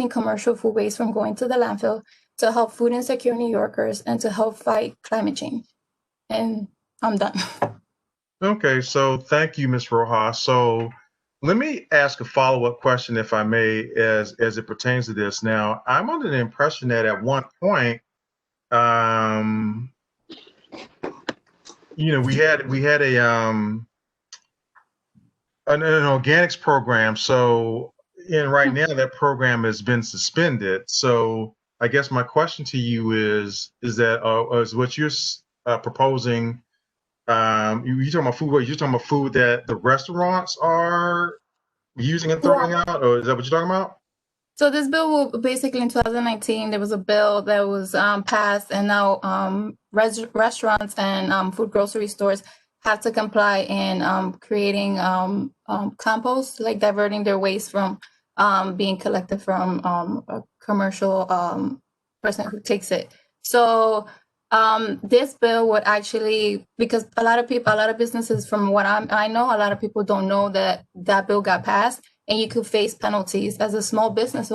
commercial food waste from going to the landfill, to help food insecure New Yorkers, and to help fight climate change. And I'm done. Okay, so thank you, Ms. Rojas. So let me ask a follow-up question, if I may, as it pertains to this. Now, I'm under the impression that at one point, we had an organics program. So, and right now that program has been suspended. So, I guess my question to you is what you're proposing? You talking about food? You're talking about food that the restaurants are using and throwing out, or is that what you're talking about? So this bill will basically, in 2019, there was a bill that was passed, and now restaurants and food grocery stores have to comply in creating compost, like diverting their waste from being collected from a commercial person who takes it. So this bill would actually, because a lot of businesses, from what I know, a lot of people don't know that bill got passed, and you could face penalties as a small business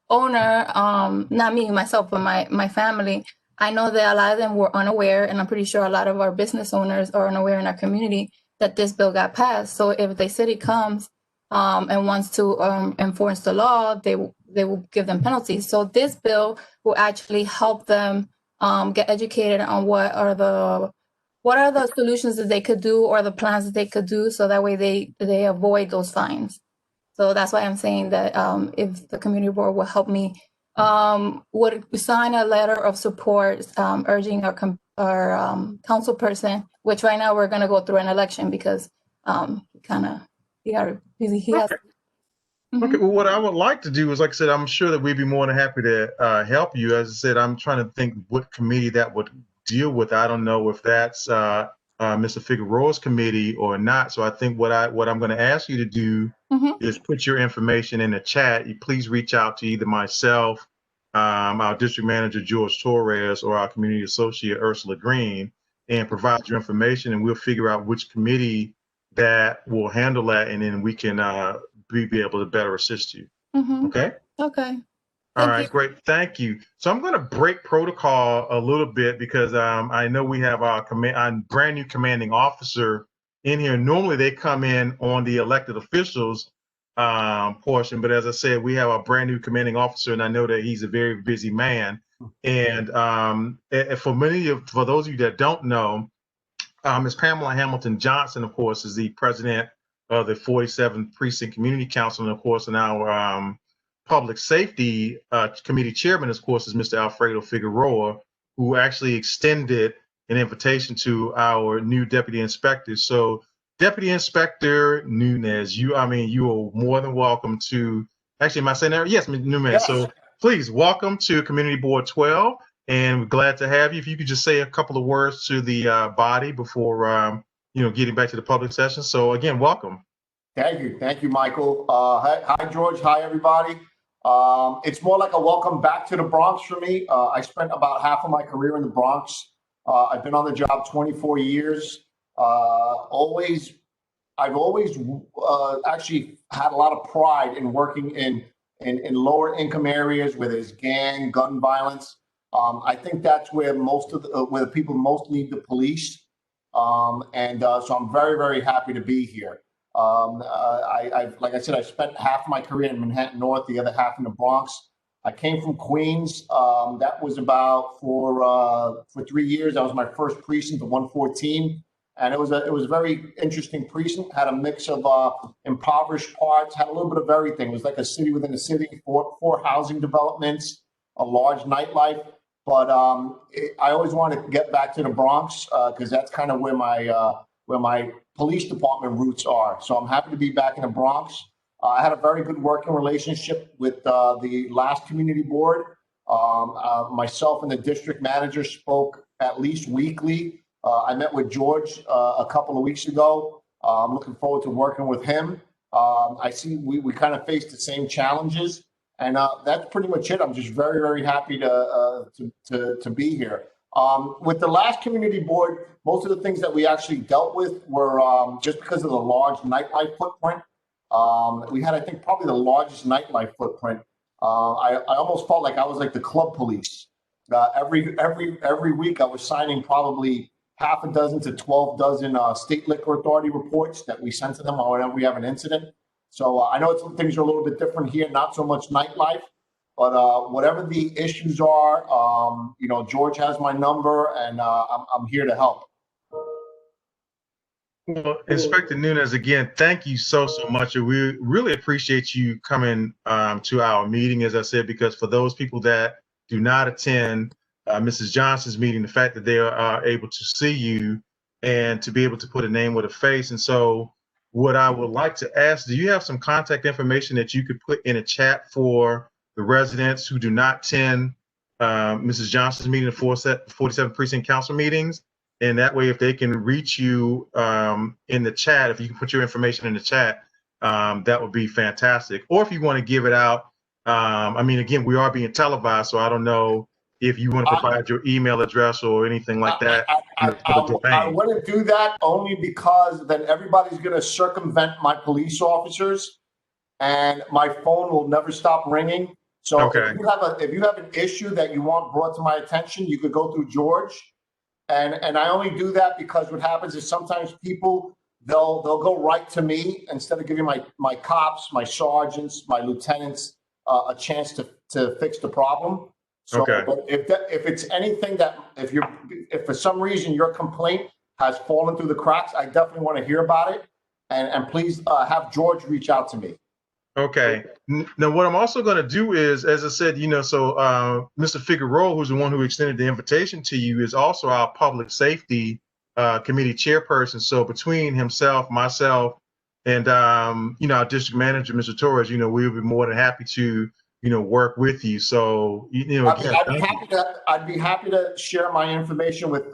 owner. Not me, myself, but my family. I know that a lot of them were unaware, and I'm pretty sure a lot of our business owners are unaware in our community that this bill got passed. So if the city comes and wants to enforce the law, they will give them penalties. So this bill will actually help them get educated on what are the solutions that they could do, or the plans that they could do, so that way they avoid those fines. So that's why I'm saying that if the community board will help me, would sign a letter of support urging our council person, which right now we're going to go through an election because he got busy. He has. Okay, well, what I would like to do is, like I said, I'm sure that we'd be more than happy to help you. As I said, I'm trying to think what committee that would deal with. I don't know if that's Mr. Figueroa's committee or not. So I think what I'm going to ask you to do is put your information in the chat. You please reach out to either myself, our district manager George Torres, or our community associate Ursula Green, and provide your information, and we'll figure out which committee that will handle that, and then we can be able to better assist you. Okay. Okay. All right, great. Thank you. So I'm going to break protocol a little bit because I know we have our brand new commanding officer in here. Normally they come in on the elected officials portion, but as I said, we have a brand new commanding officer, and I know that he's a very busy man. And for those of you that don't know, Ms. Pamela Hamilton Johnson, of course, is the president of the 47th Precinct Community Council, and of course, in our Public Safety Committee chairman, of course, is Mr. Alfredo Figueroa, who actually extended an invitation to our new deputy inspector. So, Deputy Inspector Nunez, you are more than welcome to. Actually, am I saying that? Yes, Ms. Nunez. Yes. So, please welcome to Community Board 12, and we're glad to have you. If you could just say a couple of words to the body before getting back to the public session. So, again, welcome. Thank you, Michael. Hi, George. Hi, everybody. It's more like a welcome back to the Bronx for me. I spent about half of my career in the Bronx. I've been on the job 24 years. I've always actually had a lot of pride in working in lower income areas where there's gun violence. I think that's where where the people most need the police. So I'm very, very happy to be here. Like I said, I spent half my career in Manhattan North, the other half in the Bronx. I came from Queens. That was about for 3 years. That was my first precinct, the 114, and it was a very interesting precinct. Had a mix of impoverished parts, had a little bit of everything. It was like a city within a city, four housing developments, a large nightlife. But I always wanted to get back to the Bronx because that's kind of where my police department roots are. So I'm happy to be back in the Bronx. I had a very good working relationship with the last community board. Myself and the district manager spoke at least weekly. I met with George a couple of weeks ago. I'm looking forward to working with him. I see we kind of face the same challenges, and that's pretty much it. I'm just very, very happy to be here. With the last community board, most of the things that we actually dealt with were just because of the large nightlife footprint. We had, I think, probably the largest nightlife footprint I almost felt like I was like the club police. Every week I was signing probably half a dozen to 12 dozen state liquor authority reports that we sent to them whenever we have an incident. So I know things are a little bit different here, not so much nightlife, but whatever the issues are, George has my number, and I'm here to help. Well, Inspector Nunez, again, thank you so much. We really appreciate you coming to our meeting, as I said, because for those people that do not attend Mrs. Johnson's meeting, the fact that they are able to see you and to be able to put a name with a face. And so what I would like to ask, do you have some contact information that you could put in a chat for the residents who do not attend Mrs. Johnson's meeting, the 47th Precinct Council meetings? And that way, if they can reach you in the chat, if you can put your information in the chat, that would be fantastic. Or if you want to give it out, I mean, again, we are being televised, so I don't know if you want to provide your email address or anything like that. I wouldn't do that only because then everybody's going to circumvent my police officers, and my phone will never stop ringing. So okay. if you have an issue that you want brought to my attention, you could go through George. And I only do that because what happens is sometimes people, they'll go right to me instead of giving my cops, my sergeants, my lieutenants a chance to fix the problem. So okay. But if it's anything that if for some reason your complaint has fallen through the cracks, I definitely want to hear about it. And please have George reach out to me. Okay. Now, what I'm also going to do is, as I said, so Mr. Figueroa, who's the one who extended the invitation to you, is also our public safety committee chairperson. So between himself, myself, and our district manager, Mr. Torres, we'll be more than happy to, work with you. So, again, I'd be happy to share my information with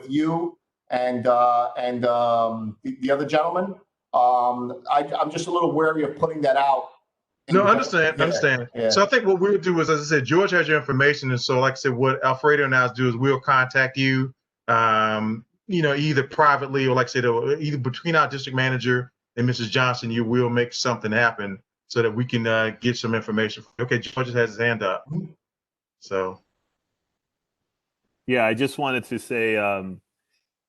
you and the other gentleman. I'm just a little wary of putting that out. No, understand. Yeah. So I think what we'll do is, as I said, George has your information, and so like I said, what Alfredo and I do is we'll contact you, either privately or like I said, either between our district manager and Mrs. Johnson, you will make something happen so that we can get some information. Okay, George has his hand up. So. Yeah, I just wanted to say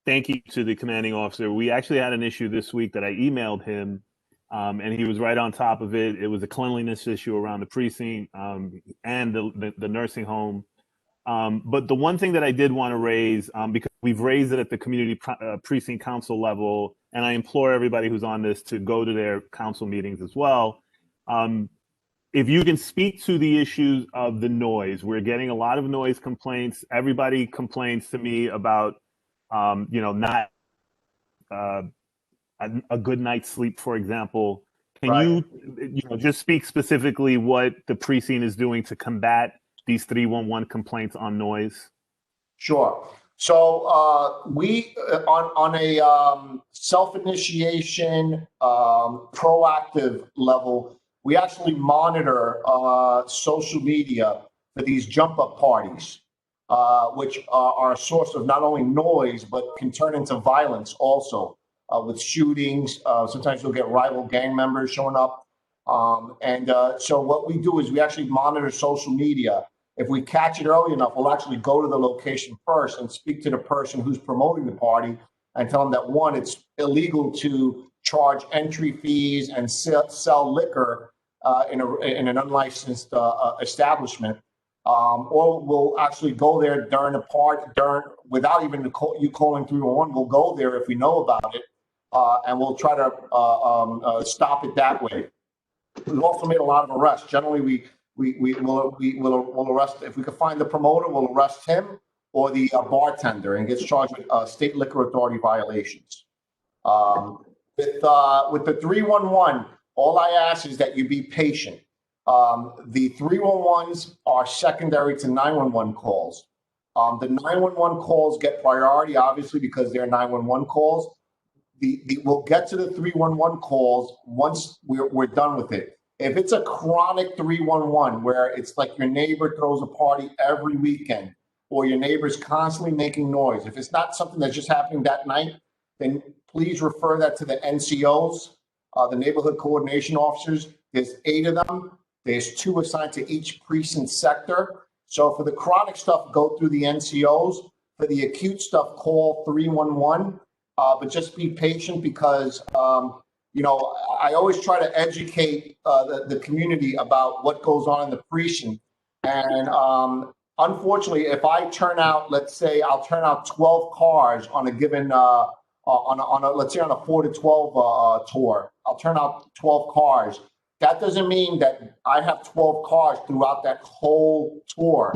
thank you to the commanding officer. We actually had an issue this week that I emailed him, and he was right on top of it. It was a cleanliness issue around the precinct and the nursing home. But the one thing that I did want to raise, because we've raised it at the community precinct council level, and I implore everybody who's on this to go to their council meetings as well. If you can speak to the issues of the noise, we're getting a lot of noise complaints. Everybody complains to me about not a good night's sleep, for example. Can you just speak specifically what the precinct is doing to combat these 311 complaints on noise? Sure. So we on a self-initiation, proactive level, we actually monitor social media for these jump-up parties. Which are a source of not only noise, but can turn into violence also with shootings. Sometimes you'll get rival gang members showing up. So what we do is we actually monitor social media. If we catch it early enough, we'll actually go to the location first and speak to the person who's promoting the party and tell them that, one, it's illegal to charge entry fees and sell liquor in an unlicensed establishment. Or we'll actually go there without even you calling 311. We'll go there if we know about it, and we'll try to stop it that way. We've also made a lot of arrests. Generally, we'll arrest, if we can find the promoter, we'll arrest him or the bartender and gets charged with state liquor authority violations. With the 311, all I ask is that you be patient. The 311s are secondary to 911 calls. The 911 calls get priority, obviously, because they're 911 calls. We'll get to the 311 calls once we're done with it. If it's a chronic 311 where it's like your neighbor throws a party every weekend or your neighbor's constantly making noise, if it's not something that's just happening that night, then please refer that to the NCOs, the neighborhood coordination officers. There's 8 of them. There's 2 assigned to each precinct sector. So for the chronic stuff, go through the NCOs. For the acute stuff, call 311. But just be patient because, you know, I always try to educate the community about what goes on in the precinct. And unfortunately, if I turn out, let's say I'll turn out 12 cars on a given, let's say on a 4 to 12 tour, I'll turn out 12 cars. That doesn't mean that I have 12 cars throughout that whole tour.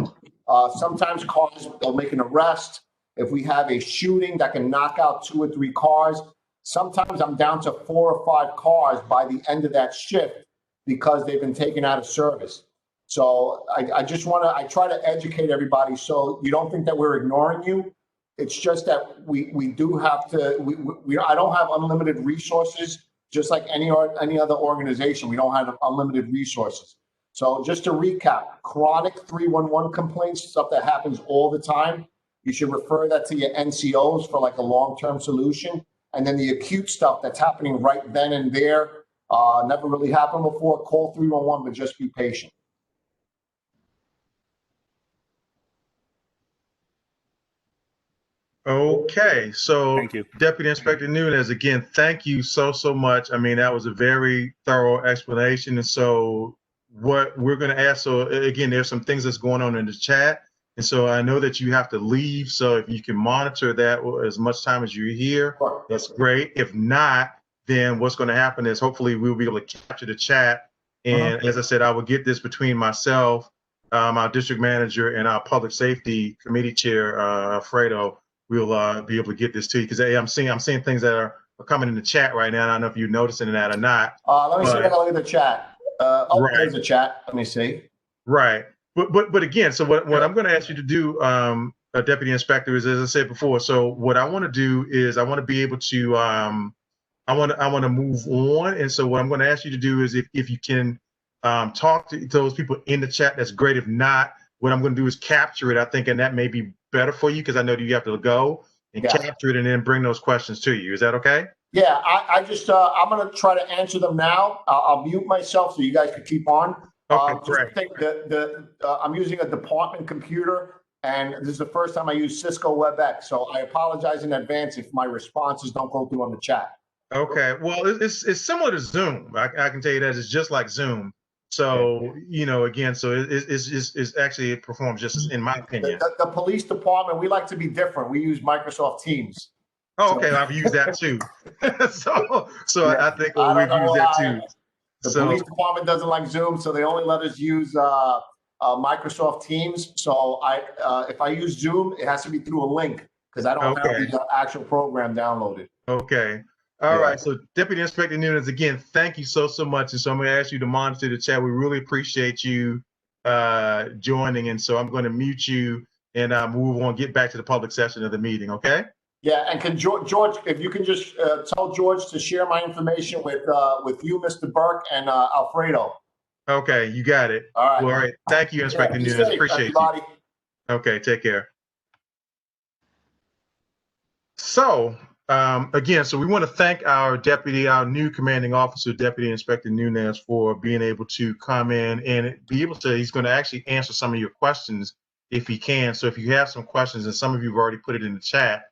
Sometimes cars, they'll make an arrest. If we have a shooting that can knock out 2 or 3 cars, sometimes I'm down to 4 or 5 cars by the end of that shift because they've been taken out of service. So I try to educate everybody so you don't think that we're ignoring you. It's just that we do have to, I don't have unlimited resources, just like any other organization. We don't have unlimited resources. So just to recap, chronic 311 complaints, stuff that happens all the time, you should refer that to your NCOs for like a long-term solution. And then the acute stuff that's happening right then and there, never really happened before, call 311, but just be patient. Okay, so Thank you. Deputy Inspector Nunez, again, thank you so much. I mean, that was a very thorough explanation. And so what we're going to ask, so again, there's some things that's going on in the chat. And so I know that you have to leave. So if you can monitor that as much time as you're here, that's great. If not, then what's going to happen is hopefully we'll be able to capture the chat. And as I said, I will get this between myself, our district manager, and our public safety committee chair, Alfredo. We'll be able to get this to you because hey, I'm seeing things that are coming in the chat right now. I don't know if you're noticing that or not. Let me see if I can look at the chat. Right. There's a chat. Let me see. Right. But again, so what I'm going to ask you to do, Deputy Inspector, is as I said before. So what I want to do is I want to be able to I want to move on. And so what I'm going to ask you to do is if you can talk to those people in the chat, that's great. If not, what I'm going to do is capture it. I think, and that may be better for you because I know that you have to go and capture it and then bring those questions to you. Is that okay? Yeah, I just I'm going to try to answer them now. I'll mute myself so you guys can keep on. Okay, great. I'm using a department computer, and this is the first time I use Cisco WebEx. So I apologize in advance if my responses don't go through on the chat. Okay, well, it's similar to Zoom. I can tell you that it's just like Zoom. So, you know, again, so it's actually, it performs just in my opinion. The police department, we like to be different. We use Microsoft Teams. Oh, okay, I've used that too. so yeah, I think we've used that too. The police department doesn't like Zoom, so they only let us use Microsoft Teams. So if I use Zoom, it has to be through a link because I don't have the actual program downloaded. Okay. All right. So Deputy Inspector Nunez, again, thank you so much. And so I'm going to ask you to monitor the chat. We really appreciate you joining. And so I'm going to mute you and move on, get back to the public session of the meeting. Okay. Yeah. And can George, if you can just tell George to share my information with you, Mr. Burke, and Alfredo. Okay. You got it. All right. All right. Thank you, Inspector Nunez. Safe, appreciate everybody. you. Okay. Take care. So, again, so we want to thank our new commanding officer, Deputy Inspector Nunez, for being able to come in and be able to, he's going to actually answer some of your questions if he can. So if you have some questions, and some of you have already put it in the chat,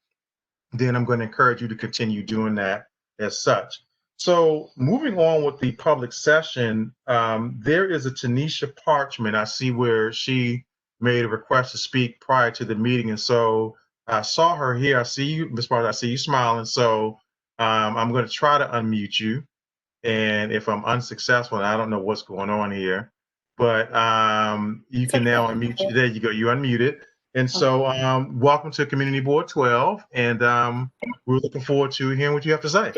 then I'm going to encourage you to continue doing that as such. So moving on with the public session, there is a Tanisha Parchment. I see where she made a request to speak prior to the meeting. And so I saw her here. I see you, Ms. Parchment, I see you smiling. So I'm going to try to unmute you. And if I'm unsuccessful, I don't know what's going on here, but you can now unmute you. There you go. You unmuted. And so welcome to Community Board 12. And we're looking forward to hearing what you have to say.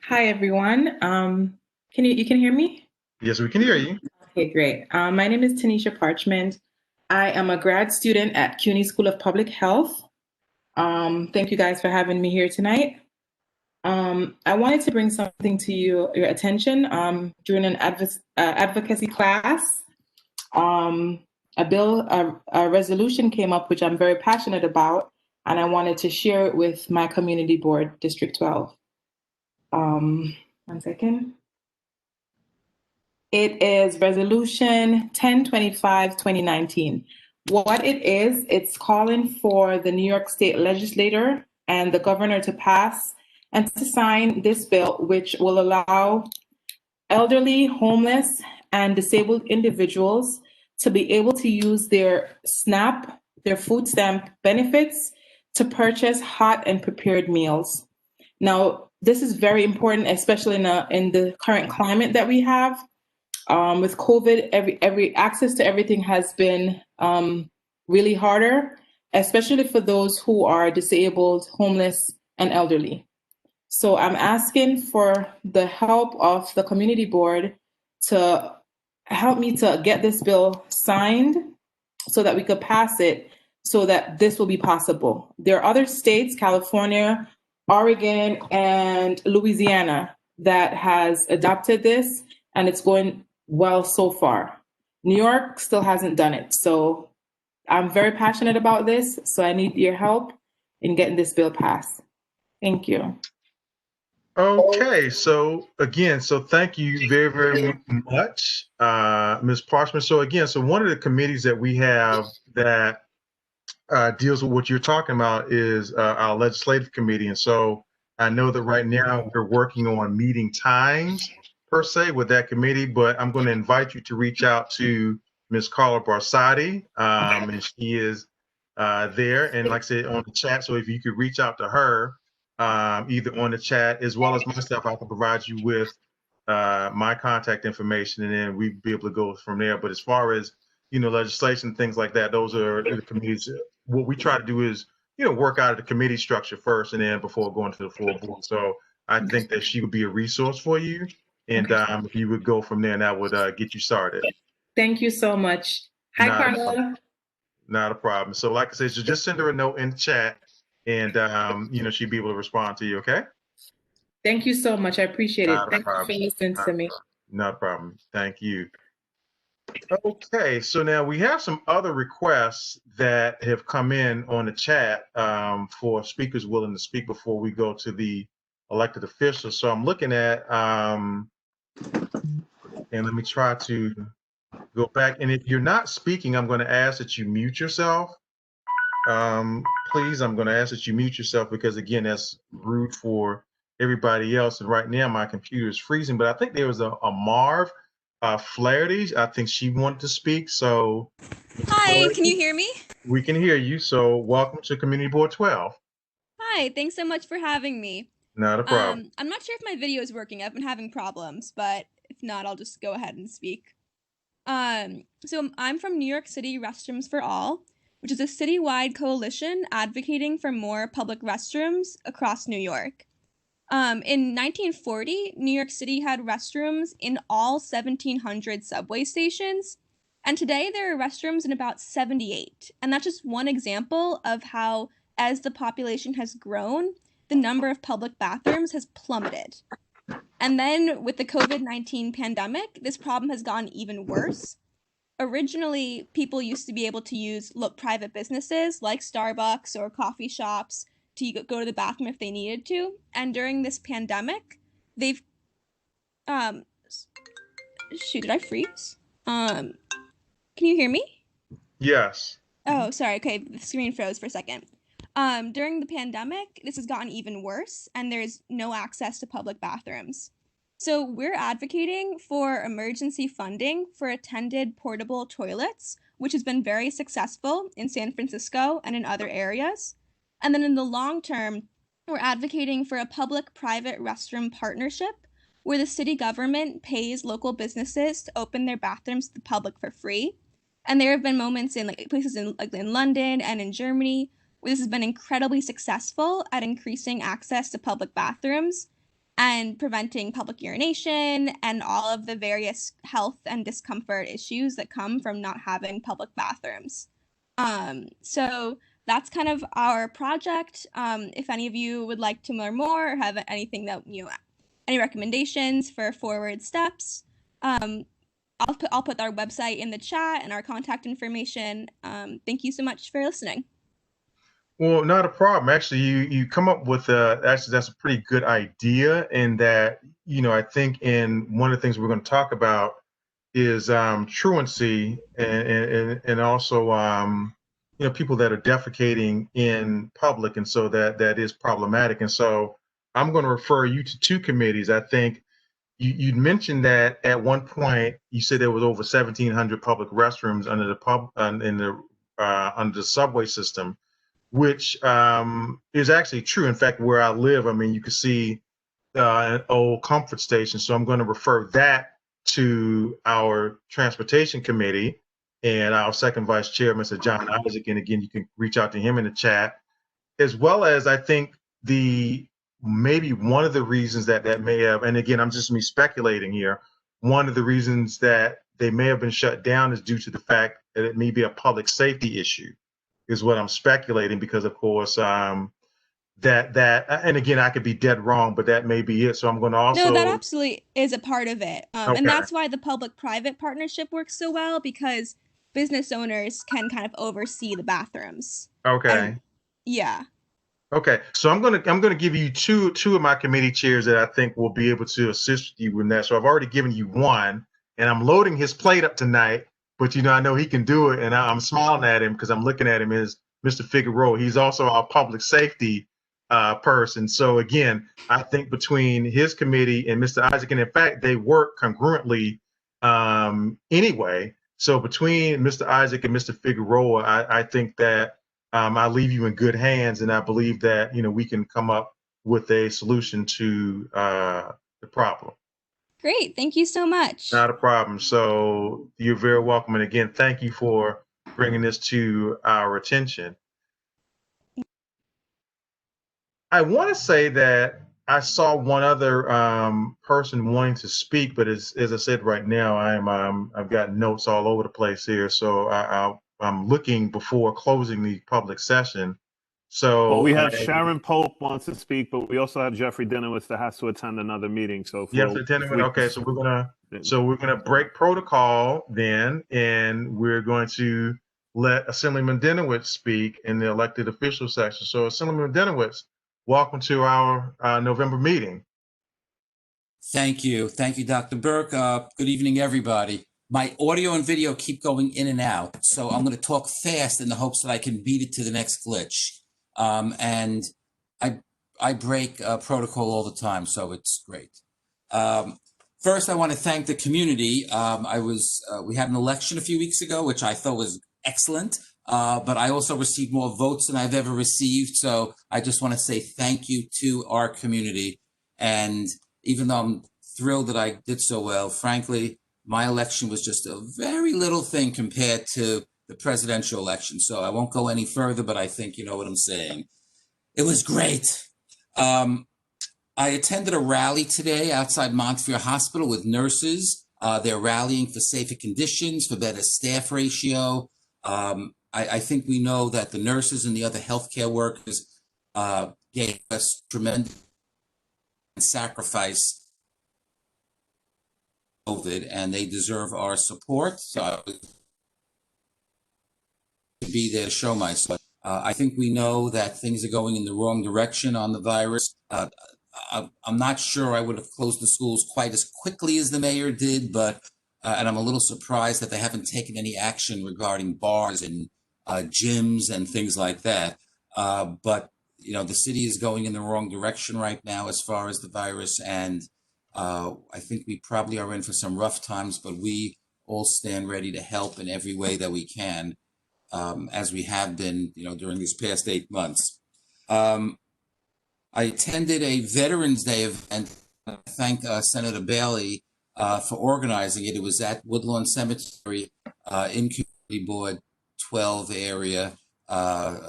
Hi, everyone. You can hear me? Yes, we can hear you. Okay, great. My name is Tanisha Parchment. I am a grad student at CUNY School of Public Health. Thank you guys for having me here tonight. I wanted to bring something to your attention. During an advocacy class, a resolution came up, which I'm very passionate about, and I wanted to share it with my community board, District 12. 1 second. It is Resolution 1025-2019. What it is, it's calling for the New York State legislator and the governor to pass and to sign this bill, which will allow elderly, homeless, and disabled individuals to be able to use their SNAP, their food stamp benefits, to purchase hot and prepared meals. Now, this is very important, especially in the current climate that we have. With COVID, every access to everything has been really harder, especially for those who are disabled, homeless, and elderly. So I'm asking for the help of the community board to help me to get this bill signed so that we could pass it so that this will be possible. There are other states, California, Oregon, and Louisiana, that has adopted this, and it's going well so far. New York still hasn't done it. So I'm very passionate about this, so I need your help in getting this bill passed. Thank you. Okay, so again, so thank you very, very much, Ms. Parchman. So again, so one of the committees that we have that deals with what you're talking about is our legislative committee. And so I know that right now we're working on meeting times per se with that committee, but I'm going to invite you to reach out to Ms. Carla Barsati, and she is there. And like I said, on the chat, so if you could reach out to her, either on the chat as well as myself, I can provide you with my contact information, and then we'd be able to go from there. But as far as legislation, things like that, those are the committees. What we try to do is, work out of the committee structure first, and then before going to the full board. So I think that she would be a resource for you, and if you would go from there, and that would get you started. Thank you so much. Hi, Carla. Not a problem. So like I said, so just send her a note in the chat, and she'd be able to respond to you. Okay. Thank you so much. I appreciate it. Thank you for listening to me. Not a problem. Thank you. Okay, so now we have some other requests that have come in on the chat for speakers willing to speak before we go to the elected officials. So I'm looking at, and let me try to go back. And if you're not speaking, I'm going to ask that you mute yourself. Please, I'm going to ask that you mute yourself, because again, that's rude for everybody else. And right now my computer is freezing, but I think there was a Marv Flaherty. I think she wanted to speak. So hi, can you hear me? We can hear you. So welcome to Community Board 12. Hi, thanks so much for having me. Not a problem. I'm not sure if my video is working. I've been having problems, but if not, I'll just go ahead and speak. So I'm from New York City Restrooms for All, which is a citywide coalition advocating for more public restrooms across New York. In 1940, New York City had restrooms in all 1,700 subway stations, and today there are restrooms in about 78. And that's just one example of how, as the population has grown, the number of public bathrooms has plummeted. And then with the COVID-19 pandemic, this problem has gotten even worse. Originally, people used to be able to use private businesses like Starbucks or coffee shops to go to the bathroom if they needed to. And during this pandemic, they've, shoot, did I freeze? Can you hear me? Yes. Oh, sorry. Okay, the screen froze for a second. During the pandemic, this has gotten even worse, and there's no access to public bathrooms. So we're advocating for emergency funding for attended portable toilets, which has been very successful in San Francisco and in other areas. And then in the long term, we're advocating for a public-private restroom partnership where the city government pays local businesses to open their bathrooms to the public for free. And there have been moments in places in London and in Germany where this has been incredibly successful at increasing access to public bathrooms and preventing public urination and all of the various health and discomfort issues that come from not having public bathrooms. So that's kind of our project. If any of you would like to learn more or have anything that, any recommendations for forward steps, I'll put our website in the chat and our contact information. Thank you so much for listening. Well, not a problem. Actually, you come up with actually that's a pretty good idea. In that, I think in one of the things we're going to talk about is truancy and also people that are defecating in public, and so that is problematic. And so I'm going to refer you to two committees. I think you'd mentioned that at one point you said there was over 1,700 public restrooms under the subway system, which is actually true. In fact, where I live, I mean, you can see an old comfort station. So I'm going to refer that to our transportation committee and our second vice chair, Mr. John Isaac. And again, you can reach out to him in the chat, as well as I think maybe one of the reasons that may have, and again, I'm just me speculating here, one of the reasons that they may have been shut down is due to the fact that it may be a public safety issue, is what I'm speculating, because of course, and again, I could be dead wrong, but that may be it. So I'm going to also. No, that absolutely is a part of it. Okay. And that's why the public-private partnership works so well, because business owners can kind of oversee the bathrooms. Okay. Yeah. Okay, so I'm gonna give you two of my committee chairs that I think will be able to assist you with that. So I've already given you one, and I'm loading his plate up tonight. But I know he can do it, and I'm smiling at him because I'm looking at him as Mr. Figueroa. He's also our public safety person. So again, I think between his committee and Mr. Isaac, and in fact they work congruently anyway. So between Mr. Isaac and Mr. Figueroa, I think that. I leave you in good hands, and I believe that we can come up with a solution to the problem. Great, thank you so much. Not a problem. So you're very welcome, and again, thank you for bringing this to our attention. I want to say that I saw one other person wanting to speak, but as I said, right now I've got notes all over the place here, so I'm looking before closing the public session. So well, we have Sharon Pope wants to speak, but we also have Jeffrey Dinowitz that has to attend another meeting. So okay, so we're gonna break protocol then, and we're going to let Assemblyman Dinowitz speak in the elected official section. So Assemblyman Dinowitz, welcome to our November meeting. Thank you, Dr. Burke. Good evening, everybody. My audio and video keep going in and out, so I'm going to talk fast in the hopes that I can beat it to the next glitch. And I break protocol all the time, so it's great. First, I want to thank the community. We had an election a few weeks ago, which I thought was excellent, but I also received more votes than I've ever received. So I just want to say thank you to our community. And even though I'm thrilled that I did so well, frankly, my election was just a very little thing compared to the presidential election. So I won't go any further, but I think you know what I'm saying. It was great. I attended a rally today outside Montefiore Hospital with nurses. They're rallying for safer conditions, for better staff ratio. I think we know that the nurses and the other healthcare workers gave us tremendous sacrifice COVID, and they deserve our support. So I would be there to show myself. I think we know that things are going in the wrong direction on the virus. I'm not sure I would have closed the schools quite as quickly as the mayor did, but and I'm a little surprised that they haven't taken any action regarding bars and gyms and things like that. But the city is going in the wrong direction right now as far as the virus, and I think we probably are in for some rough times, but we all stand ready to help in every way that we can, as we have been, during these past 8 months. I attended a Veterans Day event. I thank Senator Bailey for organizing it. It was at Woodlawn Cemetery in Community Board 12 area.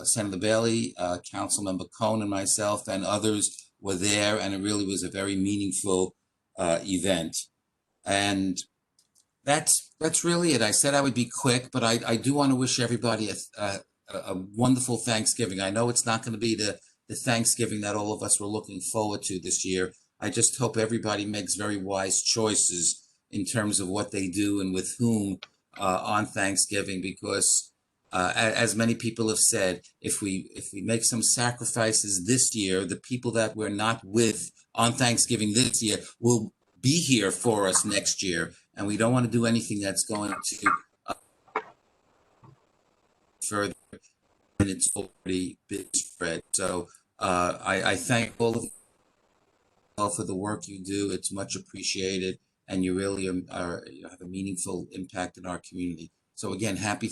Senator Bailey, Councilmember Cohn, and myself and others were there, and it really was a very meaningful event. And that's really it. I said I would be quick, but I do want to wish everybody a wonderful Thanksgiving. I know it's not going to be the Thanksgiving that all of us were looking forward to this year. I just hope everybody makes very wise choices in terms of what they do and with whom on Thanksgiving, because as many people have said, if we make some sacrifices this year, the people that we're not with on Thanksgiving this year will be here for us next year. and we don't want to do anything that's going to further and it's already been spread. So I thank all of you for the work you do. It's much appreciated, and you really you have a meaningful impact in our community. So again, happy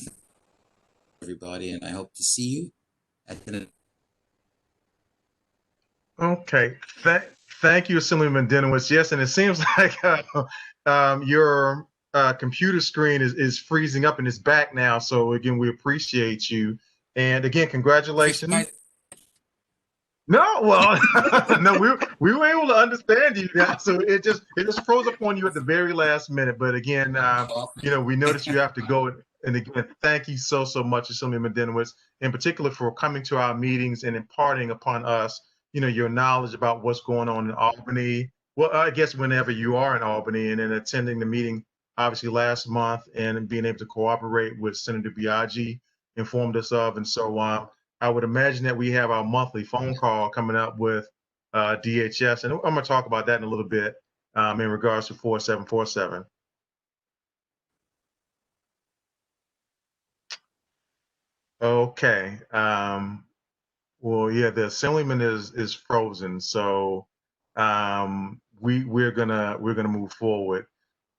everybody, and I hope to see you at the. Okay, thank you, Assemblyman Denowitz. Yes, and it seems like your computer screen is freezing up and it's back now. So again, we appreciate you, and again, congratulations. No, well, no, we were able to understand you guys, so it just froze up on you at the very last minute. But again, you know, we noticed you have to go, and again, thank you so much, Assemblyman Denowitz, in particular for coming to our meetings and imparting upon us, you know, your knowledge about what's going on in Albany. Well, I guess whenever you are in Albany, and then attending the meeting, obviously last month, and being able to cooperate with Senator Biaggi informed us of, and so on. I would imagine that we have our monthly phone call coming up with DHS, and I'm going to talk about that in a little bit in regards to 4747. Okay. Well, yeah, the assemblyman is frozen, so we're gonna move forward.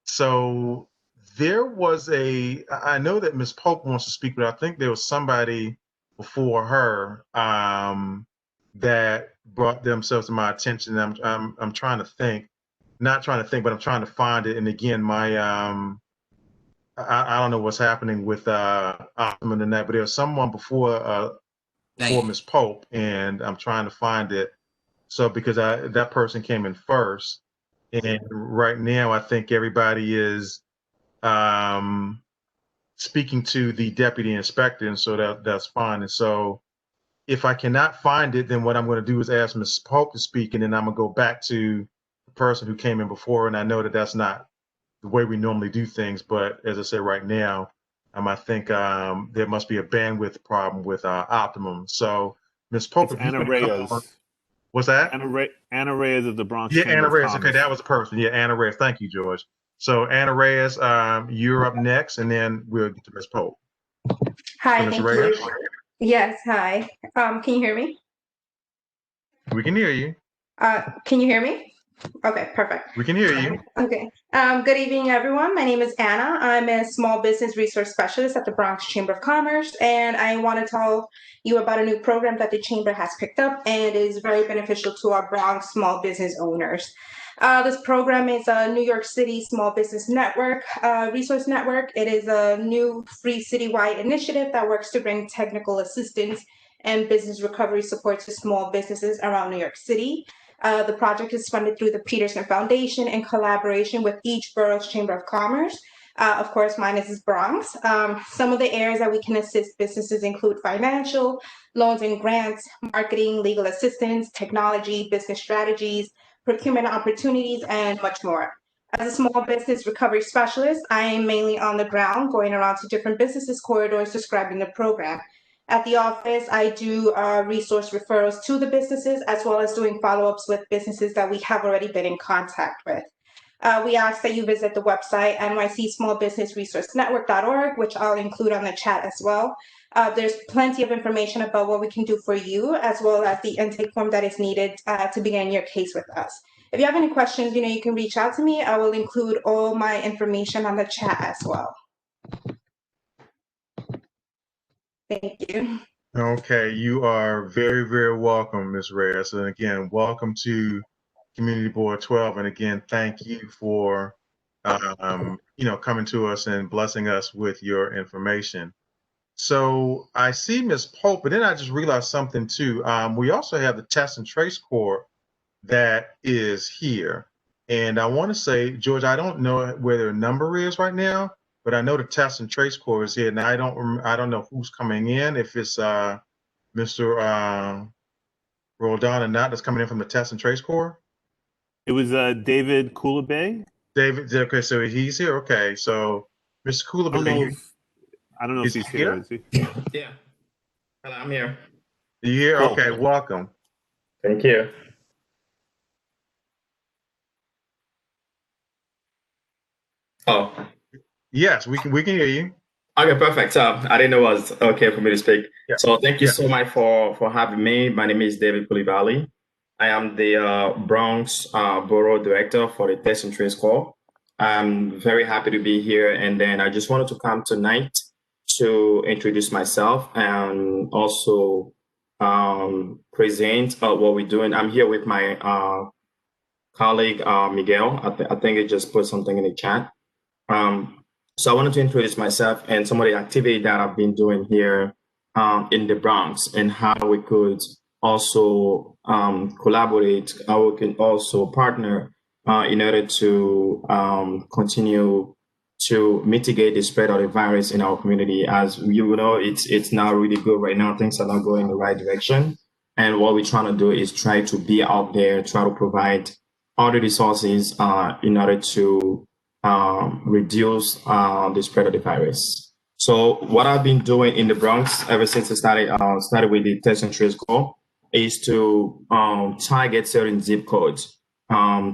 So there was I know that Ms. Pope wants to speak, but I think there was somebody before her that brought themselves to my attention. I'm trying to think, not trying to think, but I'm trying to find it. And again, my I don't know what's happening with Optimum and that, but there was someone before Ms. Pope, and I'm trying to find it. So because that person came in first, and right now I think everybody is speaking to the deputy inspector, and so that's fine. And so if I cannot find it, then what I'm going to do is ask Ms. Pope to speak, and then I'm going to go back to the person who came in before. And I know that that's not the way we normally do things, but as I said, right now, I think there must be a bandwidth problem with Optimum. So Ms. Pope, it's Anna Reyes. What's that? Anna Reyes of the Bronx Yeah, Chamber Anna of Reyes. Commerce. Okay, that was a person. Yeah, Anna Reyes. Thank you, George. So Anna Reyes, you're up next, and then we'll get to Ms. Pope. Hi, Ms. thank Reyes? you. Yes, hi. Can you hear me? We can hear you. Can you hear me? Okay, perfect. We can hear you. Okay. Good evening, everyone. My name is Anna. I'm a small business resource specialist at the Bronx Chamber of Commerce, and I want to tell you about a new program that the Chamber has picked up and is very beneficial to our Bronx small business owners. This program is a New York City Small Business Network, resource network. It is a new free citywide initiative that works to bring technical assistance and business recovery support to small businesses around New York City. The project is funded through the Peterson Foundation in collaboration with each borough's Chamber of Commerce. Of course, mine is Bronx. Some of the areas that we can assist businesses include financial, loans and grants, marketing, legal assistance, technology, business strategies, procurement opportunities, and much more. As a small business recovery specialist, I am mainly on the ground, going around to different businesses corridors describing the program. At the office, I do resource referrals to the businesses, as well as doing follow-ups with businesses that we have already been in contact with. We ask that you visit the website, nycsmallbusinessresourcenetwork.org, which I'll include on the chat as well. There's plenty of information about what we can do for you, as well as the intake form that is needed to begin your case with us. If you have any questions, you can reach out to me. I will include all my information on the chat as well. Thank you. Okay, you are very, very welcome, Ms. Reyes. And again, welcome to Community Board 12. And again, thank you for, coming to us and blessing us with your information. So I see Ms. Pope, but then I just realized something too. We also have the Test and Trace Corps that is here. And I want to say, George, I don't know where their number is right now, but I know the Test and Trace Corps is here. And I don't know who's coming in, if it's Mr. Roldan or not, that's coming in from the Test and Trace Corps. It was David Kulabay. David, okay, so he's here. Okay, so Mr. Kulabay, I don't know if he's here. Is he? Yeah, I'm here. You here? Cool. Okay, welcome. Thank you. Oh, Yes, we can hear you. okay, perfect. I didn't know it was okay for me to speak. Yeah. So thank you Yeah. so much for having me. My name is David Coulibaly. I am the Bronx Borough Director for the Test and Trace Corps. I'm very happy to be here, and then I just wanted to come tonight to introduce myself and also present what we're doing. I'm here with my colleague Miguel. I think he just put something in the chat. So I wanted to introduce myself and some of the activity that I've been doing here in the Bronx and how we could also collaborate, how we can also partner in order to continue to mitigate the spread of the virus in our community. As you know, it's not really good right now. Things are not going in the right direction. And what we're trying to do is try to be out there, try to provide all the resources in order to reduce the spread of the virus. So what I've been doing in the Bronx ever since I started with the Test and Trace goal is to target certain zip codes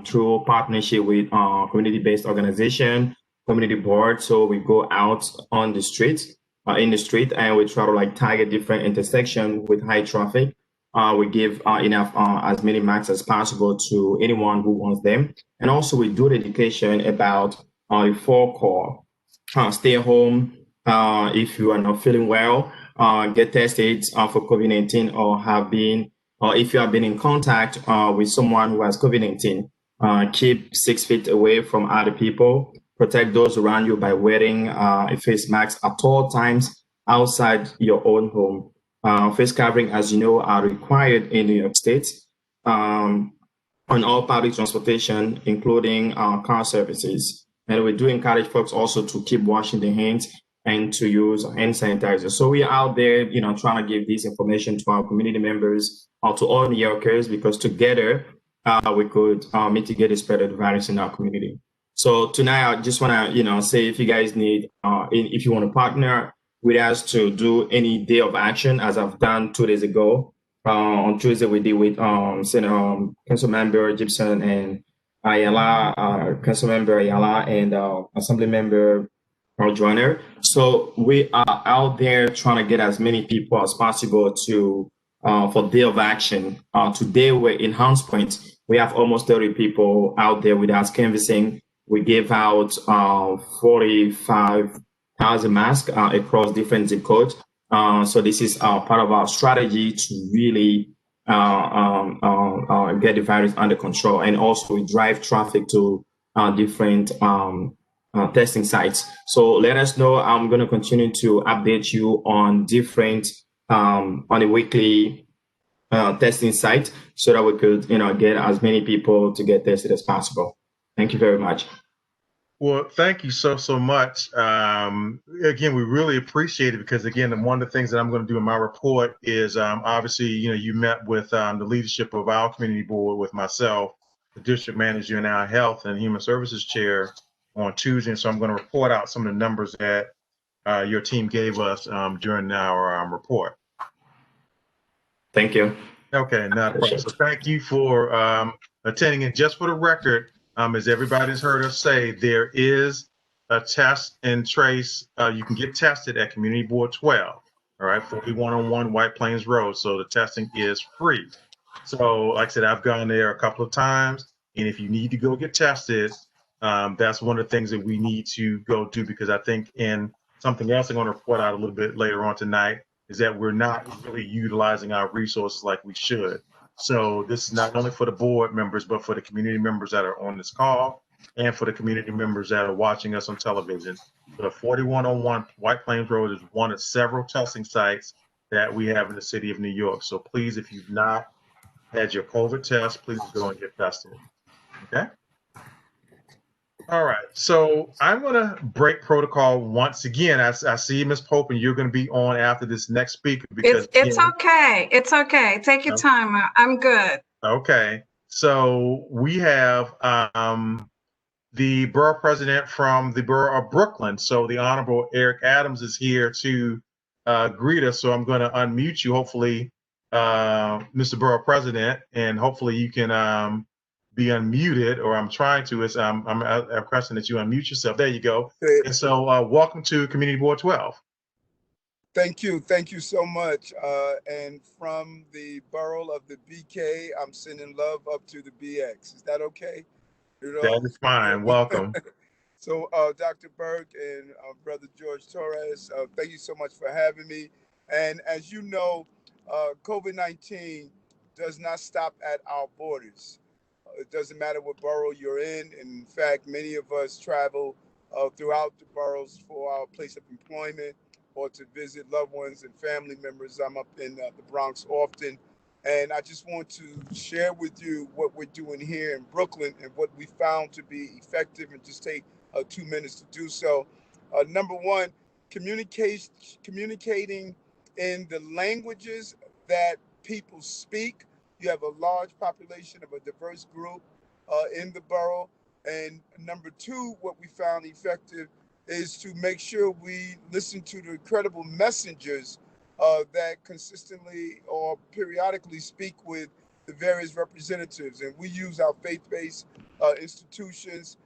through partnership with community-based organization, community board. So we go out on the street, in the street, and we try to like target different intersections with high traffic. We give enough as many marks as possible to anyone who wants them. And also we do the education about the four core. Stay home if you are not feeling well, get tested for COVID-19 or if you have been in contact with someone who has COVID-19, keep 6 feet away from other people, protect those around you by wearing a face mask at all times outside your own home. Face covering, as you know, are required in New York State on all public transportation, including car services. And we do encourage folks also to keep washing their hands and to use hand sanitizer. So we are out there, trying to give this information to our community members or to all New Yorkers, because together we could mitigate the spread of the virus in our community. So tonight, I just want to, say if you guys need, if you want to partner with us to do any day of action, as I've done 2 days ago. On Tuesday, we did with Council Member Gibson and Ayala, Council Member Ayala, and Assembly Member Joyner. So we are out there trying to get as many people as possible to for day of action. Today, we're in Hunts Point. We have almost 30 people out there with us canvassing. We gave out 45,000 masks across different zip codes. So this is part of our strategy to really get the virus under control, and also we drive traffic to different testing sites. So let us know. I'm going to continue to update you on different on a weekly testing site so that we could get as many people to get tested as possible. Thank you very much. Well, thank you so much. Again, we really appreciate it, because again, one of the things that I'm going to do in my report is obviously, you met with the leadership of our community board with myself, the district manager, and our health and human services chair on Tuesday. And so I'm going to report out some of the numbers that your team gave us during our report. Thank you. Okay, not a problem. So thank you for attending. And just for the record, as everybody's heard us say, there is a test and trace. You can get tested at Community Board 12, all right, 4101 White Plains Road. So the testing is free. So like I said, I've gone there a couple of times. And if you need to go get tested, that's one of the things that we need to go do, because I think in something else I'm going to report out a little bit later on tonight is that we're not really utilizing our resources like we should. So this is not only for the board members, but for the community members that are on this call and for the community members that are watching us on television. The 4101 White Plains Road is one of several testing sites that we have in the city of New York. So please, if you've not had your COVID test, please go and get tested. Okay. All right, so I'm going to break protocol once again. I see Ms. Pope, and you're going to be on after this next speaker. Because it's okay. It's okay. Take your time. I'm good. Okay, so we have the borough president from the borough of Brooklyn. So the Honorable Eric Adams is here to greet us. So I'm going to unmute you, hopefully, Mr. Borough President, and hopefully you can be unmuted, or I'm trying to. It's I'm requesting that you unmute yourself. There you go. And so, welcome to Community Board 12. Thank you so much. And from the borough of the BK, I'm sending love up to the BX. Is that okay? You know? That is fine. Welcome. So, Dr. Burke and Brother George Torres, thank you so much for having me. And as you know, COVID-19 does not stop at our borders. It doesn't matter what borough you're in. In fact, many of us travel throughout the boroughs for our place of employment or to visit loved ones and family members. I'm up in the Bronx often. And I just want to share with you what we're doing here in Brooklyn and what we found to be effective, and just take 2 minutes to do so. Number one, communicating in the languages that people speak. You have a large population of a diverse group in the borough. And number two, what we found effective is to make sure we listen to the credible messengers that consistently or periodically speak with the various representatives. And we use our faith-based institutions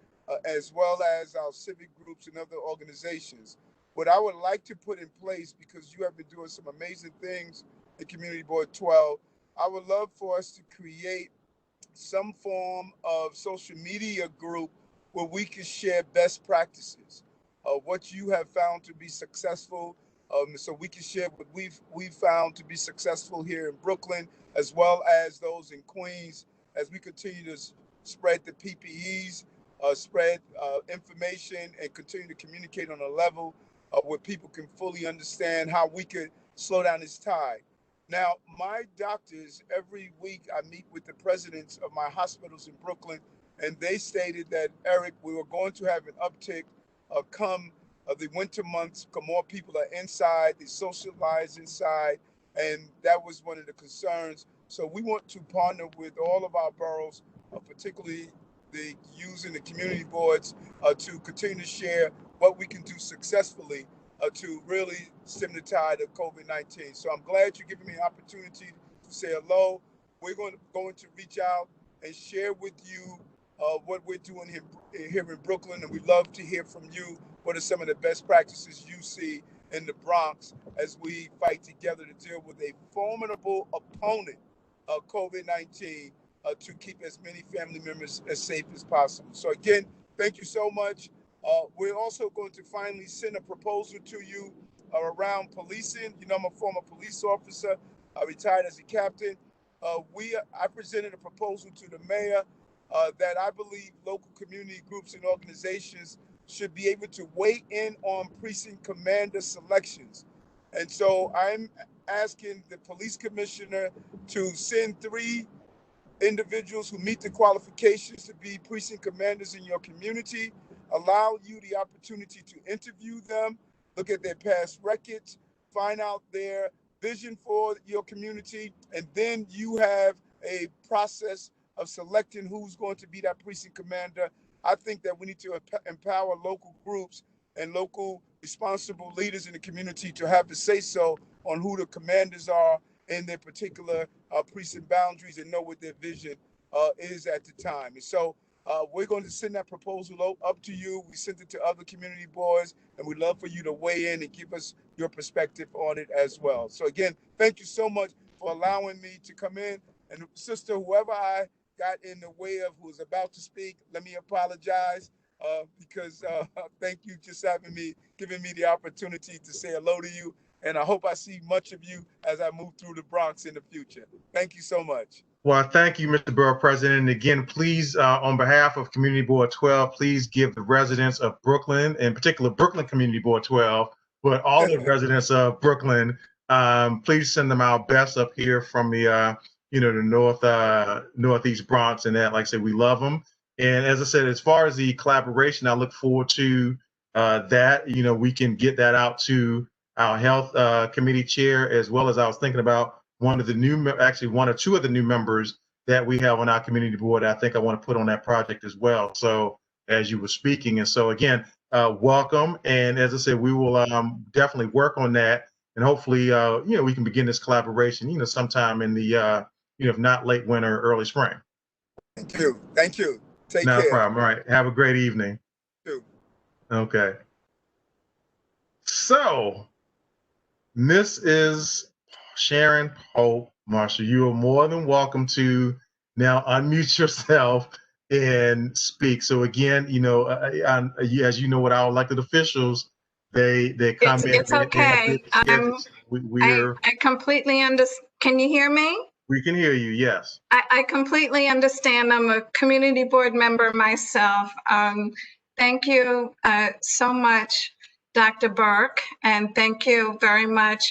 as well as our civic groups and other organizations. What I would like to put in place, because you have been doing some amazing things in Community Board 12, I would love for us to create some form of social media group where we can share best practices, what you have found to be successful, so we can share what we've found to be successful here in Brooklyn, as well as those in Queens, as we continue to spread the PPEs, spread information, and continue to communicate on a level where people can fully understand how we could slow down this tide. Now, my doctors, every week I meet with the presidents of my hospitals in Brooklyn, and they stated that, Eric, we were going to have an uptick come the winter months, because more people are inside, they socialize inside, and that was one of the concerns. So we want to partner with all of our boroughs, particularly using the community boards to continue to share what we can do successfully to really stem the tide of COVID-19. So I'm glad you're giving me an opportunity to say hello. We're going to reach out and share with you what we're doing here in Brooklyn, and we'd love to hear from you. What are some of the best practices you see in the Bronx as we fight together to deal with a formidable opponent of COVID-19 to keep as many family members as safe as possible? So again, thank you so much. We're also going to finally send a proposal to you around policing. You know, I'm a former police officer. I retired as a captain. I presented a proposal to the mayor that I believe local community groups and organizations should be able to weigh in on precinct commander selections. And so I'm asking the police commissioner to send 3 individuals who meet the qualifications to be precinct commanders in your community, allow you the opportunity to interview them, look at their past records, find out their vision for your community, and then you have a process of selecting who's going to be that precinct commander. I think that we need to empower local groups and local responsible leaders in the community to have the say-so on who the commanders are in their particular precinct boundaries, and know what their vision is at the time. And so we're going to send that proposal up to you. We sent it to other community boards, and we'd love for you to weigh in and give us your perspective on it as well. So again, thank you so much for allowing me to come in. And sister, whoever I got in the way of who was about to speak, let me apologize because thank you just giving me the opportunity to say hello to you. And I hope I see much of you as I move through the Bronx in the future. Thank you so much. Well, thank you, Mr. Borough President. And again, please, on behalf of Community Board 12, please give the residents of Brooklyn, in particular Brooklyn Community Board 12, but all the residents of Brooklyn, please send them our best up here from the, the northeast Bronx. And that, like I said, we love them. And as I said, as far as the collaboration, I look forward to that. We can get that out to our health committee chair, as well as I was thinking about one or two of the new members that we have on our community board. I think I want to put on that project as well. So as you were speaking, and so again, welcome. And as I said, we will definitely work on that, and hopefully, we can begin this collaboration, sometime in the, if not late winter, early spring. Thank you. Thank you. Take Not a care. problem. All right. Have a great evening. Too. Okay. So, this is Sharon Pope. Marshall, you are more than welcome to now unmute yourself and speak. So again, as you know, what our elected officials, they come It's in a okay. busy schedule. I completely understand. Can you hear me? We can hear you. Yes. I completely understand. I'm a community board member myself. Thank you so much, Dr. Burke, and thank you very much,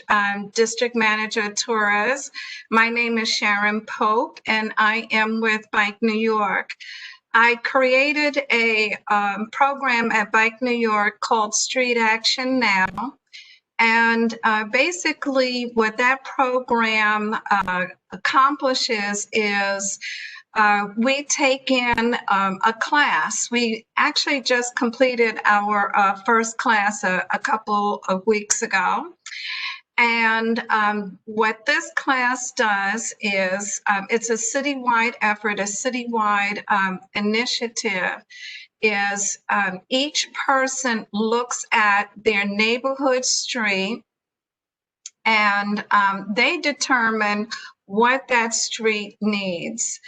District Manager Torres. My name is Sharon Pope, and I am with Bike New York. I created a program at Bike New York called Street Action Now. And basically, what that program accomplishes is we take in a class. We actually just completed our first class a couple of weeks ago. And what this class does is it's a citywide effort, a citywide initiative is each person looks at their neighborhood street and they determine what that street needs.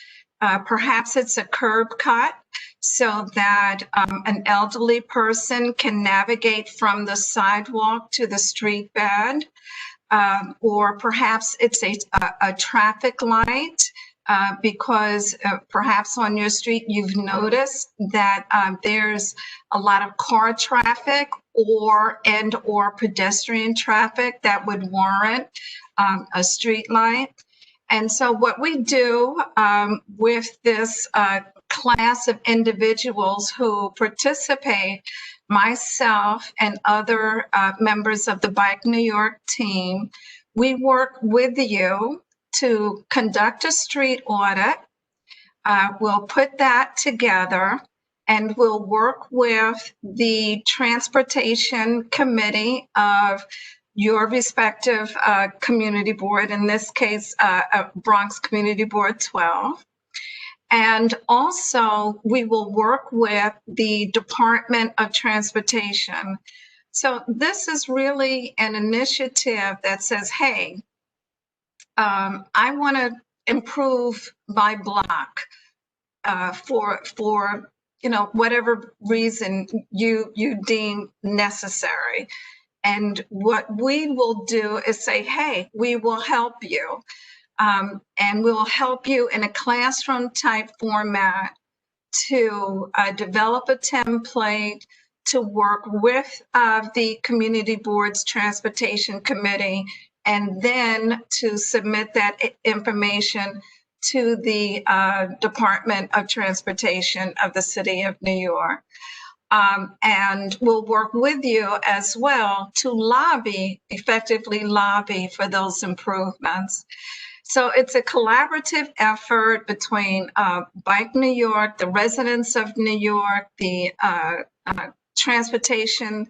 Perhaps it's a curb cut so that an elderly person can navigate from the sidewalk to the street bed. Or perhaps it's a traffic light because perhaps on your street you've noticed that there's a lot of car traffic or pedestrian traffic that would warrant a street light. And so what we do with this class of individuals who participate, myself and other members of the Bike New York team, we work with you to conduct a street audit. We'll put that together and we'll work with the transportation committee of your respective community board, in this case, Bronx Community Board 12. And also, we will work with the Department of Transportation. So this is really an initiative that says, hey, I want to improve my block for whatever reason you deem necessary. And what we will do is say, hey, we will help you. And we'll help you in a classroom type format to develop a template to work with the community board's transportation committee, and then to submit that information to the Department of Transportation of the City of New York. And we'll work with you as well to effectively lobby for those improvements. So it's a collaborative effort between Bike New York, the residents of New York, the transportation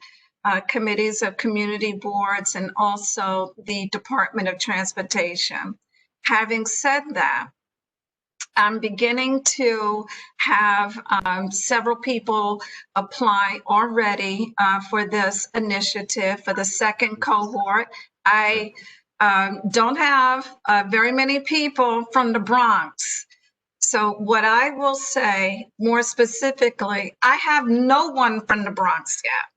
committees of community boards, and also the Department of Transportation. Having said that, I'm beginning to have several people apply already for this initiative for the second cohort. I don't have very many people from the Bronx. So what I will say more specifically, I have no one from the Bronx yet.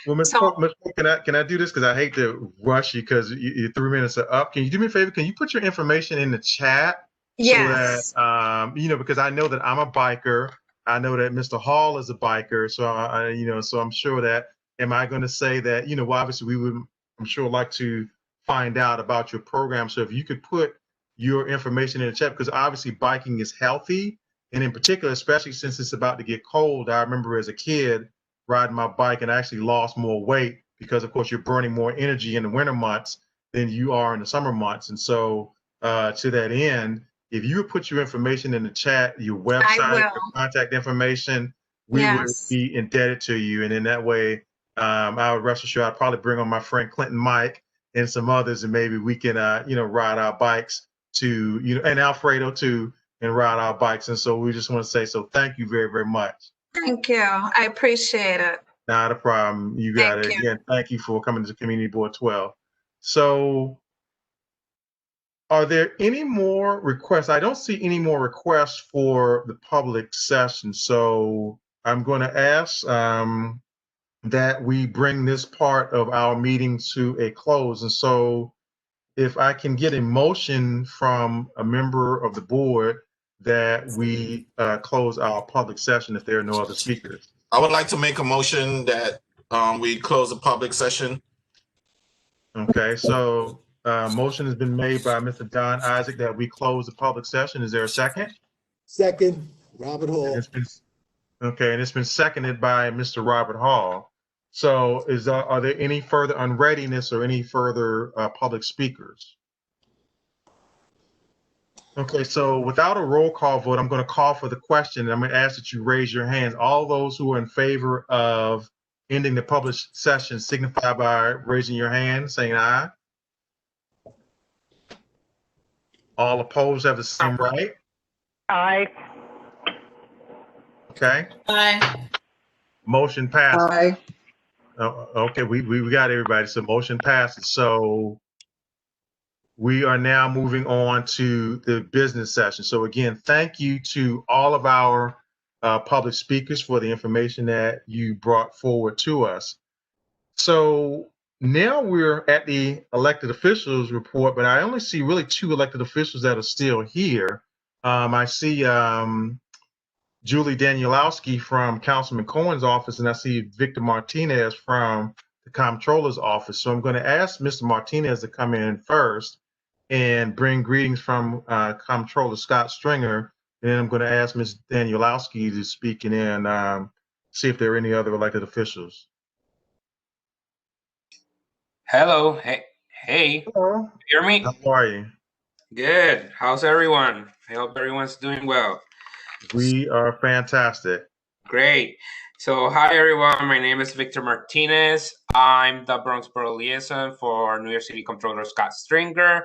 Well, Ms. Pope, can I do this? Because I hate to rush you because your 3 minutes are up. Can you do me a favor? Can you put your information in the chat? Yes. So that, because I know that I'm a biker. I know that Mr. Hall is a biker. So, so I'm sure that, am I going to say that, well, obviously we would, I'm sure, like to find out about your program. So if you could put your information in the chat, because obviously biking is healthy. And in particular, especially since it's about to get cold, I remember as a kid riding my bike and I actually lost more weight because, of course, you're burning more energy in the winter months than you are in the summer months. And so to that end, if you would put your information in the chat, your website, your contact information, we would be indebted to you. And in that way, I would rest assured I'd probably bring on my friend Clinton Mike and some others, and maybe we can, ride our bikes to, and Alfredo too, and ride our bikes. And so we just want to say, so thank you very, very much. Thank you. I appreciate it. Not a problem. You got Thank it. you. Again, thank you for coming to Community Board 12. So are there any more requests? I don't see any more requests for the public session. So I'm going to ask that we bring this part of our meeting to a close. And so if I can get a motion from a member of the board that we close our public session if there are no other speakers. I would like to make a motion that we close the public session. Okay, so motion has been made by Mr. John Isaac that we close the public session. Is there a second? Second, Robert Hall. And it's been seconded by Mr. Robert Hall. So are there any further unreadiness or any further public speakers? Okay, so without a roll call vote, I'm going to call for the question. And I'm going to ask that you raise your hands. All those who are in favor of ending the public session signify by raising your hand, saying aye. All opposed have the same right. Aye. Okay. Aye. Motion passes. Aye. Okay, we got everybody. So motion passes. So we are now moving on to the business session. So again, thank you to all of our public speakers for the information that you brought forward to us. So now we're at the elected officials report, but I only see really 2 elected officials that are still here. I see Julie Danielowski from Councilman Cohen's office, and I see Victor Martinez from the Comptroller's office. So I'm going to ask Mr. Martinez to come in first and bring greetings from Comptroller Scott Stringer. And then I'm going to ask Ms. Danielowski to speak and then see if there are any other elected officials. Hello. Hey. Hello. Hear me? How are you? Good. How's everyone? I hope everyone's doing well. We are fantastic. Great. So hi everyone, my name is Victor Martinez. I'm the Bronx Borough Liaison for New York City Comptroller Scott Stringer.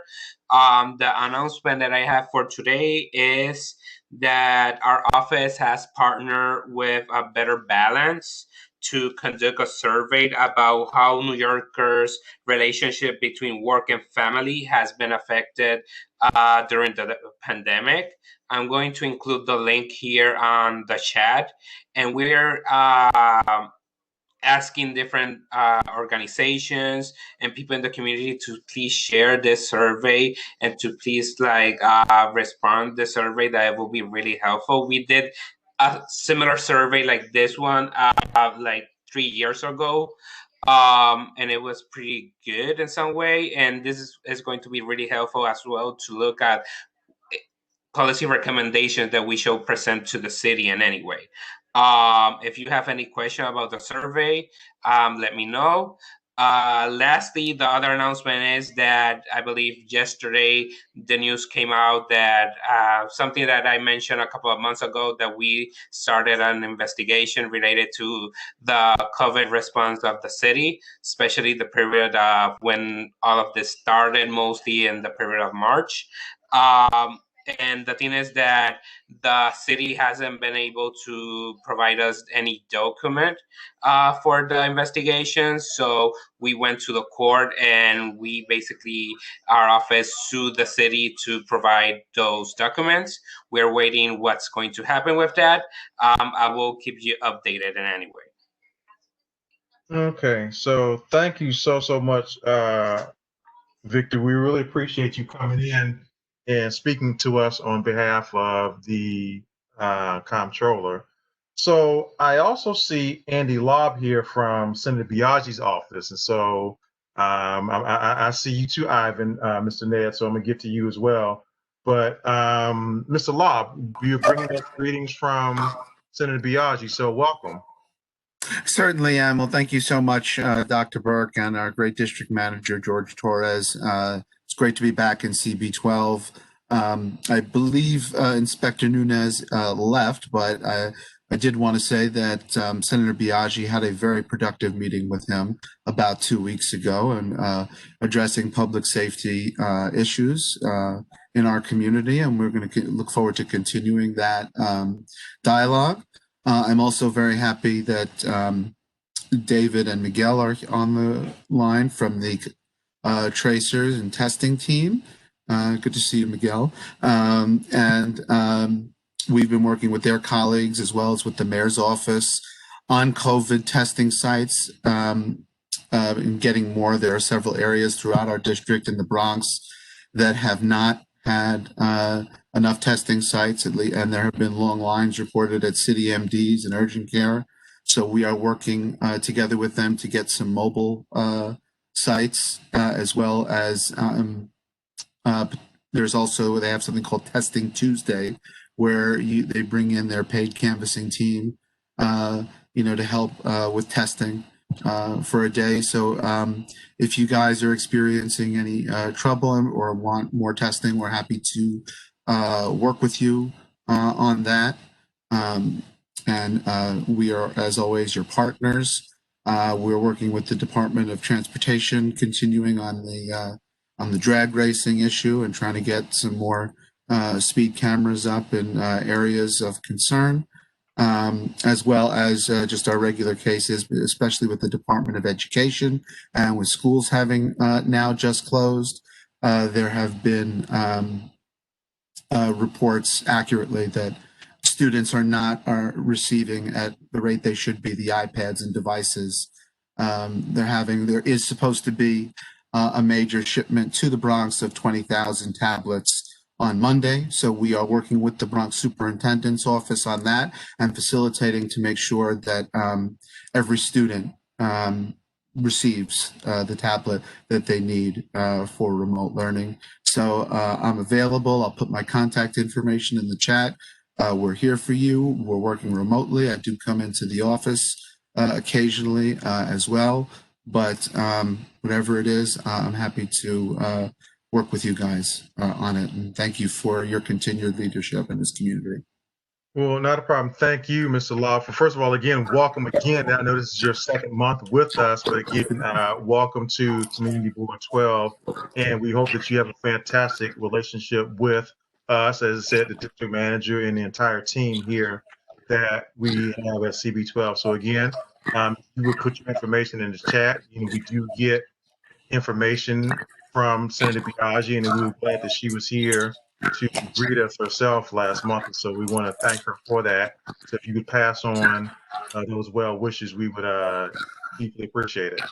The announcement that I have for today is that our office has partnered with a Better Balance to conduct a survey about how New Yorkers' relationship between work and family has been affected during the pandemic. I'm going to include the link here on the chat, and we're asking different organizations and people in the community to please share this survey and to please respond to the survey. That will be really helpful. We did a similar survey like this one like 3 years ago, and it was pretty good in some way, and this is going to be really helpful as well to look at policy recommendations that we shall present to the city in any way. If you have any question about the survey, let me know. Lastly, the other announcement is that I believe yesterday the news came out that something that I mentioned a couple of months ago, that we started an investigation related to the COVID response of the city, especially the period of when all of this started, mostly in the period of March. And the thing is that the city hasn't been able to provide us any document for the investigation. So we went to the court and we basically, our office sued the city to provide those documents. We're waiting what's going to happen with that. I will keep you updated in any way. Okay, so thank you so much, Victor. We really appreciate you coming in and speaking to us on behalf of the comptroller. So I also see Andy Lobb here from Senator Biaggi's office. And so I see you too, Ivan, Mr. Ned, so I'm gonna get to you as well. But Mr. Lobb, you're bringing us greetings from Senator Biaggi, so welcome. Certainly am. Well, thank you so much, Dr. Burke, and our great district manager, George Torres. It's great to be back in CB12. I believe Inspector Nunez left, but I did want to say that Senator Biaggi had a very productive meeting with him about 2 weeks ago and addressing public safety issues in our community, and we're going to look forward to continuing that dialogue. I'm also very happy that David and Miguel are on the line from the tracers and testing team. Good to see you, Miguel. We've been working with their colleagues as well as with the mayor's office on COVID testing sites and getting more. There are several areas throughout our district in the Bronx that have not had enough testing sites, and there have been long lines reported at city MDs and urgent care. So we are working together with them to get some mobile sites as well as there's also, they have something called Testing Tuesday, where they bring in their paid canvassing team, to help with testing for a day. So if you guys are experiencing any trouble or want more testing, we're happy to work with you on that. We are, as always, your partners. We're working with the Department of Transportation, continuing on the drag racing issue and trying to get some more speed cameras up in areas of concern, as well as just our regular cases, especially with the Department of Education and with schools having now just closed. There have been reports accurately that students are receiving at the rate they should be the iPads and devices. There is supposed to be a major shipment to the Bronx of 20,000 tablets on Monday. So we are working with the Bronx Superintendent's Office on that and facilitating to make sure that every student receives the tablet that they need for remote learning. So I'm available. I'll put my contact information in the chat. We're here for you. We're working remotely. I do come into the office occasionally as well, but whatever it is, I'm happy to work with you guys on it. And thank you for your continued leadership in this community. Well, not a problem. Thank you, Mr. Lawful. First of all, again, welcome again. I know this is your second month with us, but again, welcome to Community Board 12. And we hope that you have a fantastic relationship with us, as I said, the district manager and the entire team here that we have at CB12. So again, you would put your information in the chat. We do get information from Senator Biaggi, and we were glad that she was here to greet us herself last month. And so we want to thank her for that. So if you could pass on those well wishes, we would deeply appreciate it.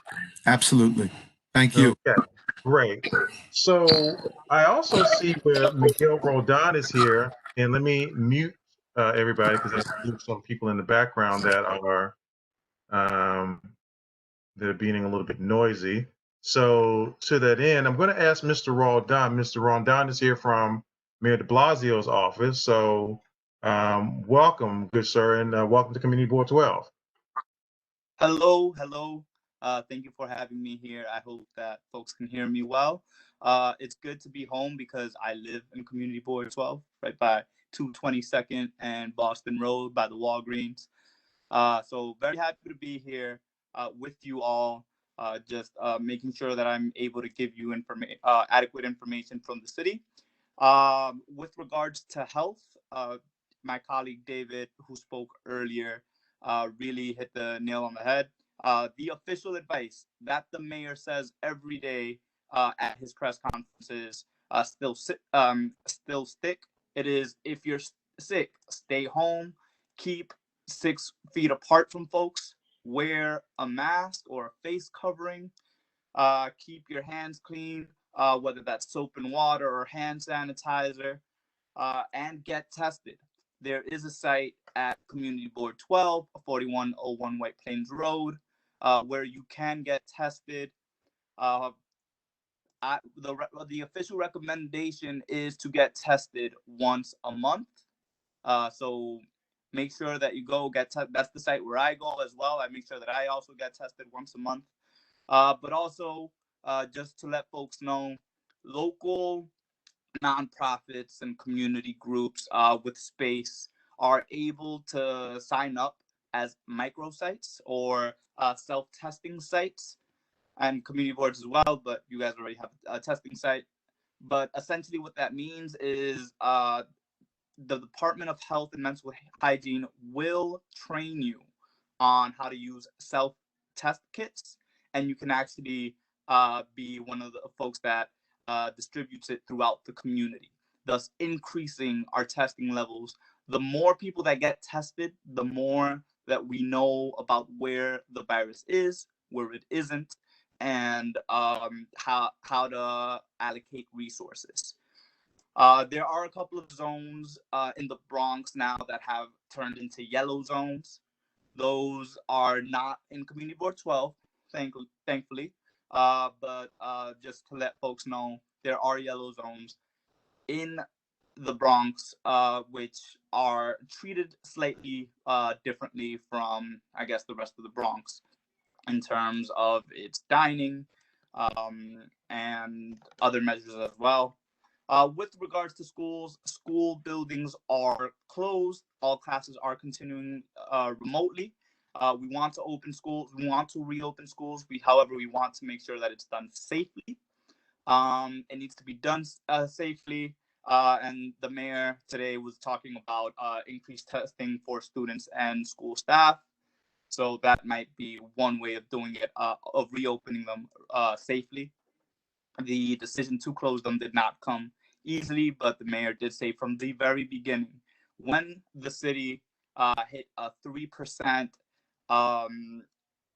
Absolutely. Thank you. Okay, great. So I also see where Miguel Roldan is here, and let me mute everybody because I see some people in the background that are being a little bit noisy. So to that end, I'm going to ask Mr. Roldan. Mr. Roldan is here from Mayor de Blasio's office. So welcome, good sir, and welcome to Community Board 12. Hello. Thank you for having me here. I hope that folks can hear me well. It's good to be home because I live in Community Board 12, right by 222nd and Boston Road by the Walgreens. So very happy to be here with you all, just making sure that I'm able to give you adequate information from the city. With regards to health, my colleague David, who spoke earlier, really hit the nail on the head. The official advice that the mayor says every day at his press conferences still stick. It is, if you're sick, stay home, keep 6 feet apart from folks, wear a mask or a face covering, keep your hands clean, whether that's soap and water or hand sanitizer, and get tested. There is a site at Community Board 12, 4101 White Plains Road, where you can get tested. The official recommendation is to get tested once a month. So make sure that you go get tested. That's the site where I go as well. I make sure that I also get tested once a month. But also, just to let folks know, local nonprofits and community groups with space are able to sign up as microsites or self-testing sites, and community boards as well, but you guys already have a testing site. But essentially what that means is the Department of Health and Mental Hygiene will train you on how to use self-test kits, and you can actually be one of the folks that distributes it throughout the community, thus increasing our testing levels. The more people that get tested, the more that we know about where the virus is, where it isn't, and how to allocate resources. There are a couple of zones in the Bronx now that have turned into yellow zones. Those are not in Community Board 12, thankfully. But just to let folks know, there are yellow zones in the Bronx, which are treated slightly differently from, I guess, the rest of the Bronx in terms of its dining and other measures as well. With regards to schools, school buildings are closed. All classes are continuing remotely. We want to open schools. We want to reopen schools. However, we want to make sure that it's done safely. It needs to be done safely. And the mayor today was talking about increased testing for students and school staff. So that might be one way of doing it, of reopening them safely. The decision to close them did not come easily, but the mayor did say from the very beginning, when the city hit a 3%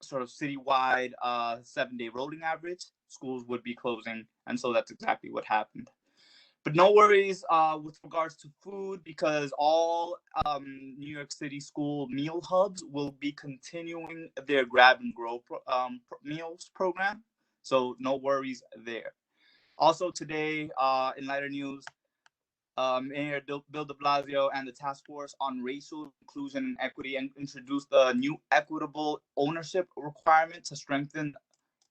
sort of citywide 7-day rolling average, schools would be closing. And so that's exactly what happened. But no worries with regards to food, because all New York City school meal hubs will be continuing their grab and go meals program. So no worries there. Also today, in lighter news, Mayor Bill de Blasio and the Task Force on Racial Inclusion and Equity introduced a new equitable ownership requirement to strengthen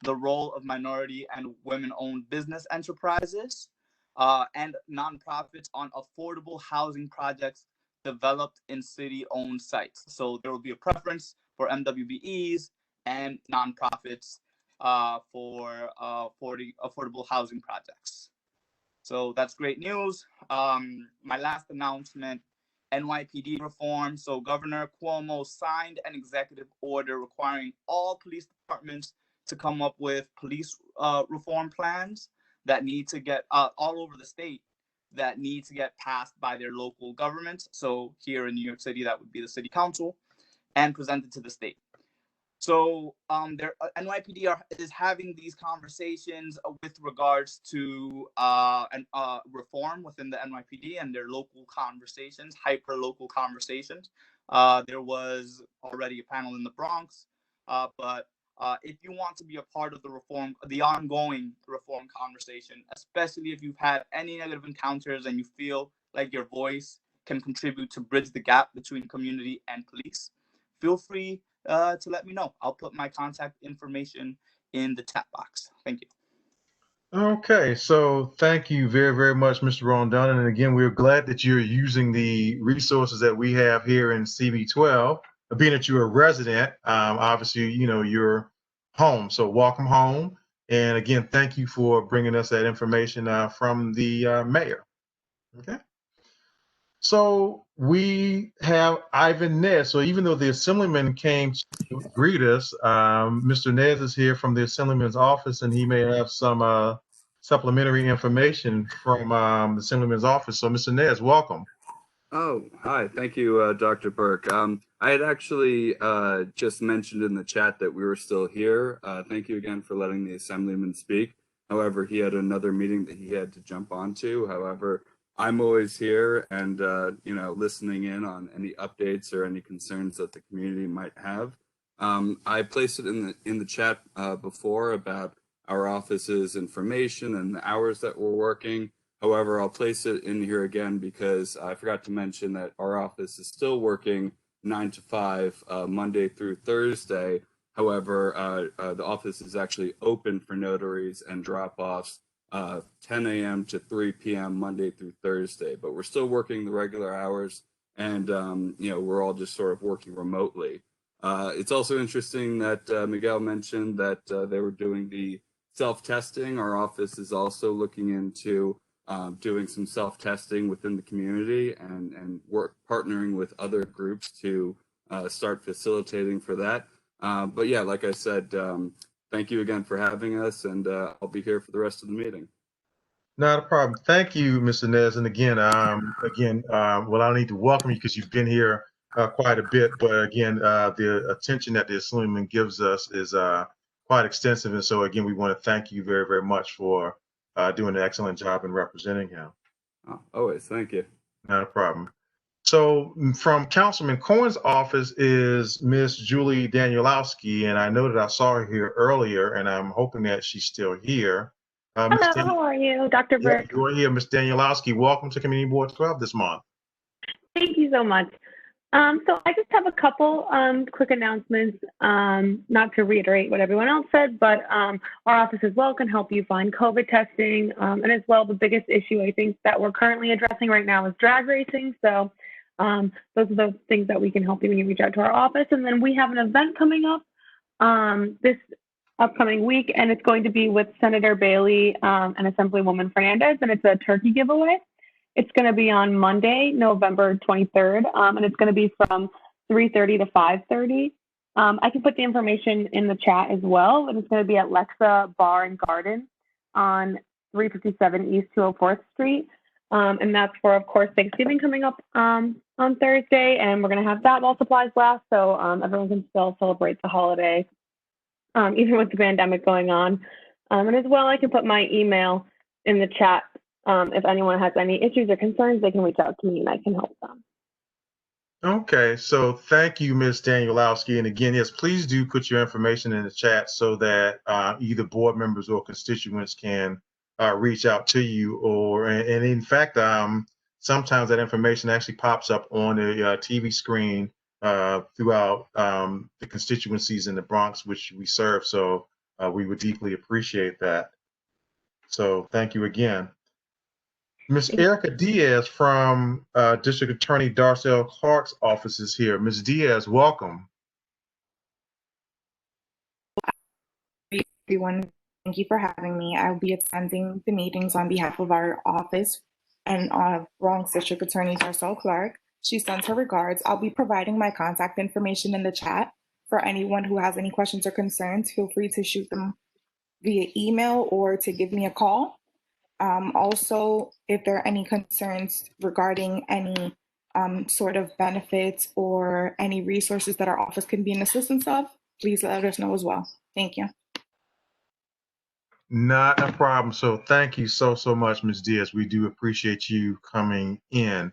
the role of minority and women-owned business enterprises and nonprofits on affordable housing projects developed in city-owned sites. So there will be a preference for MWBEs and nonprofits for affordable housing projects. So that's great news. My last announcement, NYPD reform. So Governor Cuomo signed an executive order requiring all police departments to come up with police reform plans that need to get all over the state, that need to get passed by their local governments. So here in New York City, that would be the city council, and presented to the state. So NYPD is having these conversations with regards to reform within the NYPD and their local conversations, hyper-local conversations. There was already a panel in the Bronx, but if you want to be a part of the ongoing reform conversation, especially if you've had any negative encounters and you feel like your voice can contribute to bridge the gap between community and police, feel free to let me know. I'll put my contact information in the chat box. Thank you. Okay, so thank you very, very much, Mr. Rondon. And again, we're glad that you're using the resources that we have here in CB12. Being that you're a resident, obviously, you know, you're home. So welcome home. And again, thank you for bringing us that information from the mayor. Okay. So we have Ivan Nez. So even though the assemblyman came to greet us, Mr. Nez is here from the assemblyman's office, and he may have some supplementary information from the assemblyman's office. So Mr. Nez, welcome. Oh, hi. Thank you, Dr. Burke. I had actually just mentioned in the chat that we were still here. Thank you again for letting the assemblyman speak. However, he had another meeting that he had to jump onto. However, I'm always here and, you know, listening in on any updates or any concerns that the community might have. I placed it in the chat before about our office's information and the hours that we're working. However, I'll place it in here again because I forgot to mention that our office is still working 9 to 5, Monday through Thursday. However, the office is actually open for notaries and drop-offs 10 a.m. to 3 p.m. Monday through Thursday. But we're still working the regular hours, and we're all just sort of working remotely. It's also interesting that Miguel mentioned that they were doing the self-testing. Our office is also looking into doing some self-testing within the community and partnering with other groups to start facilitating for that. But yeah, like I said, thank you again for having us, and I'll be here for the rest of the meeting. Not a problem. Thank you, Mr. Nez. And again, well, I don't need to welcome you because you've been here quite a bit. But again, the attention that the Assemblyman gives us is quite extensive. And so again, we want to thank you very, very much for doing an excellent job in representing him. Oh, always, thank you. Not a problem. So from Councilman Cohen's office is Miss Julie Danielowski, and I know that I saw her here earlier, and I'm hoping that she's still here. Hello, how are you, Dr. Burke? Yeah, you're here, Ms. Danielowski. Welcome to Community Board 12 this month. Thank you so much. So I just have a couple quick announcements, not to reiterate what everyone else said, but our office as well can help you find COVID testing. And as well, the biggest issue I think that we're currently addressing right now is drag racing. So those are the things that we can help you when you reach out to our office. And then we have an event coming up this upcoming week, and it's going to be with Senator Bailey and Assemblywoman Fernandez, and it's a turkey giveaway. It's going to be on Monday, November 23rd, and it's going to be from 3:30 to 5:30. I can put the information in the chat as well, and it's going to be at Lexa Bar and Garden on 357 East 204th Street. And that's for, of course, Thanksgiving coming up on Thursday, and we're going to have that while supplies last, so everyone can still celebrate the holiday, even with the pandemic going on. And as well, I can put my email in the chat. If anyone has any issues or concerns, they can reach out to me and I can help them. Okay, so thank you, Ms. Danielowski. And again, yes, please do put your information in the chat so that either board members or constituents can reach out to you. And in fact, sometimes that information actually pops up on the TV screen throughout the constituencies in the Bronx, which we serve. So we would deeply appreciate that. So thank you again. Ms. Erica Diaz from District Attorney Darcel Clark's office is here. Ms. Diaz, welcome. Everyone, thank you for having me. I'll be attending the meetings on behalf of our office and Bronx District Attorney Darcel Clark. She sends her regards. I'll be providing my contact information in the chat. For anyone who has any questions or concerns, feel free to shoot them via email or to give me a call. Also, if there are any concerns regarding any sort of benefits or any resources that our office can be in assistance of, please let us know as well. Thank you. Not a problem. So thank you so much, Ms. Diaz. We do appreciate you coming in.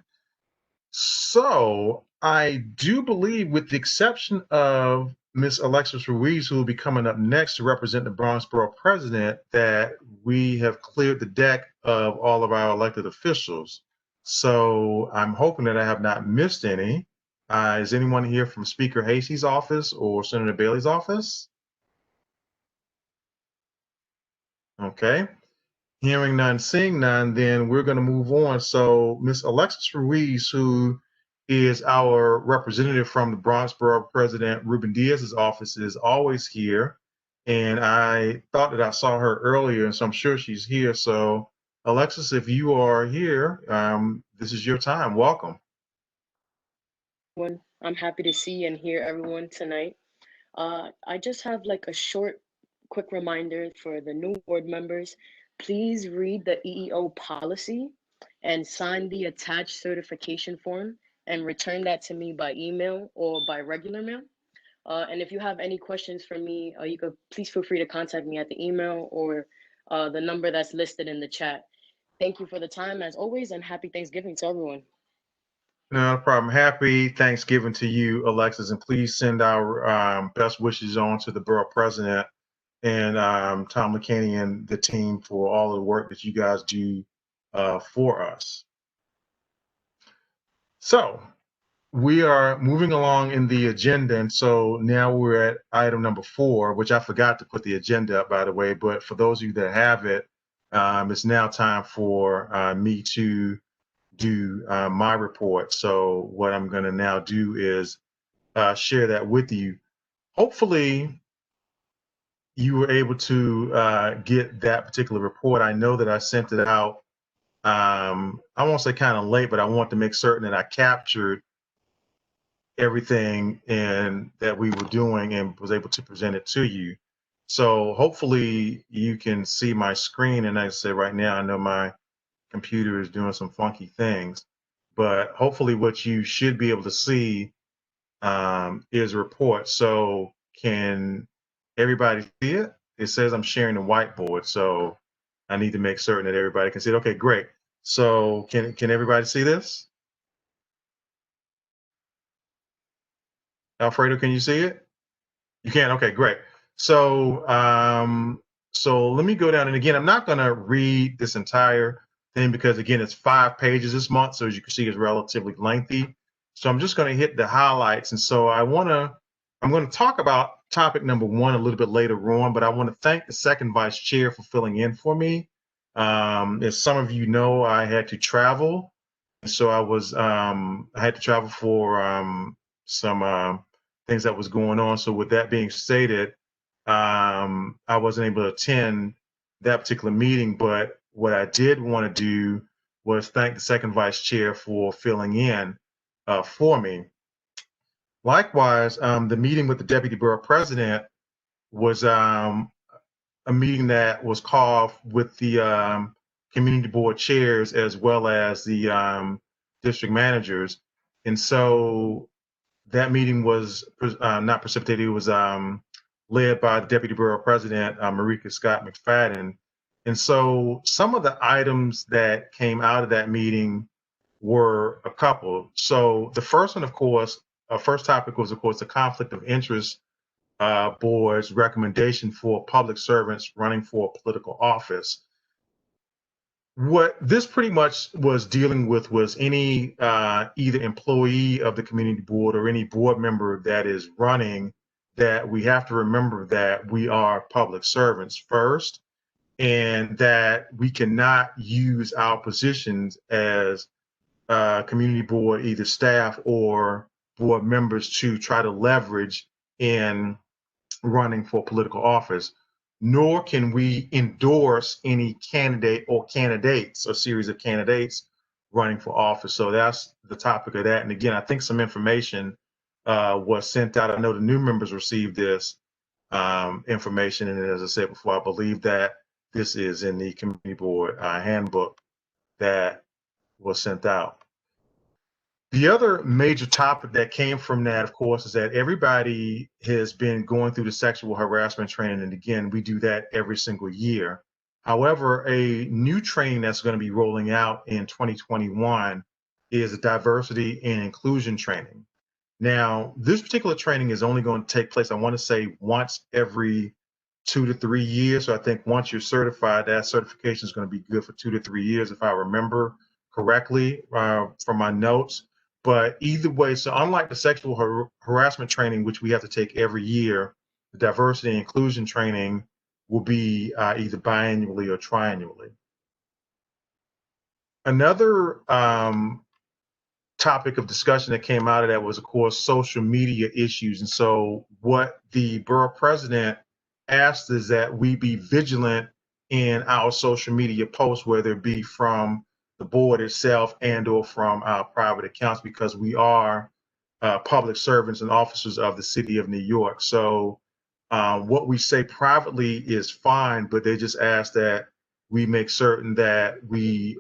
So I do believe, with the exception of Ms. Alexis Ruiz, who will be coming up next to represent the Bronx Borough President, that we have cleared the deck of all of our elected officials. So I'm hoping that I have not missed any. Is anyone here from Speaker Hasey's office or Senator Bailey's office? Okay. Hearing none, seeing none, then we're going to move on. So Ms. Alexis Ruiz, who is our representative from the Bronx Borough President Ruben Diaz's office, is always here. And I thought that I saw her earlier, and so I'm sure she's here. So Alexis, if you are here, this is your time. Welcome. I'm happy to see and hear everyone tonight. I just have like a quick reminder for the new board members. Please read the EEO policy and sign the attached certification form and return that to me by email or by regular mail. And if you have any questions for me, you could please feel free to contact me at the email or the number that's listed in the chat. Thank you for the time as always, and happy Thanksgiving to everyone. No problem. Happy Thanksgiving to you, Alexis, and please send our best wishes on to the borough president and Tom McKinney and the team for all of the work that you guys do for us. So we are moving along in the agenda, and so now we're at item number 4, which I forgot to put the agenda up, by the way, but for those of you that have it, it's now time for me to do my report. So what I'm going to now do is share that with you. Hopefully, you were able to get that particular report. I know that I sent it out. I won't say kind of late, but I want to make certain that I captured everything and that we were doing and was able to present it to you. So hopefully you can see my screen. And I say right now, I know my computer is doing some funky things, but hopefully what you should be able to see is a report. So can everybody see it? It says I'm sharing the whiteboard, so I need to make certain that everybody can see it. Okay, great. So can everybody see this? Alfredo, can you see it? You can? Okay, great. So so let me go down, and again, I'm not gonna read this entire thing because again, it's 5 pages this month, so as you can see, it's relatively lengthy. So I'm just gonna hit the highlights, and so I'm gonna talk about topic number 1 a little bit later on, but I want to thank the second vice chair for filling in for me. As some of you know, I had to travel, so I had to travel for some things that was going on. So with that being stated, I wasn't able to attend that particular meeting, but what I did want to do was thank the second vice chair for filling in for me. Likewise, the meeting with the deputy borough president was a meeting that was called with the community board chairs as well as the district managers. And so that meeting was not precipitated, it was led by the deputy borough president, Marika Scott McFadden. And so some of the items that came out of that meeting were a couple. So the first one, of course, first topic was, of course, the conflict of interest board's recommendation for public servants running for political office. What this pretty much was dealing with was any either employee of the community board or any board member that is running, that we have to remember that we are public servants first, and that we cannot use our positions as community board, either staff or board members, to try to leverage in running for political office, nor can we endorse any candidate or candidates, a series of candidates running for office. So that's the topic of that. And again, I think some information was sent out. I know the new members received this information. And as I said before, I believe that this is in the community board handbook that was sent out. The other major topic that came from that, of course, is that everybody has been going through the sexual harassment training. And again, we do that every single year. However, a new training that's going to be rolling out in 2021 is a diversity and inclusion training. Now, this particular training is only going to take place, I want to say, once every 2 to 3 years. So I think once you're certified, that certification is going to be good for 2 to 3 years, if I remember correctly from my notes. But either way, so unlike the sexual harassment training, which we have to take every year, the diversity and inclusion training will be either biannually or triannually. Another topic of discussion that came out of that was, of course, social media issues. And so what the borough president asked is that we be vigilant in our social media posts, whether it be from the board itself and or from our private accounts, because we are public servants and officers of the city of New York. So what we say privately is fine, but they just ask that we make certain that we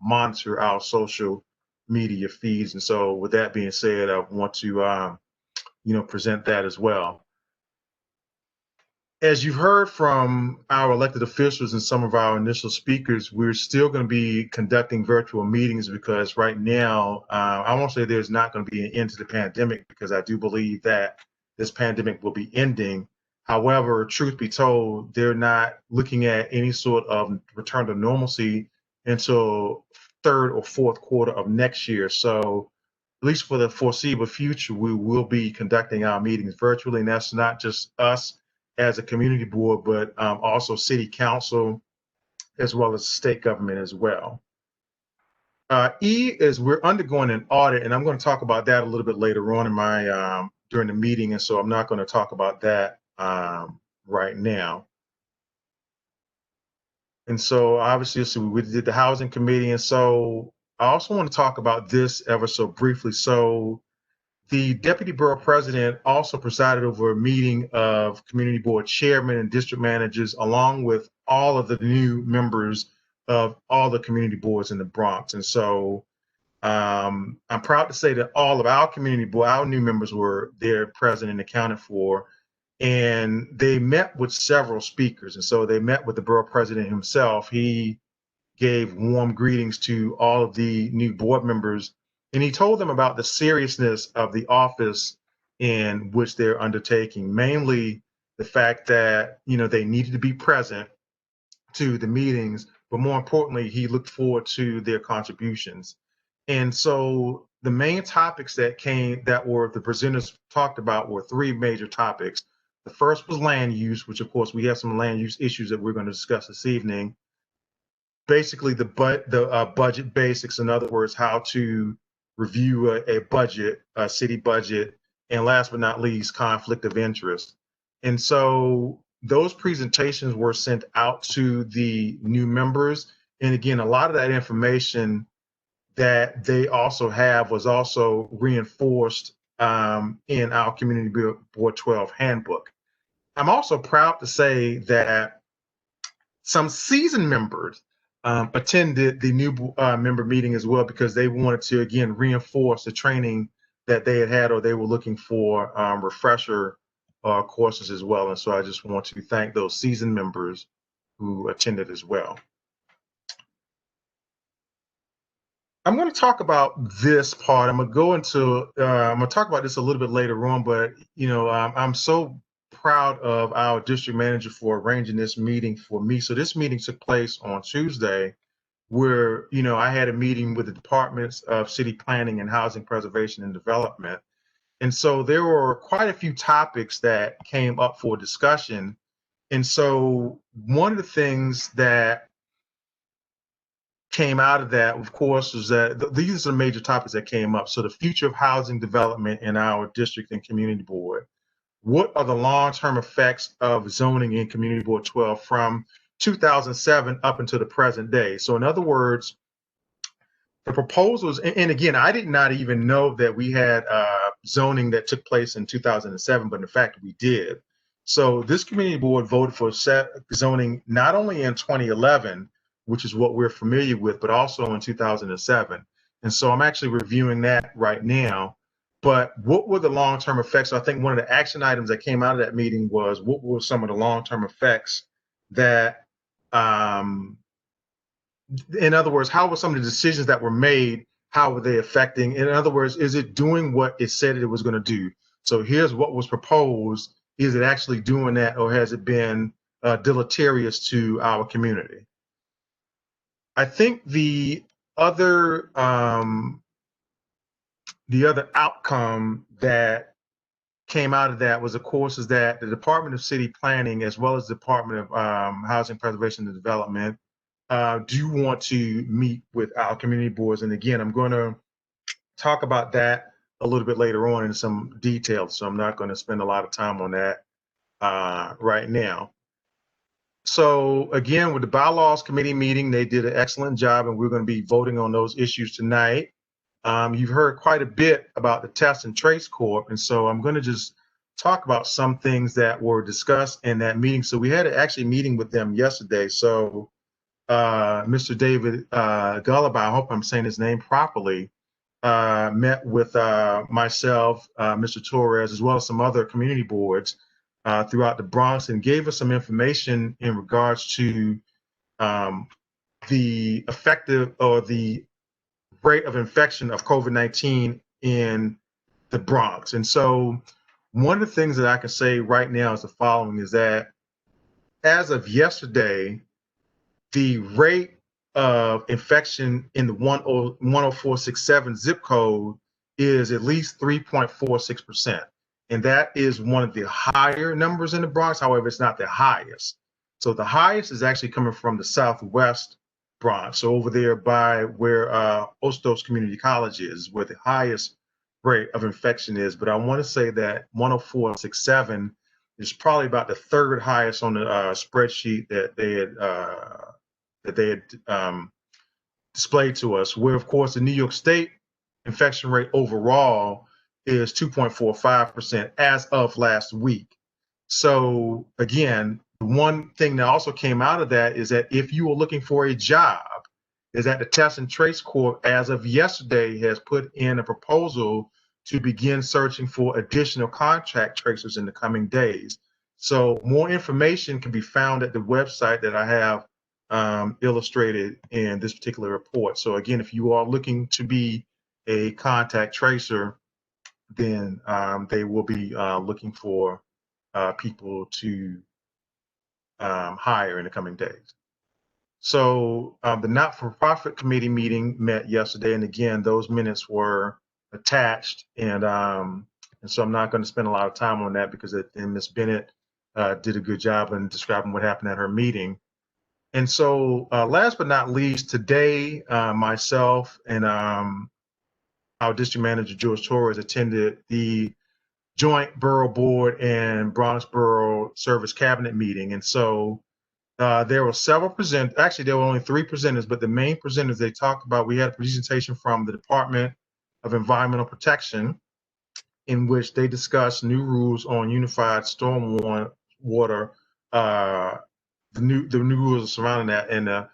monitor our social media feeds. And so with that being said, I want to present that as well. As you've heard from our elected officials and some of our initial speakers, we're still going to be conducting virtual meetings because right now, I won't say there's not going to be an end to the pandemic, because I do believe that this pandemic will be ending. However, truth be told, they're not looking at any sort of return to normalcy until third or fourth quarter of next year. So at least for the foreseeable future, we will be conducting our meetings virtually. And that's not just us as a community board, but also city council as well as state government as well. E is we're undergoing an audit, and I'm going to talk about that a little bit later on in my during the meeting, and so I'm not going to talk about that right now. And so obviously, so we did the housing committee, and so I also want to talk about this ever so briefly. So the deputy borough president also presided over a meeting of community board chairmen and district managers, along with all of the new members of all the community boards in the Bronx. And so I'm proud to say that all of our community board, our new members were there present and accounted for. And they met with several speakers. And so they met with the borough president himself. He gave warm greetings to all of the new board members, and he told them about the seriousness of the office in which they're undertaking, mainly the fact that, you know, they needed to be present to the meetings, but more importantly, he looked forward to their contributions. And so the main topics that were the presenters talked about were three major topics. The first was land use, which of course we have some land use issues that we're going to discuss this evening. Basically the budget basics, in other words, how to review a budget, a city budget, and last but not least, conflict of interest. And so those presentations were sent out to the new members. And again, a lot of that information that they also have was also reinforced in our Community Board 12 handbook. I'm also proud to say that some seasoned members attended the new member meeting as well, because they wanted to, again, reinforce the training that they had or they were looking for refresher courses as well. And so I just want to thank those seasoned members who attended as well. I'm going to talk about this part. I'm going to talk about this a little bit later on, but you know, I'm so proud of our district manager for arranging this meeting for me. So this meeting took place on Tuesday, where, you know, I had a meeting with the departments of city planning and housing preservation and development. And so there were quite a few topics that came up for discussion. And so one of the things that came out of that, of course, was that these are the major topics that came up. So the future of housing development in our district and community board. What are the long-term effects of zoning in Community Board 12 from 2007 up until the present day? So in other words, the proposals, and again, I did not even know that we had zoning that took place in 2007, but in fact we did. So this community board voted for zoning not only in 2011, which is what we're familiar with, but also in 2007. And so I'm actually reviewing that right now. But what were the long-term effects? So I think one of the action items that came out of that meeting was what were some of the long-term effects that, in other words, how were some of the decisions that were made, how were they affecting? In other words, is it doing what it said it was going to do? So here's what was proposed. Is it actually doing that, or has it been deleterious to our community? I think the other outcome that came out of that was, of course, is that the Department of City Planning, as well as the Department of Housing Preservation and Development, do want to meet with our community boards. And again, I'm going to talk about that a little bit later on in some detail, so I'm not going to spend a lot of time on that right now. So again, with the bylaws committee meeting, they did an excellent job, and we're going to be voting on those issues tonight. You've heard quite a bit about the Test and Trace Corp, and so I'm going to just talk about some things that were discussed in that meeting. So we had actually meeting with them yesterday. So Mr. David Gulliby, I hope I'm saying his name properly, met with myself, Mr. Torres, as well as some other community boards throughout the Bronx, and gave us some information in regards to the effective or the rate of infection of COVID-19 in the Bronx. And so one of the things that I can say right now is the following, is that as of yesterday, the rate of infection in the 10467 zip code is at least 3.46%. And that is one of the higher numbers in the Bronx. However, it's not the highest. So the highest is actually coming from the Southwest Bronx. So over there by where Ostos Community College is, where the highest rate of infection is. But I want to say that 104.67 is probably about the third highest on the spreadsheet that they had displayed to us, where of course the New York State infection rate overall is 2.45% as of last week. So again, the one thing that also came out of that is that if you are looking for a job, is that the Test and Trace Corps, as of yesterday, has put in a proposal to begin searching for additional contact tracers in the coming days. So more information can be found at the website that I have illustrated in this particular report. So again, if you are looking to be a contact tracer, then they will be looking for people to hire in the coming days. So the not-for-profit committee meeting met yesterday, and again, those minutes were attached, and so I'm not going to spend a lot of time on that because Ms. Bennett did a good job in describing what happened at her meeting. And so last but not least, today, myself and our district manager, George Torres, attended the joint borough board and Bronx Borough Service Cabinet meeting. And so there were several presenters. Actually, there were only 3 presenters, but the main presenters they talked about, we had a presentation from the Department of Environmental Protection in which they discussed new rules on unified stormwater, the new rules surrounding that, and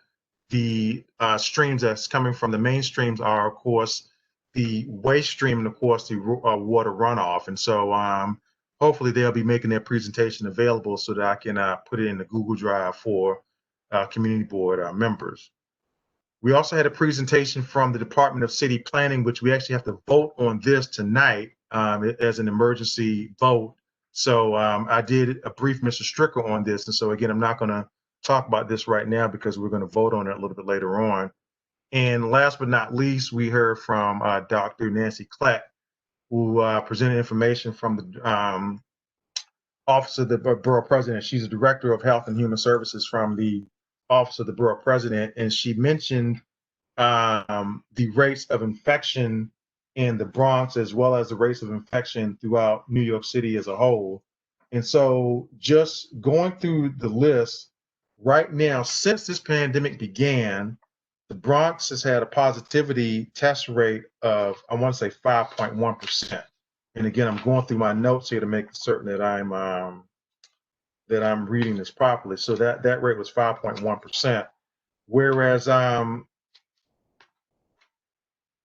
the streams that's coming from the main streams are, of course, the waste stream and, of course, the water runoff. And so hopefully they'll be making their presentation available so that I can put it in the Google Drive for community board members. We also had a presentation from the Department of City Planning, which we actually have to vote on this tonight as an emergency vote. So I did a brief Mr. Stricker on this. And so again, I'm not going to talk about this right now because we're going to vote on it a little bit later on. And last but not least, we heard from Dr. Nancy Kleck, who presented information from the Office of the Borough President. She's the Director of Health and Human Services from the Office of the Borough President, and she mentioned the rates of infection in the Bronx as well as the rates of infection throughout New York City as a whole. And so just going through the list right now, since this pandemic began, the Bronx has had a positivity test rate of, I want to say 5.1%. And again, I'm going through my notes here to make certain that I'm reading this properly. So that rate was 5.1%. Whereas,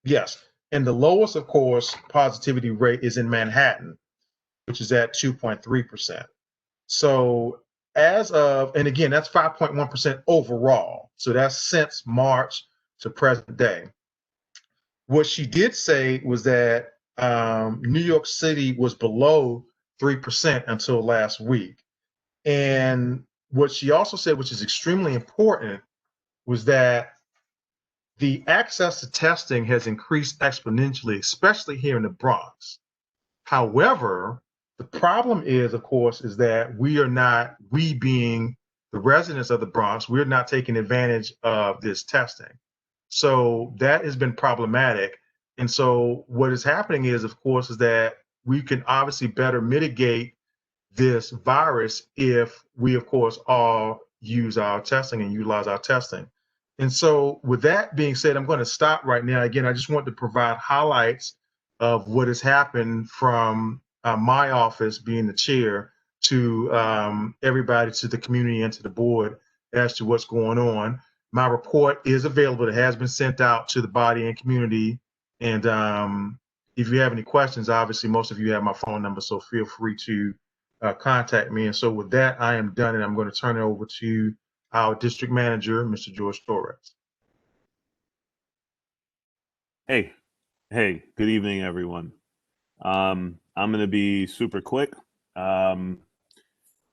yes, and the lowest, of course, positivity rate is in Manhattan, which is at 2.3%. So as of, and again, that's 5.1% overall. So that's since March to present day. What she did say was that New York City was below 3% until last week. And what she also said, which is extremely important, was that the access to testing has increased exponentially, especially here in the Bronx. However, the problem is, of course, is that we being the residents of the Bronx, we're not taking advantage of this testing. So that has been problematic. And so what is happening is, of course, is that we can obviously better mitigate this virus if we, of course, all use our testing and utilize our testing. And so with that being said, I'm going to stop right now. Again, I just want to provide highlights of what has happened from my office being the chair to everybody, to the community and to the board as to what's going on. My report is available. It has been sent out to the body and community. And if you have any questions, obviously most of you have my phone number, so feel free to contact me. And so with that, I am done, and I'm going to turn it over to our district manager, Mr. George Torres. Hey, good evening, everyone. I'm going to be super quick. Good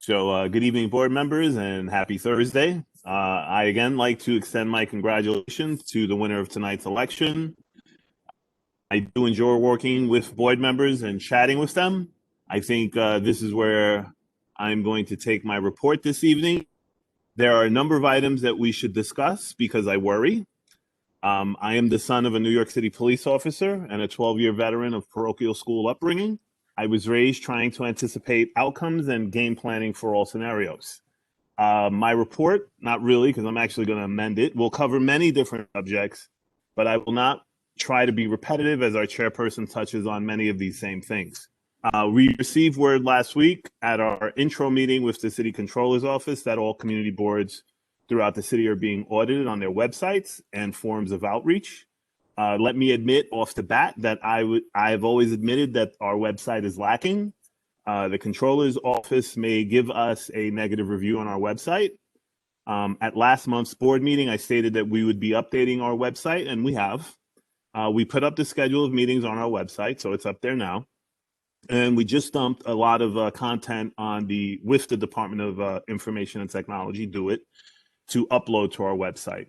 evening, board members, and happy Thursday. I again like to extend my congratulations to the winner of tonight's election. I do enjoy working with board members and chatting with them. I think this is where I'm going to take my report this evening. There are a number of items that we should discuss because I worry. I am the son of a New York City police officer and a 12-year veteran of parochial school upbringing. I was raised trying to anticipate outcomes and game planning for all scenarios. My report, not really, because I'm actually going to amend it, will cover many different subjects, but I will not try to be repetitive as our chairperson touches on many of these same things. We received word last week at our intro meeting with the city controller's office that all community boards throughout the city are being audited on their websites and forms of outreach. Let me admit off the bat that I've always admitted that our website is lacking. The controller's office may give us a negative review on our website. At last month's board meeting, I stated that we would be updating our website, and we have. We put up the schedule of meetings on our website, so it's up there now. And we just dumped a lot of content with the Department of Information and Technology, DO-IT, to upload to our website.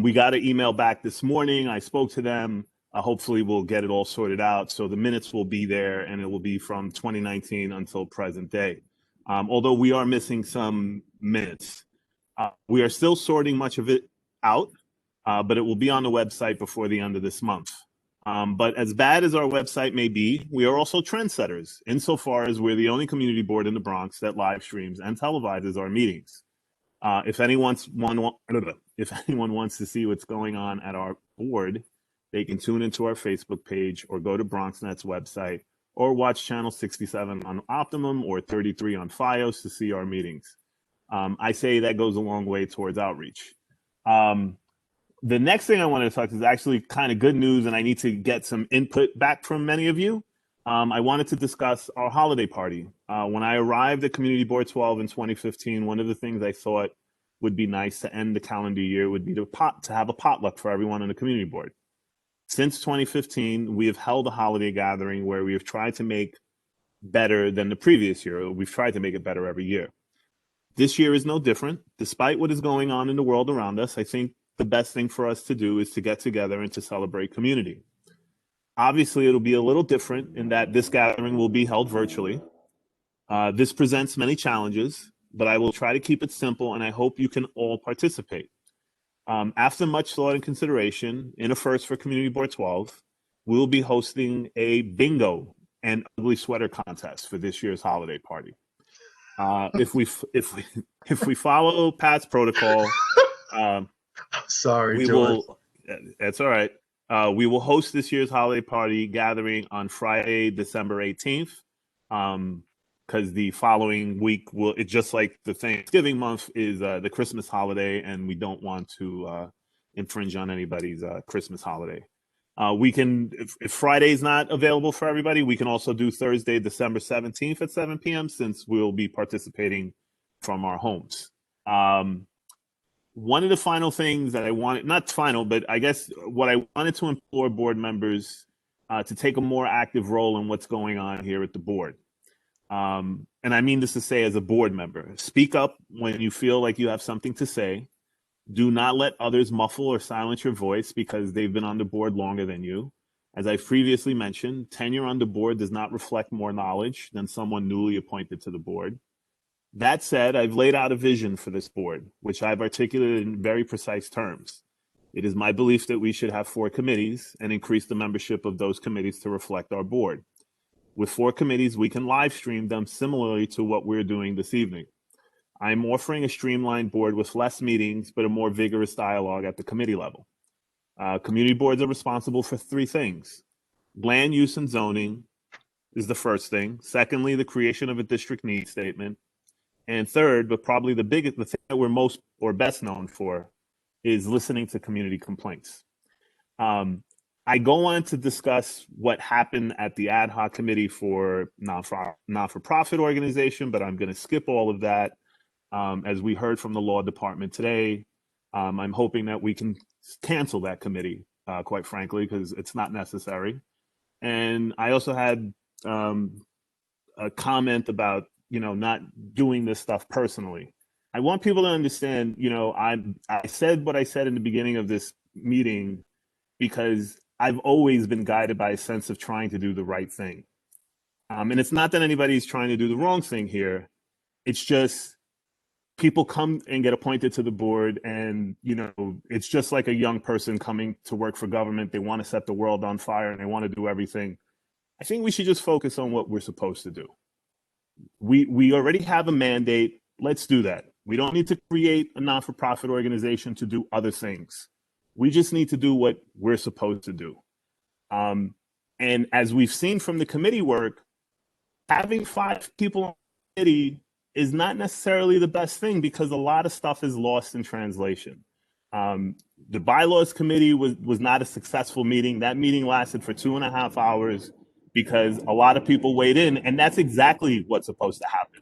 We got an email back this morning. I spoke to them. Hopefully we'll get it all sorted out. So the minutes will be there and it will be from 2019 until present day. Although we are missing some minutes. We are still sorting much of it out, but it will be on the website before the end of this month. But as bad as our website may be, we are also trendsetters insofar as we're the only community board in the Bronx that live streams and televises our meetings. If anyone wants to see what's going on at our board, they can tune into our Facebook page or go to BronxNet's website or watch channel 67 on Optimum or 33 on Fios to see our meetings. I say that goes a long way towards outreach. The next thing I want to talk is actually kind of good news, and I need to get some input back from many of you. I wanted to discuss our holiday party. When I arrived at Community Board 12 in 2015, one of the things I thought would be nice to end the calendar year would be to have a potluck for everyone on the community board. Since 2015, we have held a holiday gathering where we have tried to make better than the previous year. We've tried to make it better every year. This year is no different. Despite what is going on in the world around us, I think the best thing for us to do is to get together and to celebrate community. Obviously, it'll be a little different in that this gathering will be held virtually. This presents many challenges, but I will try to keep it simple, and I hope you can all participate. After much thought and consideration, in a first for Community Board 12, we will be hosting a bingo and ugly sweater contest for this year's holiday party. If we follow Pat's protocol, sorry, we George. That's all right. We will host this year's holiday party gathering on Friday, December 18th. Because the following week it's just like the Thanksgiving month is the Christmas holiday, and we don't want to infringe on anybody's Christmas holiday. We can, if Friday's not available for everybody, we can also do Thursday, December 17th at 7 p.m. since we'll be participating from our homes. One of the final things that I wanted, not final, but I guess what I wanted to implore board members to take a more active role in what's going on here at the board. And I mean this to say as a board member, speak up when you feel like you have something to say. Do not let others muffle or silence your voice because they've been on the board longer than you. As I've previously mentioned, tenure on the board does not reflect more knowledge than someone newly appointed to the board. That said, I've laid out a vision for this board, which I've articulated in very precise terms. It is my belief that we should have 4 committees and increase the membership of those committees to reflect our board. With 4 committees, we can live stream them similarly to what we're doing this evening. I'm offering a streamlined board with less meetings, but a more vigorous dialogue at the committee level. Community boards are responsible for 3 things. Land use and zoning is the first thing. Secondly, the creation of a district needs statement. And third, but probably the thing that we're most or best known for is listening to community complaints. I go on to discuss what happened at the ad hoc committee for not-for-profit organization, but I'm going to skip all of that. As we heard from the law department today, I'm hoping that we can cancel that committee, quite frankly, because it's not necessary. And I also had a comment about, not doing this stuff personally. I want people to understand, I said what I said in the beginning of this meeting because I've always been guided by a sense of trying to do the right thing. And it's not that anybody's trying to do the wrong thing here. It's just people come and get appointed to the board, and it's just like a young person coming to work for government. They want to set the world on fire and they want to do everything. I think we should just focus on what we're supposed to do. We already have a mandate. Let's do that. We don't need to create a not-for-profit organization to do other things. We just need to do what we're supposed to do. And as we've seen from the committee work, having 5 people on the committee is not necessarily the best thing, because a lot of stuff is lost in translation. The bylaws committee was not a successful meeting. That meeting lasted for 2.5 hours because a lot of people weighed in, and that's exactly what's supposed to happen.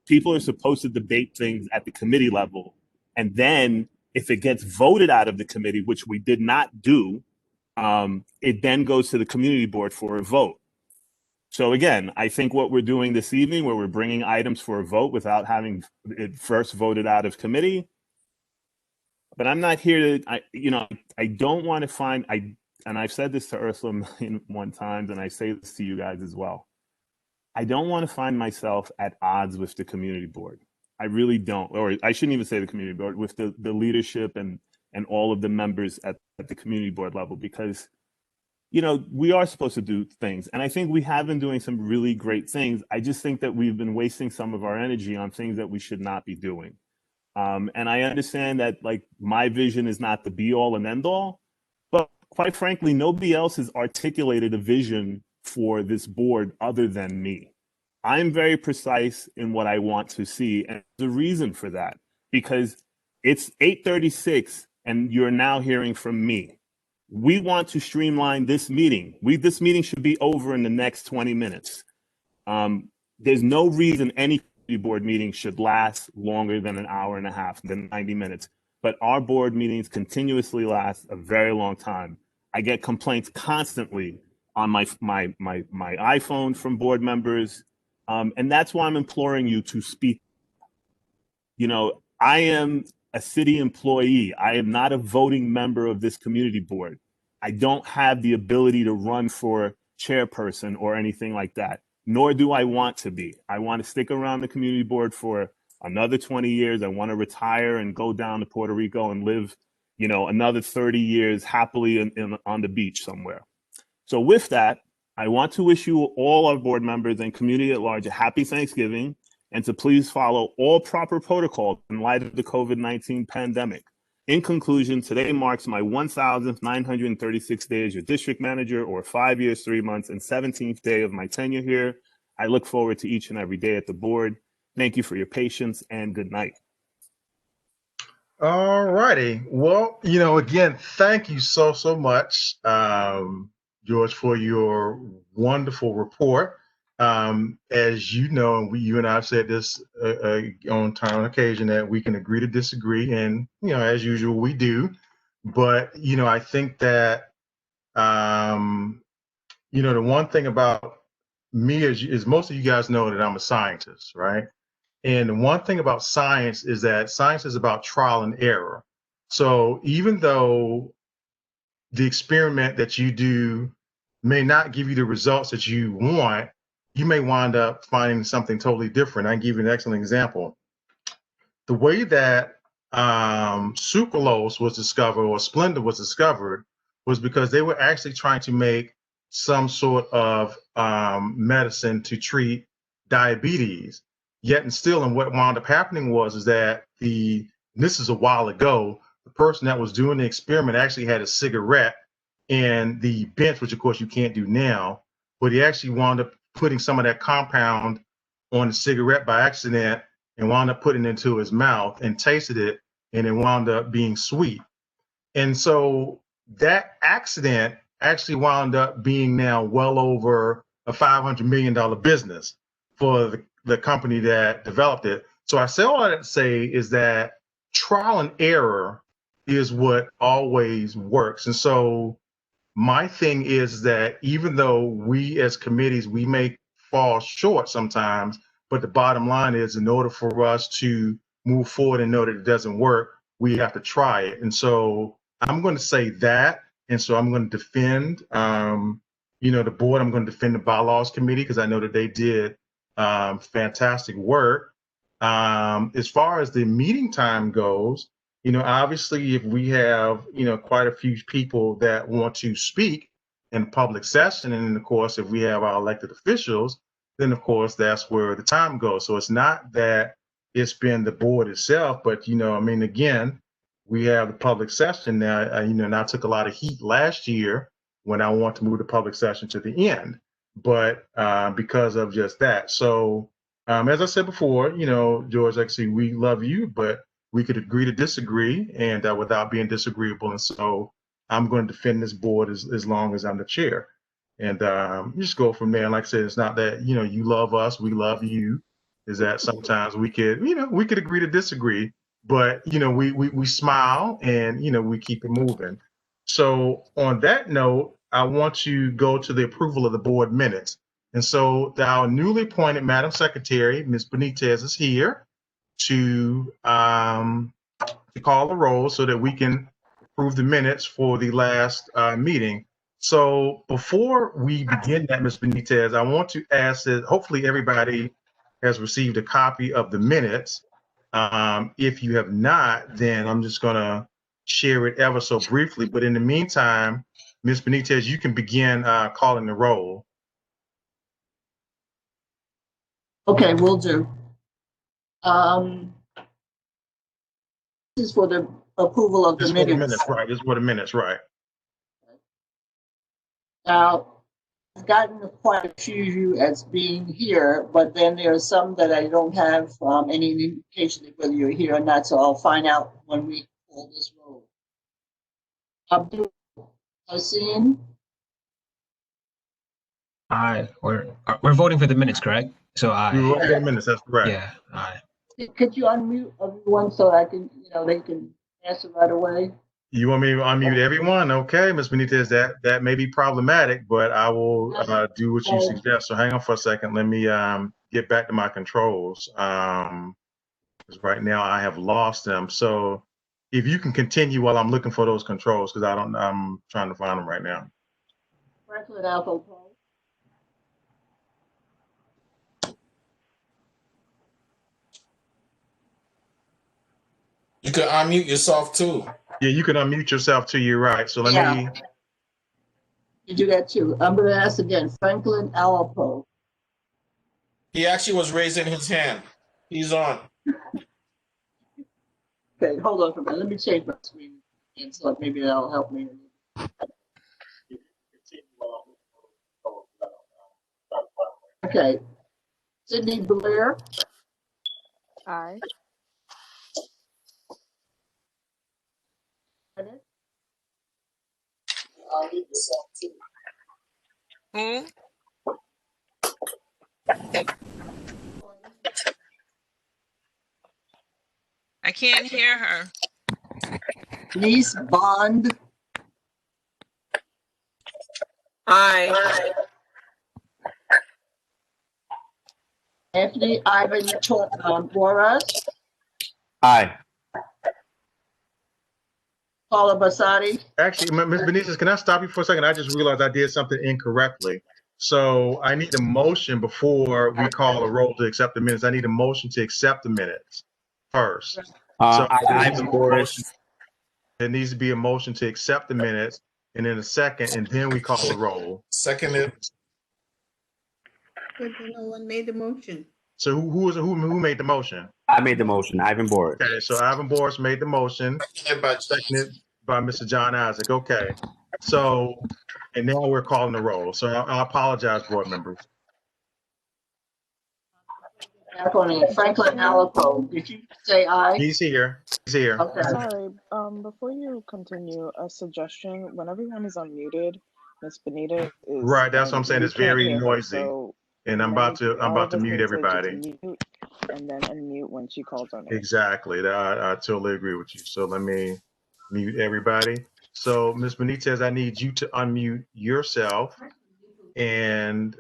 People are supposed to debate things at the committee level, and then if it gets voted out of the committee, which we did not do, it then goes to the community board for a vote. So again, I think what we're doing this evening, where we're bringing items for a vote without having it first voted out of committee, but I'm not here to, I don't want to find, and I've said this to Ursula one time, and I say this to you guys as well. I don't want to find myself at odds with the community board. I really don't, or I shouldn't even say the community board, with the leadership and all of the members at the community board level, because we are supposed to do things. And I think we have been doing some really great things. I just think that we've been wasting some of our energy on things that we should not be doing. And I understand that, like, my vision is not the be all and end all, but quite frankly, nobody else has articulated a vision for this board other than me. I'm very precise in what I want to see. And there's a reason for that, because it's 8:36 and you're now hearing from me. We want to streamline this meeting. This meeting should be over in the next 20 minutes. There's no reason any board meeting should last longer than an hour and a half, than 90 minutes. But our board meetings continuously last a very long time. I get complaints constantly on my iPhone from board members. And that's why I'm imploring you to speak. I am a city employee. I am not a voting member of this community board. I don't have the ability to run for chairperson or anything like that, nor do I want to be. I want to stick around the community board for another 20 years. I want to retire and go down to Puerto Rico and live, another 30 years happily on the beach somewhere. So with that, I want to wish you, all our board members and community at large, a happy Thanksgiving, and to please follow all proper protocols in light of the COVID-19 pandemic. In conclusion, today marks my 1,936 day as your district manager, or 5 years, 3 months, and 17th day of my tenure here. I look forward to each and every day at the board. Thank you for your patience, and good night. All righty. Well, again, thank you so much, George, for your wonderful report. As you know, and you and I have said this on occasion, that we can agree to disagree, and as usual, we do. But I think that the one thing about me is most of you guys know that I'm a scientist, right? And the one thing about science is that science is about trial and error. So even though the experiment that you do may not give you the results that you want, you may wind up finding something totally different. I can give you an excellent example. The way that sucralose was discovered, or Splenda was discovered, was because they were actually trying to make some sort of medicine to treat diabetes. Yet and still, and what wound up happening is that this is a while ago, the person that was doing the experiment actually had a cigarette in the bench, which of course you can't do now, but he actually wound up putting some of that compound on the cigarette by accident and wound up putting it into his mouth and tasted it, and it wound up being sweet. And so that accident actually wound up being now well over a $500 million business for the company that developed it. So I say all that to say is that trial and error is what always works. And so my thing is that even though we as committees, we may fall short sometimes, but the bottom line is, in order for us to move forward and know that it doesn't work, we have to try it. And so I'm going to say that. And so I'm going to defend, the board. I'm going to defend the bylaws committee, because I know that they did fantastic work. As far as the meeting time goes, obviously if we have, quite a few people that want to speak in public session, and then of course, if we have our elected officials, then of course, that's where the time goes. So it's not that it's been the board itself, but, again, we have the public session now, and I took a lot of heat last year when I want to move the public session to the end, but because of just that. So as I said before, George, actually, we love you, but we could agree to disagree and without being disagreeable. And so I'm going to defend this board as long as I'm the chair. And just go from there. And like I said, it's not that, you love us, we love you. Is that sometimes we could, we could agree to disagree, but, we smile and, we keep it moving. So on that note, I want to go to the approval of the board minutes. And so our newly appointed Madam Secretary, Ms. Benitez, is here to call the roll so that we can approve the minutes for the last meeting. So before we begin that, Ms. Benitez, I want to ask that hopefully everybody has received a copy of the minutes. If you have not, then I'm just going to share it ever so briefly. But in the meantime, Ms. Benitez, you can begin calling the roll. Okay, will do. This is for the approval of the minutes. Right, this is for the minutes, right. Now, I've gotten quite a few of you as being here, but then there are some that I don't have any indication of whether you're here or not, so I'll find out when we call this roll. Abdul Hussein? Aye. We're voting for the minutes, correct? So aye. We're voting for the minutes, that's correct. Yeah, aye. Could you unmute everyone so I can, they can answer right away? You want me to unmute everyone? Okay, Ms. Benitez, that may be problematic, but I will do what you suggest. So hang on for a second. Let me get back to my controls. Because right now I have lost them. So if you can continue while I'm looking for those controls, because I'm trying to find them right now. Franklin Alpha. You can unmute yourself too. Yeah, you can unmute yourself too. You're right. So let me. You do that too. I'm going to ask again, Franklin Alapo. He actually was raising his hand. He's on. Okay, hold on for a minute. Let me change my screen, and so maybe that'll help me. Okay, Sydney Blair. Aye. Hmm? I can't hear her. Denise Bond. Aye. Anthony Ivan Boras. Aye. Paula Basati. Actually, Ms. Benitez, can I stop you for a second? I just realized I did something incorrectly. So I need a motion before we call a roll to accept the minutes. I need a motion to accept the minutes first. So there needs to be a motion to accept the minutes, and then a second, and then we call a roll. Seconded. But no one made the motion. So who made the motion? I made the motion, Ivan Boris. Okay, so Ivan Boris made the motion, seconded by Mr. John Isaac. Okay, so, and now we're calling the roll. So I apologize, board members. Franklin Alapo. Did you say aye? He's here. He's here. Okay. Sorry. Before you continue, a suggestion: when everyone is unmuted, Ms. Benitez is Right. That's what I'm saying. It's very noisy, so and I'm about to mute everybody. Mute and then unmute when she calls on it. Exactly. I totally agree with you. So let me mute everybody. So Ms. Benitez, I need you to unmute yourself, and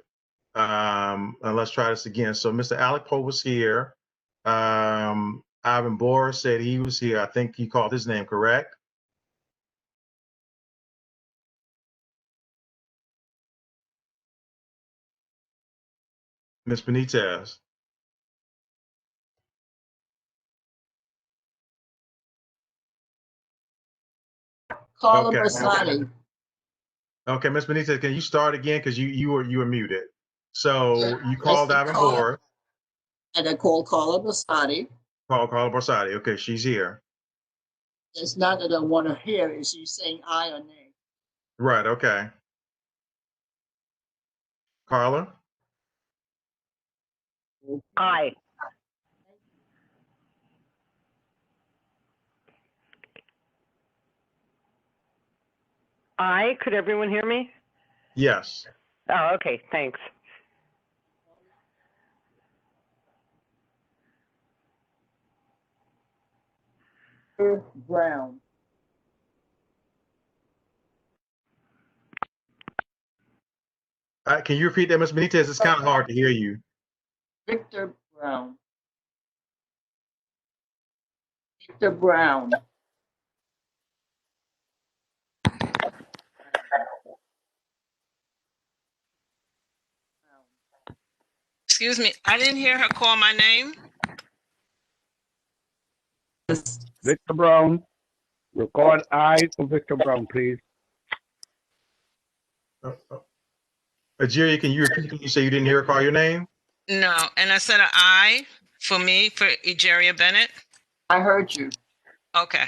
let's try this again. So Mr. Alec Poe was here. Ivan Boris said he was here. I think he called his name, correct? Ms. Benitez. Carla Okay. Brasani. Okay, Ms. Benitez, can you start again? Because you were muted. So you I called said Carla, Davenport. and I called Carla Brasani. Call Carla Borsati. Okay, she's here. It's not that I want to hear. Is she saying aye or nay? Right. Okay. Carla. Aye. Aye. Could everyone hear me? Yes. Oh, okay. Thanks. Brown. Can you repeat that, Ms. Benitez? It's kind of hard to hear you. Victor Brown. Victor Brown. Excuse me, I didn't hear her call my name. Victor Brown. Record aye for Victor Brown, please. Ajiria, can you repeat when you say you didn't hear her call your name? No, and I said an I for me, for Egeria Bennett. I heard you. Okay.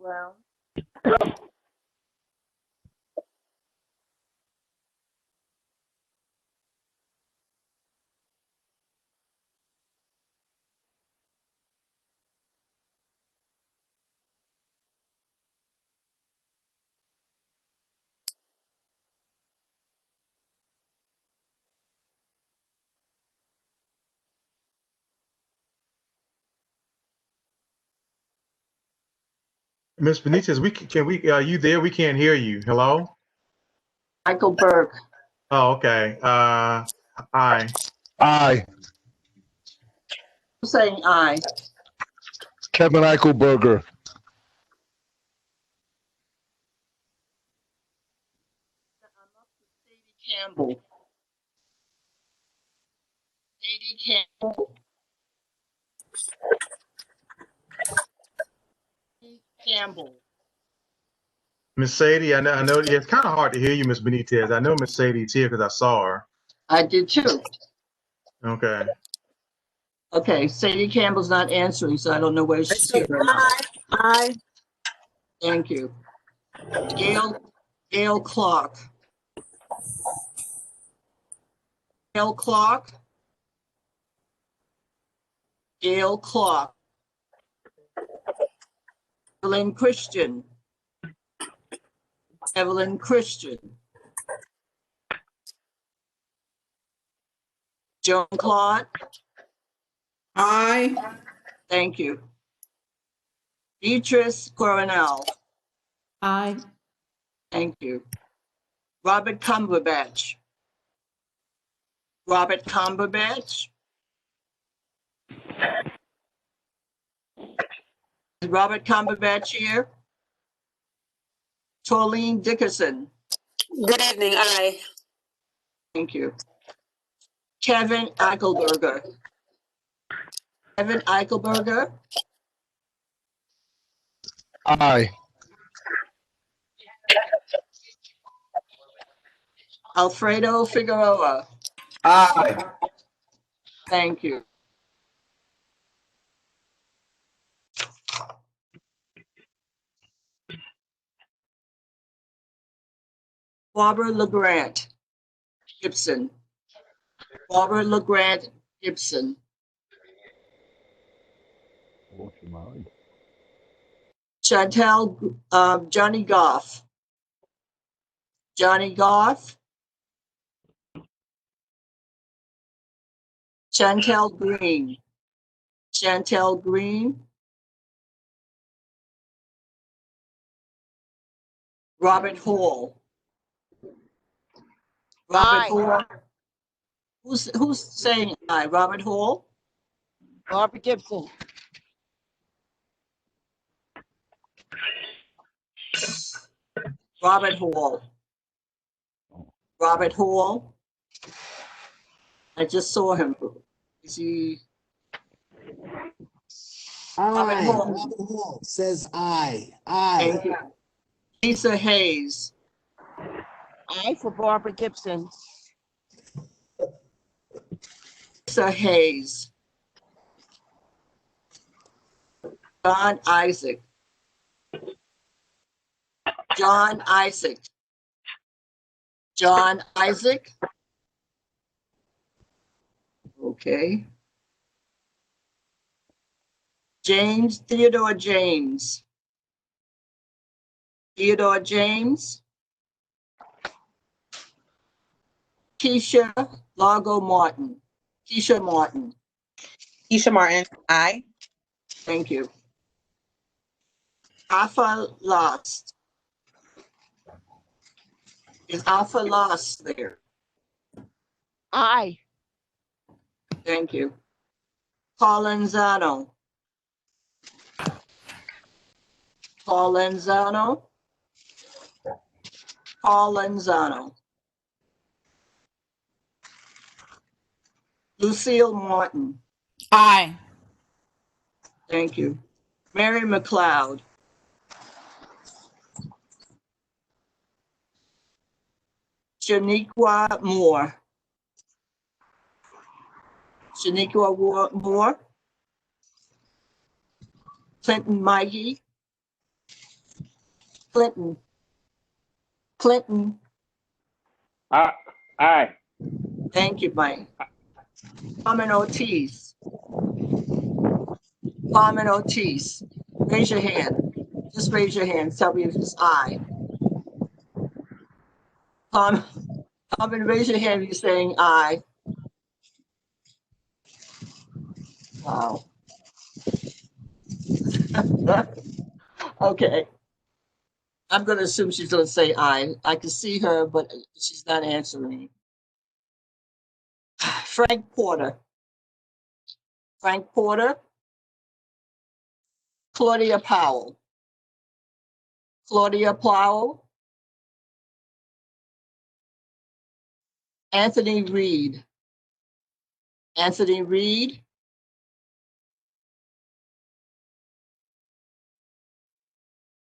Brown. Ms. Benitez, are you there? We can't hear you. Hello? Michael Burke. Oh, okay. Aye. Aye. Who's saying aye? Kevin Eichelberger. Campbell. Sadie Campbell. Campbell. Miss Sadie, I know yeah, it's kind of hard to hear you, Miss Benitez. I know Miss Sadie's here because I saw her. I did too. Okay. Okay, Sadie Campbell's not answering, so I don't know where she's here. Aye. Thank you. Gail Clark. Gail Clark. Gail Clark. Evelyn Christian. Evelyn Christian. Joan Claude. Aye. Thank you. Beatrice Coronel. Aye. Thank you. Robert Cumberbatch. Robert Cumberbatch. Is Robert Cumberbatch here? Torleen Dickerson. Good evening. Aye. Thank you. Kevin Eichelberger. Kevin Eichelberger. Aye. Alfredo Figueroa. Aye. Thank you. Barbara LeGrant Gibson. Barbara LeGrant Gibson. Chantel, Johnny Goff. Johnny Goff. Chantel Green. Chantel Green. Robert Hall. Robert Hall. Who's saying aye? Robert Hall? Barbara Gibson. Robert Hall. Robert Hall. I just saw him. Is he? Robert Hall. Robert Hall says aye. Thank you. Lisa Hayes. I for Barbara Gibson. Lisa Hayes. John Isaac. John Isaac. John Isaac. Okay. James Theodore James. Theodore James. Keisha Largo Martin. Keisha Martin. Keisha Martin, aye. Thank you. Alpha Lost. Is Alpha Lost there? Aye. Thank you. Paulenzano. Paulenzano. Paulenzano. Lucille Martin. Aye. Thank you. Mary McLeod. Shaniqua Moore. Shaniqua Moore. Clinton Mikey. Clinton. Clinton. Aye. Thank you, Mike. Carmen Ortiz. Carmen Ortiz. Raise your hand. Just raise your hand. Tell me if it's aye. Carmen, raise your hand if you're saying aye. Wow. Okay. I'm going to assume she's going to say aye. I can see her, but she's not answering. Frank Porter. Frank Porter. Claudia Powell. Claudia Powell. Anthony Reed. Anthony Reed.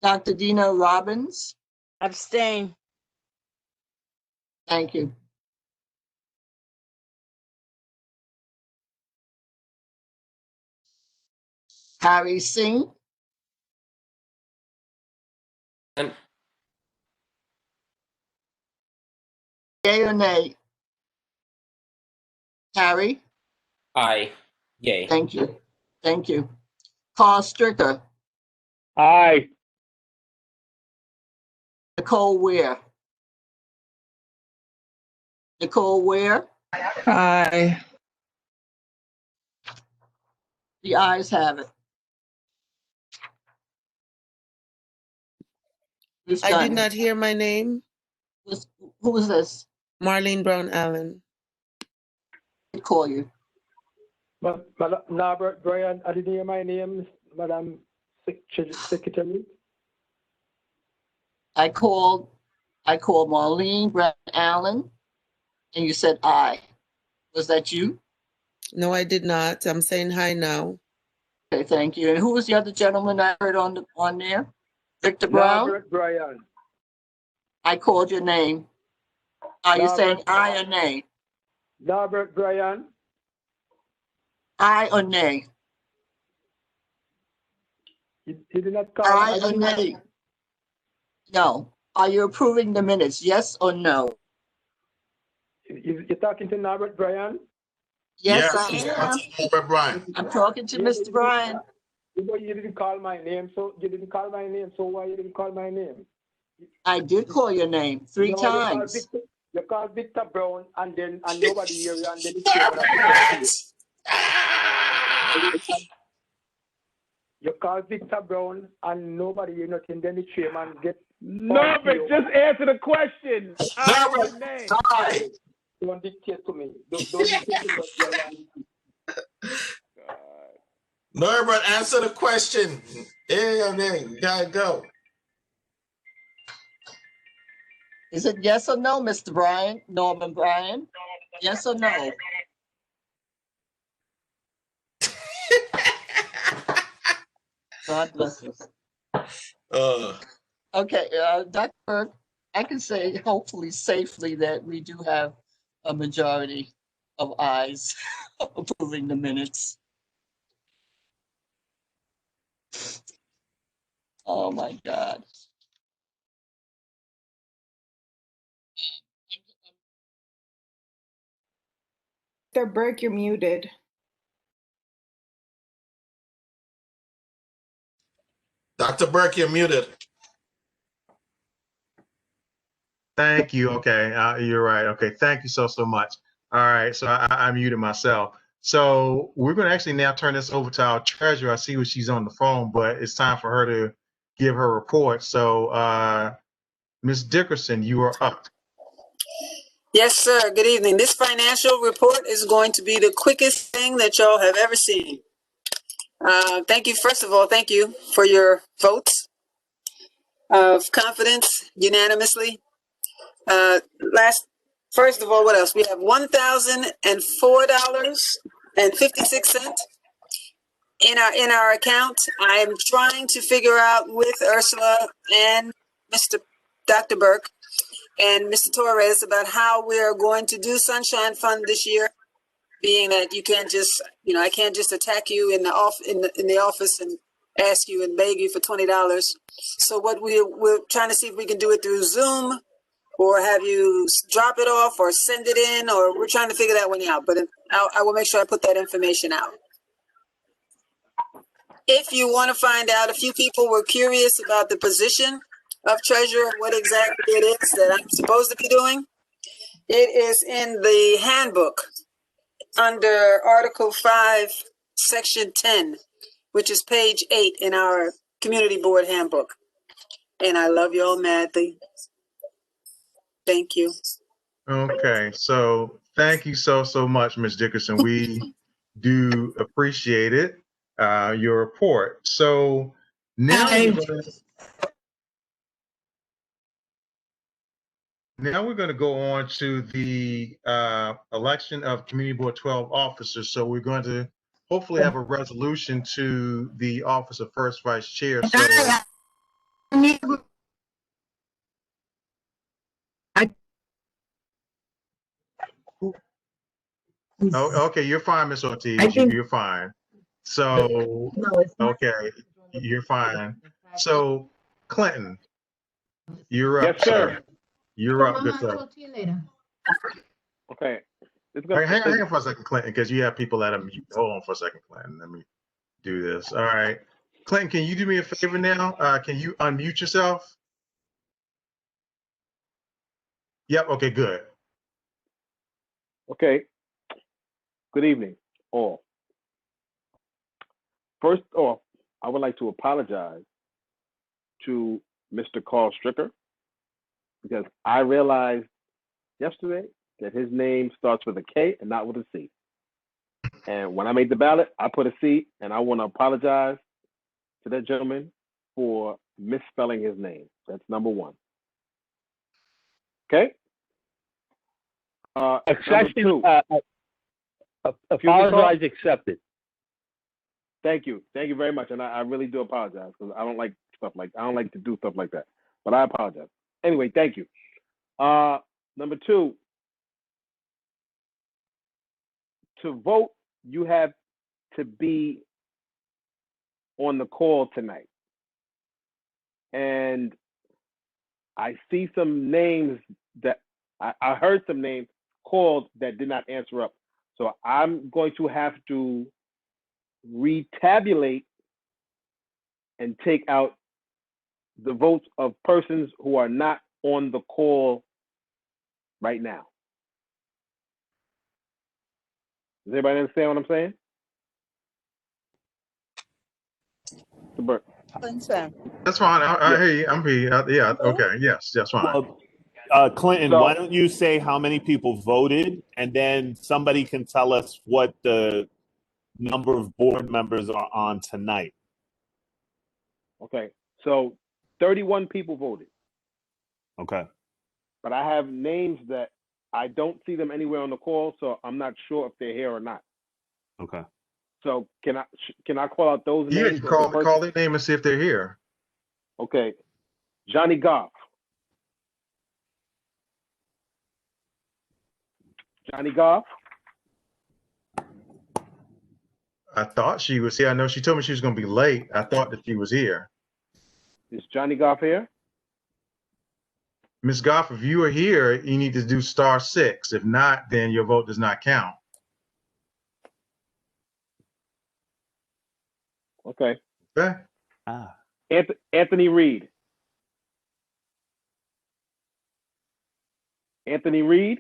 Dr. Dina Robbins. Abstain. Thank you. Harry Singh. Yay or nay? Harry? Aye. Yay. Thank you. Thank you. Carl Stricker. Aye. Nicole Ware. Nicole Ware. Aye. The ayes have it. Who's I did done? not hear my name. Who is this? Marlene Brown Allen. I call you. But Norbert Brian, I didn't hear my name, Madam Secretary. I called Marlene Brown Allen, and you said aye. Was that you? No, I did not. I'm saying hi now. Okay, thank you. And who was the other gentleman I heard on there? Victor Brown? Norbert Brian. I called your name. Are you saying aye or nay? Norbert Brian. Aye or nay? You did not call. Aye or nay? No. Are you approving the minutes? Yes or no? You're talking to Norbert Brian? Yes, I am. Norbert Brian. I'm talking to Mr. Brian. You didn't call my name, so why you didn't call my name? I did call your name three times. You called Victor Brown, and nobody hear you, and then you came. You called Victor Brown, and nobody hear nothing. Then the chairman get. Norbert, just answer the question. Aye. Don't dictate to me. Don't dictate to me. Norbert, answer the question. Yay or nay? You gotta go. Is it yes or no, Mr. Brian? Norman Brian? Yes or no? God bless us. Uh, Okay, Dr. Burke, I can say hopefully safely that we do have a majority of ayes approving the minutes. Oh my God. Dr. Burke, you're muted. Dr. Burke, you're muted. Thank you. Okay, you're right. Okay, thank you so much. All right, so I muted myself. So we're going to actually now turn this over to our treasurer. I see what she's on the phone, but it's time for her to give her report. So, Ms. Dickerson, you are up. Yes, sir. Good evening. This financial report is going to be the quickest thing that y'all have ever seen. Thank you. First of all, thank you for your votes of confidence unanimously. First of all, what else? We have $1,004.56 in our account. I am trying to figure out with Ursula and Dr. Burke and Mr. Torres about how we are going to do Sunshine Fund this year, being that you can't just, I can't just attack you in the office and ask you and beg you for $20. So what we're trying to see if we can do it through Zoom or have you drop it off or send it in, or we're trying to figure that one out. But I will make sure I put that information out. If you want to find out, a few people were curious about the position of treasurer, what exactly it is that I'm supposed to be doing. It is in the handbook under Article 5, Section 10, which is page 8 in our community board handbook. And I love you all madly. Thank you. Okay, so thank you so much, Ms. Dickerson. We do appreciate it, your report. So now we're going to go on to the election of Community Board 12 officers. So we're going to hopefully have a resolution to the office of First Vice Chair. So oh, okay, you're fine, Ms. Ortiz. You're fine. So, okay, you're fine. So, Clinton, you're up, Yes, sir. You're up. Good sir. Okay. All right, hang on for a second, Clinton, because you have people that are mute. Hold on for a second, Clinton. Let me do this. All right. Clinton, can you do me a favor now? Can you unmute yourself? Yep. Okay, good. Okay. Good evening, all. First off, I would like to apologize to Mr. Carl Stricker because I realized yesterday that his name starts with a K and not with a C. And when I made the ballot, I put a C, and I want to apologize to that gentleman for misspelling his name. That's number one. Okay? Accession, apologize accepted. Thank you. Thank you very much. And I really do apologize because I don't like I don't like to do stuff like that. But I apologize. Anyway, thank you. Number two, to vote, you have to be on the call tonight. And I see some names that I heard some names called that did not answer up. So I'm going to have to retabulate and take out the votes of persons who are not on the call right now. Does everybody understand what I'm saying? That's fine. I hear you. I'm here. Yeah. Okay. Yes. That's fine. Clinton, why don't you say how many people voted, and then somebody can tell us what the number of board members are on tonight. Okay. So 31 people voted. Okay. But I have names that I don't see them anywhere on the call, so I'm not sure if they're here or not. Okay. So can I call out those Yeah, names? you call their name and see if they're here. Okay. Johnny Goff. Johnny Goff. I thought she was here. I know she told me she was going to be late. I thought that she was here. Is Johnny Goff here? Ms. Goff, if you are here, you need to do *6. If not, then your vote does not count. Okay. Okay. Anthony Reed. Anthony Reed.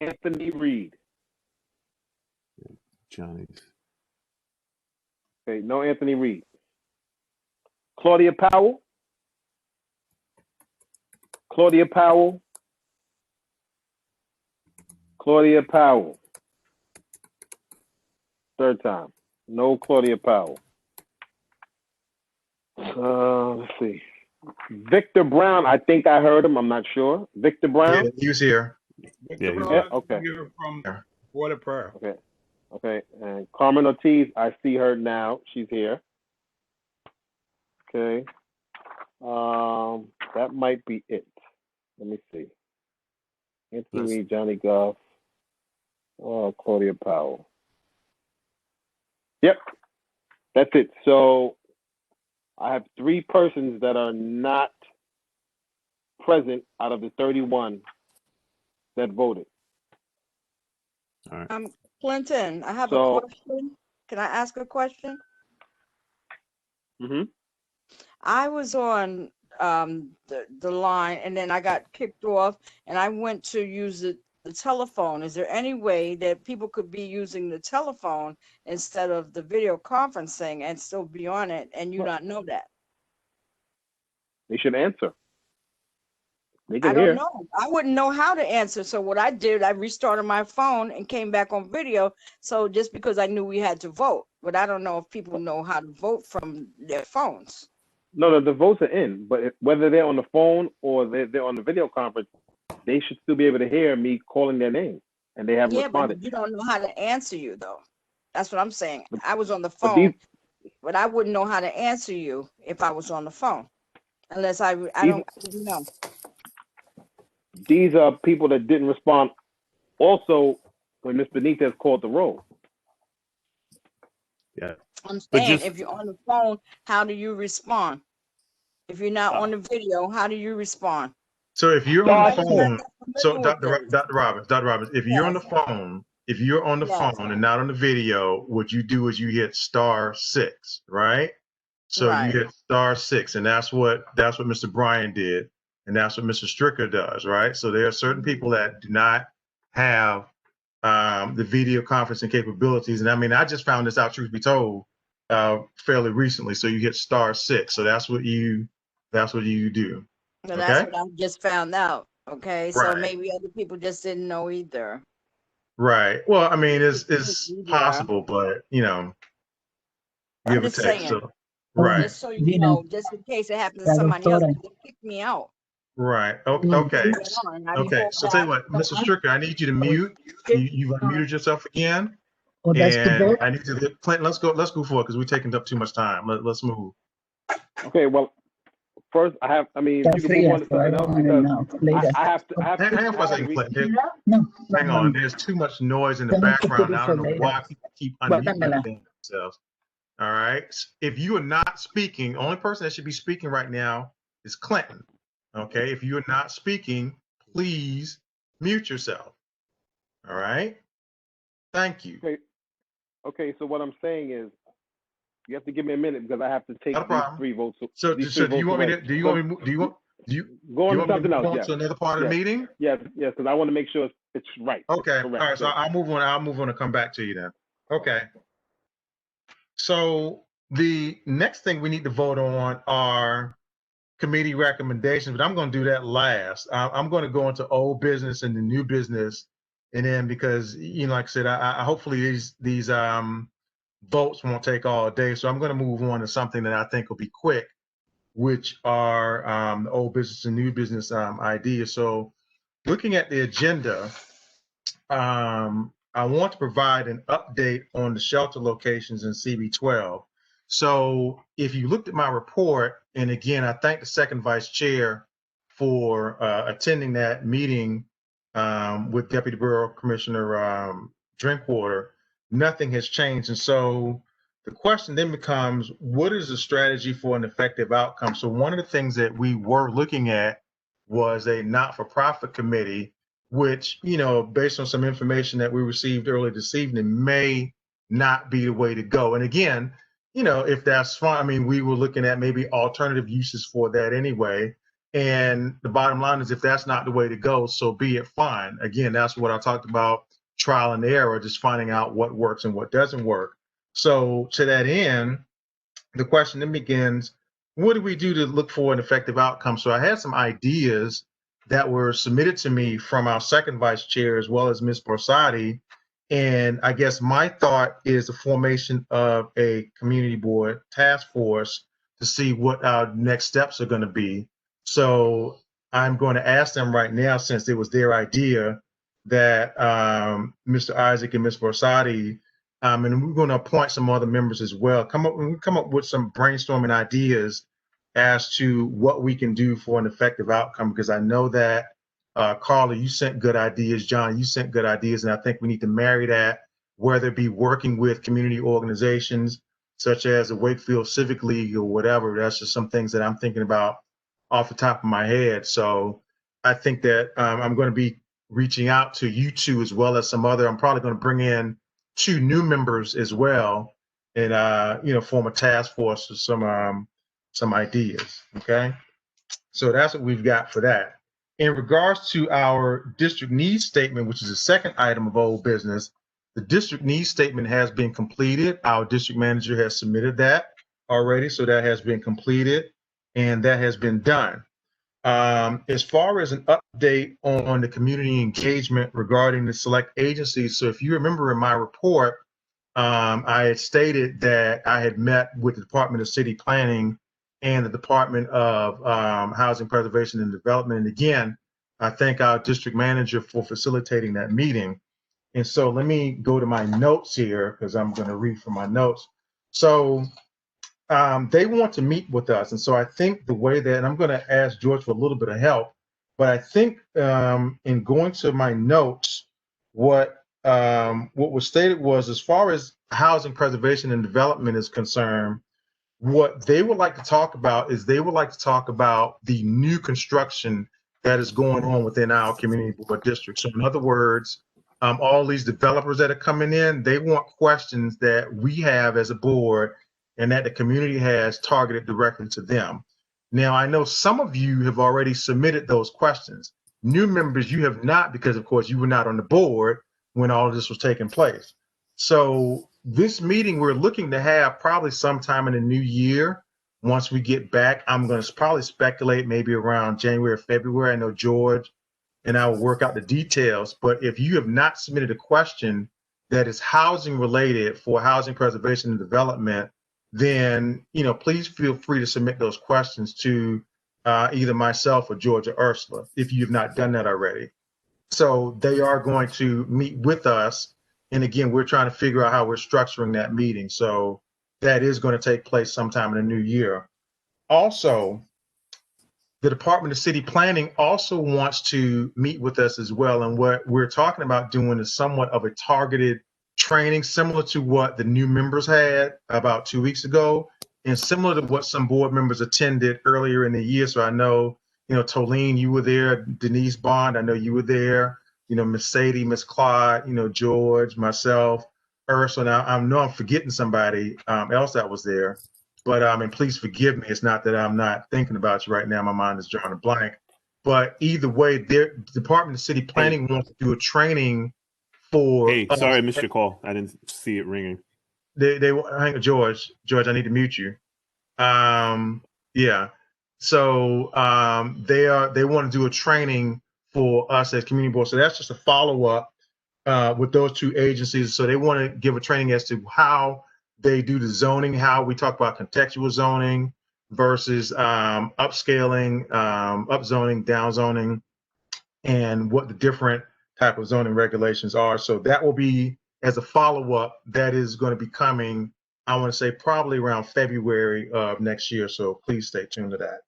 Anthony Reed. Johnny's. Okay, no Anthony Reed. Claudia Powell. Claudia Powell. Claudia Powell. Third time. No Claudia Powell. Let's see. Victor Brown. I think I heard him. I'm not sure. Victor Brown. Yeah, he was here. Yeah, he was Yeah, okay. From Water Prayer. Okay. Okay. And Carmen Ortiz, I see her now. She's here. Okay. That might be it. Let me see. Anthony Reed, Johnny Goff, Claudia Powell. Yep. That's it. So I have 3 persons that are not present out of the 31 that voted. All right. Clinton, I have So- a question. Can I ask a question? Mm-hmm. I was on the line and then I got kicked off and I went to use the telephone. Is there any way that people could be using the telephone instead of the video conferencing and still be on it and you not know that? They should answer. They I can don't hear. know. I wouldn't know how to answer. So what I did, I restarted my phone and came back on video. So just because I knew we had to vote, but I don't know if people know how to vote from their phones. No, the votes are in, but whether they're on the phone or they're on the video conference, they should still be able to hear me calling their name, and they haven't Yeah, responded. but you don't know how to answer you though. That's what I'm saying. I was on the But phone, but I wouldn't know how to answer you if I was on the phone, unless I don't know. These are people that didn't respond. Also, when Ms. Benitez called the roll. Yeah. I'm But saying just- if you're on the phone, how do you respond? If you're not on the video, how do you respond? So if you're on the phone, so familiar with Dr. Roberts, if you're on the phone, Yes. and not on the video, what you do is you hit *6, right? So Right. you hit *6, and that's what Mr. Bryan did, and that's what Mr. Stricker does, right? So there are certain people that do not have the video conferencing capabilities, and I mean, I just found this out, truth be told, fairly recently. So you hit *6, so that's what you do. No, that's Okay. what I just found out. Okay, so Right. maybe other people just didn't know either. Right. Well, I mean, it's Yeah. possible, but I'm give or just take. saying. So, right. Just so you know, just in case it happens to somebody else, they kicked me out. Right. Okay. And I Okay. pulled So tell you back. what, Mr. Stricker, I need you to mute. You've unmuted yourself again. Oh, that's the And vote? I need to Clinton. Let's go forward because we're taking up too much time. Let's move. Okay, well, first you can move on to something else because I have to. Hang on for a second, Clinton. Hang on. There's too much noise in the Then we could background. put it I for don't know later. why people keep Well, unmuting themselves. All right. If you are not speaking, the only person that should be speaking right now is Clinton. Okay. If you are not speaking, please mute yourself. All right. Thank you. Okay, so what I'm saying is, you have to give me a minute because I have to take Not a these problem. 3 votes. So these do 3 you votes want me away. to? Do you want me? Do you want? Do you? Go on you to want me something to else? move on Yes. to another part of the Yes. meeting? Yes, because I want to make sure it's right. Okay. Correct. All right. So Yes. I'll move on. I'll move on and come back to you then. Okay. So the next thing we need to vote on are committee recommendations, but I'm going to do that last. I'm going to go into old business and the new business, and then because like I said, I hopefully these votes won't take all day, so I'm going to move on to something that I think will be quick, which are the old business and new business ideas. So looking at the agenda, I I want to provide an update on the shelter locations in CB12. So if you looked at my report, and again, I thank the second vice chair for attending that meeting with Deputy Borough Commissioner Drinkwater, nothing has changed. And so the question then becomes, what is the strategy for an effective outcome? So one of the things that we were looking at was a not-for-profit committee, which, based on some information that we received earlier this evening, may not be the way to go. And again, if that's fine, I mean, we were looking at maybe alternative uses for that anyway. And the bottom line is, if that's not the way to go, so be it, fine. Again, that's what I talked about, trial and error, just finding out what works and what doesn't work. So to that end, the question then begins, what do we do to look for an effective outcome? So I had some ideas that were submitted to me from our second vice chair as well as Ms. Borsati. And I guess my thought is the formation of a community board task force to see what our next steps are going to be. So I'm going to ask them right now, since it was their idea, that Mr. Isaac and Ms. Borsati, and we're going to appoint some other members as well, come up with some brainstorming ideas as to what we can do for an effective outcome, because I know that Carla, you sent good ideas. John, you sent good ideas, and I think we need to marry that, whether it be working with community organizations such as the Wakefield Civic League or whatever. That's just some things that I'm thinking about off the top of my head. So I think that I'm going to be reaching out to you two as well as some other. I'm probably going to bring in 2 new members as well, and form a task force with some ideas. Okay, so that's what we've got for that. In regards to our district needs statement, which is the second item of old business, the district needs statement has been completed. Our district manager has submitted that already, so that has been completed and that has been done. As far as an update on the community engagement regarding the select agencies, so if you remember in my report, I had stated that I had met with the Department of City Planning and the Department of Housing Preservation and Development. And again, I thank our district manager for facilitating that meeting. And so let me go to my notes here, because I'm going to read from my notes. So they want to meet with us. And so I think the way that, and I'm going to ask George for a little bit of help, but I think in going to my notes, what was stated was, as far as housing preservation and development is concerned, what they would like to talk about is they would like to talk about the new construction that is going on within our community board district. So in other words, all these developers that are coming in, they want questions that we have as a board and that the community has targeted directly to them. Now, I know some of you have already submitted those questions. New members, you have not, because of course you were not on the board when all of this was taking place. So this meeting we're looking to have probably sometime in the new year. Once we get back, I'm going to probably speculate maybe around January or February. I know George and I will work out the details, but if you have not submitted a question that is housing related for housing preservation and development, then please feel free to submit those questions to either myself or George or Ursula if you've not done that already. So they are going to meet with us, and again, we're trying to figure out how we're structuring that meeting. So that is going to take place sometime in the new year. Also, the Department of City Planning also wants to meet with us as well, and what we're talking about doing is somewhat of a targeted training, similar to what the new members had about 2 weeks ago, and similar to what some board members attended earlier in the year. So I know, Tolene, you were there, Denise Bond, I know you were there, Miss Sadie, Miss Claude, George, myself, Ursula. I know I'm forgetting somebody else that was there, but and please forgive me. It's not that I'm not thinking about you right now. My mind is drawing a blank. But either way, the Department of City Planning wants to do a training for. Hey, sorry, I missed your call. I didn't see it ringing. They hang on, George, I need to mute you. Yeah. So they want to do a training for us as community board. So that's just a follow up with those 2 agencies. So they want to give a training as to how they do the zoning, how we talk about contextual zoning versus upscaling, upzoning, downzoning, and what the different type of zoning regulations are. So that will be as a follow-up. That is going to be coming, I want to say probably around February of next year. So please stay tuned to that.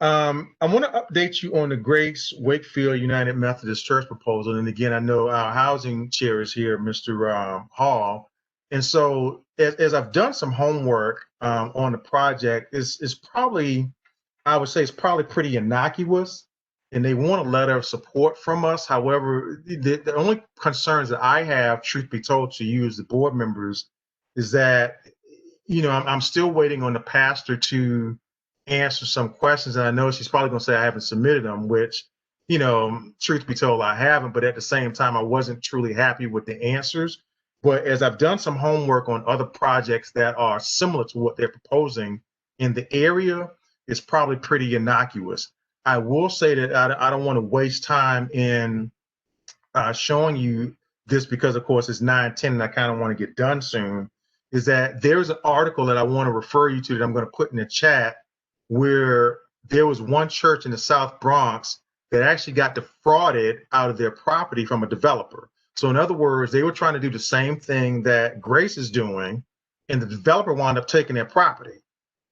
I want to update you on the Grace Wakefield United Methodist Church proposal. And again, I know our housing chair is here, Mr. Hall. And so as I've done some homework on the project, it's probably, I would say it's probably pretty innocuous, and they want a letter of support from us. However, the only concerns that I have, truth be told to you as the board members, is that, I'm still waiting on the pastor to answer some questions. And I know she's probably going to say I haven't submitted them, which, truth be told, I haven't. But at the same time, I wasn't truly happy with the answers. But as I've done some homework on other projects that are similar to what they're proposing in the area, it's probably pretty innocuous. I will say that I don't want to waste time in showing you this because, of course, it's 9:10 and I kind of want to get done soon, is that there's an article that I want to refer you to that I'm going to put in the chat where there was one church in the South Bronx that actually got defrauded out of their property from a developer. So in other words, they were trying to do the same thing that Grace is doing, and the developer wound up taking their property.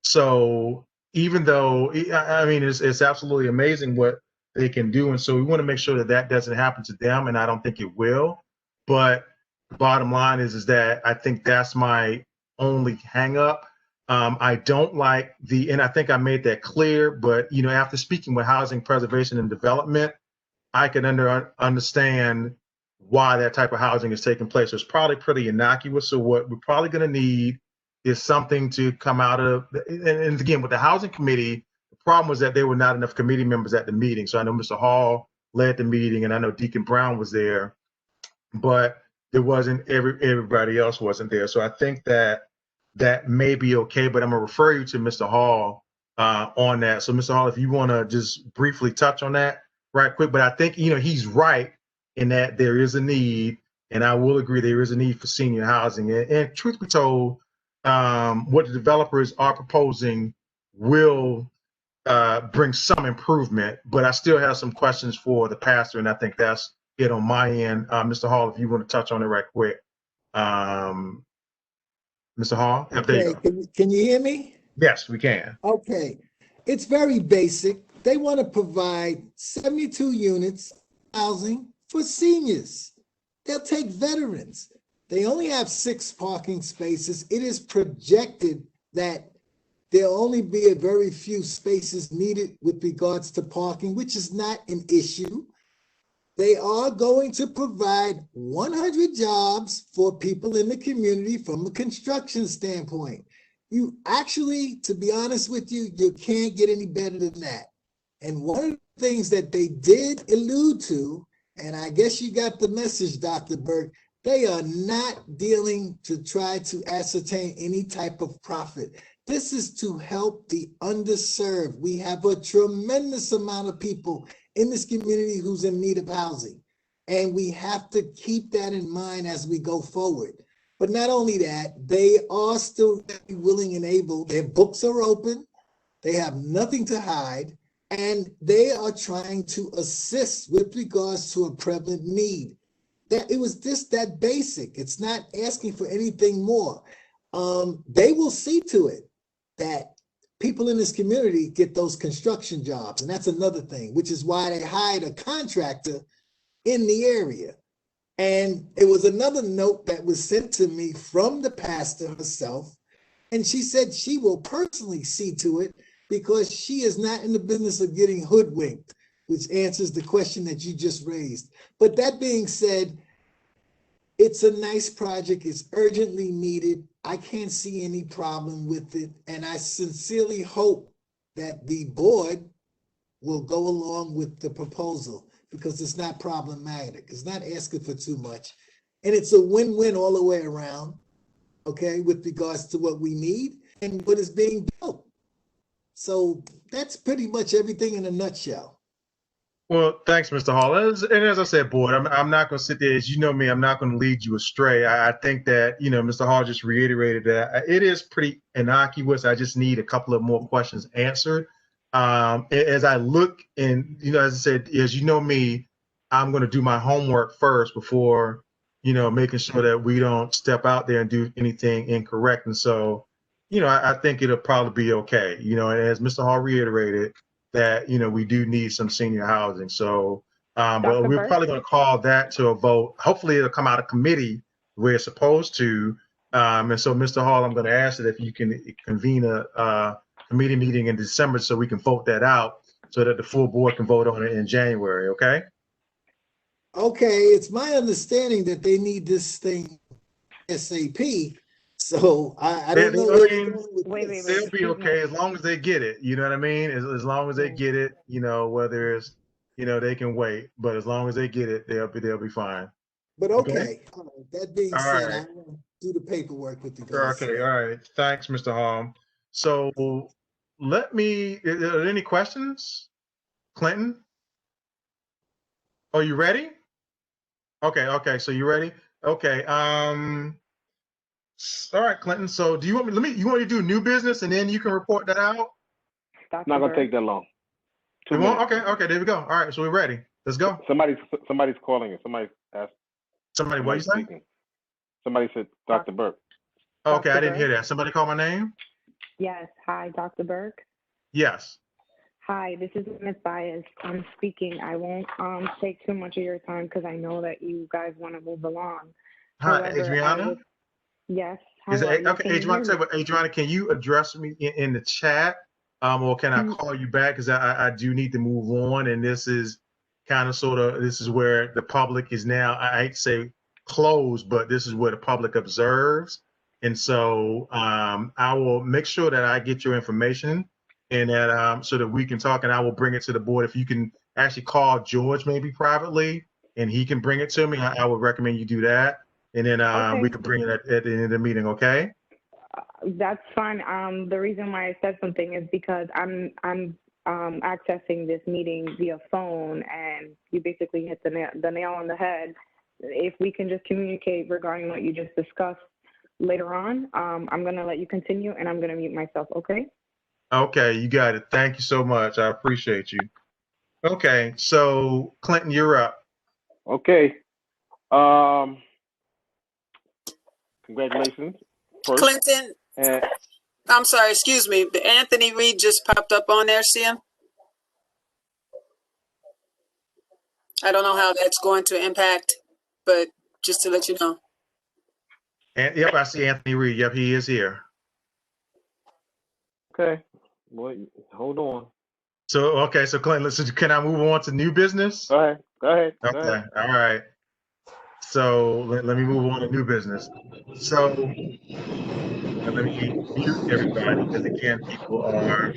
So even though, I mean, it's absolutely amazing what they can do. And so we want to make sure that that doesn't happen to them, and I don't think it will. But the bottom line is that I think that's my only hang up. I don't like and I think I made that clear, but, after speaking with Housing Preservation and Development, I can understand why that type of housing is taking place. It's probably pretty innocuous. So what we're probably going to need is something to come out of, and again, with the housing committee, the problem was that there were not enough committee members at the meeting. So I know Mr. Hall led the meeting, and I know Deacon Brown was there, but there wasn't everybody else wasn't there. So I think that may be okay, but I'm gonna refer you to Mr. Hall on that. So Mr. Hall, if you want to just briefly touch on that right quick, but I think, he's right in that there is a need, and I will agree there is a need for senior housing. And truth be told, what the developers are proposing will bring some improvement, but I still have some questions for the pastor, and I think that's it on my end. Mr. Hall, if you want to touch on it right quick. Mr. Hall? There you go. Can you hear me? Yes, we can. Okay. It's very basic. They want to provide 72 units housing for seniors. They'll take veterans. They only have 6 parking spaces. It is projected that there'll only be a very few spaces needed with regards to parking, which is not an issue. They are going to provide 100 jobs for people in the community from a construction standpoint. You actually, to be honest with you, you can't get any better than that. And one of the things that they did allude to, and I guess you got the message, Dr. Burke, they are not dealing to try to ascertain any type of profit. This is to help the underserved. We have a tremendous amount of people in this community who's in need of housing. And we have to keep that in mind as we go forward. But not only that, they are still willing and able. Their books are open. They have nothing to hide. And they are trying to assist with regards to a prevalent need. That it was just that basic. It's not asking for anything more. They will see to it that people in this community get those construction jobs. And that's another thing, which is why they hired a contractor in the area. And it was another note that was sent to me from the pastor herself. And she said she will personally see to it because she is not in the business of getting hoodwinked, which answers the question that you just raised. But that being said, it's a nice project. It's urgently needed. I can't see any problem with it. And I sincerely hope that the board will go along with the proposal because it's not problematic. It's not asking for too much. And it's a win-win all the way around, okay, with regards to what we need and what is being built. So that's pretty much everything in a nutshell. Well, thanks, Mr. Hall. And as I said, board, I'm not going to sit there. As you know me, I'm not going to lead you astray. I think that, Mr. Hall just reiterated that it is pretty innocuous. I just need a couple of more questions answered. As I look and, as I said, as you know me, I'm going to do my homework first before, making sure that we don't step out there and do anything incorrect. And so, I think it'll probably be okay. And as Mr. Hall reiterated, that, we do need some senior housing. So, but Dr. we're Burke? probably going to call that to a vote. Hopefully it'll come out of committee where it's supposed to. And so, Mr. Hall, I'm going to ask that if you can convene a committee meeting in December so we can vote that out so that the full board can vote on it in January, okay? Okay, it's my understanding that they need this thing SAP. So I don't know where they're going with this. They'll be okay as long as they get it. You know what I mean? As long as they get it, whether it's, they can wait, but as long as they get it, they'll be fine. But okay. All right. That being All said, right. I want to do the paperwork with you guys. Okay, all right. Thanks, Mr. Hall. So are there any questions? Clinton? Are you ready? Okay, so you ready? Okay. All right, Clinton. So do you want me, you want me to do new business and then you can report that out? It's not gonna take that long. 2 minutes. Okay, there we go. All right, so we're ready. Let's go. Somebody's calling it. Somebody asked. Somebody, what you say? Speaking. Somebody said Dr. Burke. Okay, Dr. I didn't hear Burke? that. Somebody call my name? Yes. Hi, Dr. Burke. Yes. Hi, this is Ms. Bias. I'm speaking. I won't take too much of your time because I know that you guys want to move along. Hi, However, Adriana? Yes. How Is are it, you? okay, Can you Adriana, hear me? Adriana, can you address me in the chat? Or can I call you back? Because I do need to move on. And this is this is where the public is now, I hate to say closed, but this is where the public observes. And so I will make sure that I get your information and that so that we can talk and I will bring it to the board. If you can actually call George maybe privately and he can bring it to me, I would recommend you do that. And then Okay. we can bring it at the end of the meeting, okay? That's fine. The reason why I said something is because I'm accessing this meeting via phone, and you basically hit the nail on the head. If we can just communicate regarding what you just discussed later on, I'm gonna let you continue, and I'm gonna mute myself. Okay? Okay, you got it. Thank you so much. I appreciate you. Okay, so Clinton, you're up. Okay. Congratulations. First. Clinton, I'm sorry, excuse me, but Anthony Reed just popped up on there, see him? I don't know how that's going to impact, but just to let you know. And yep, I see Anthony Reed. Yep, he is here. Okay. Boy, hold on. So okay, so Clinton, listen, can I move on to new business? Go ahead. Okay, Go ahead. all right. So let me move on to new business. So let me mute everybody because again, people are.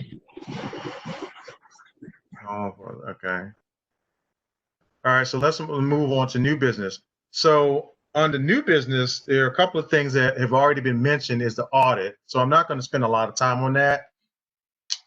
Oh, okay. All right, so let's move on to new business. So on the new business, there are a couple of things that have already been mentioned is the audit. So I'm not going to spend a lot of time on that.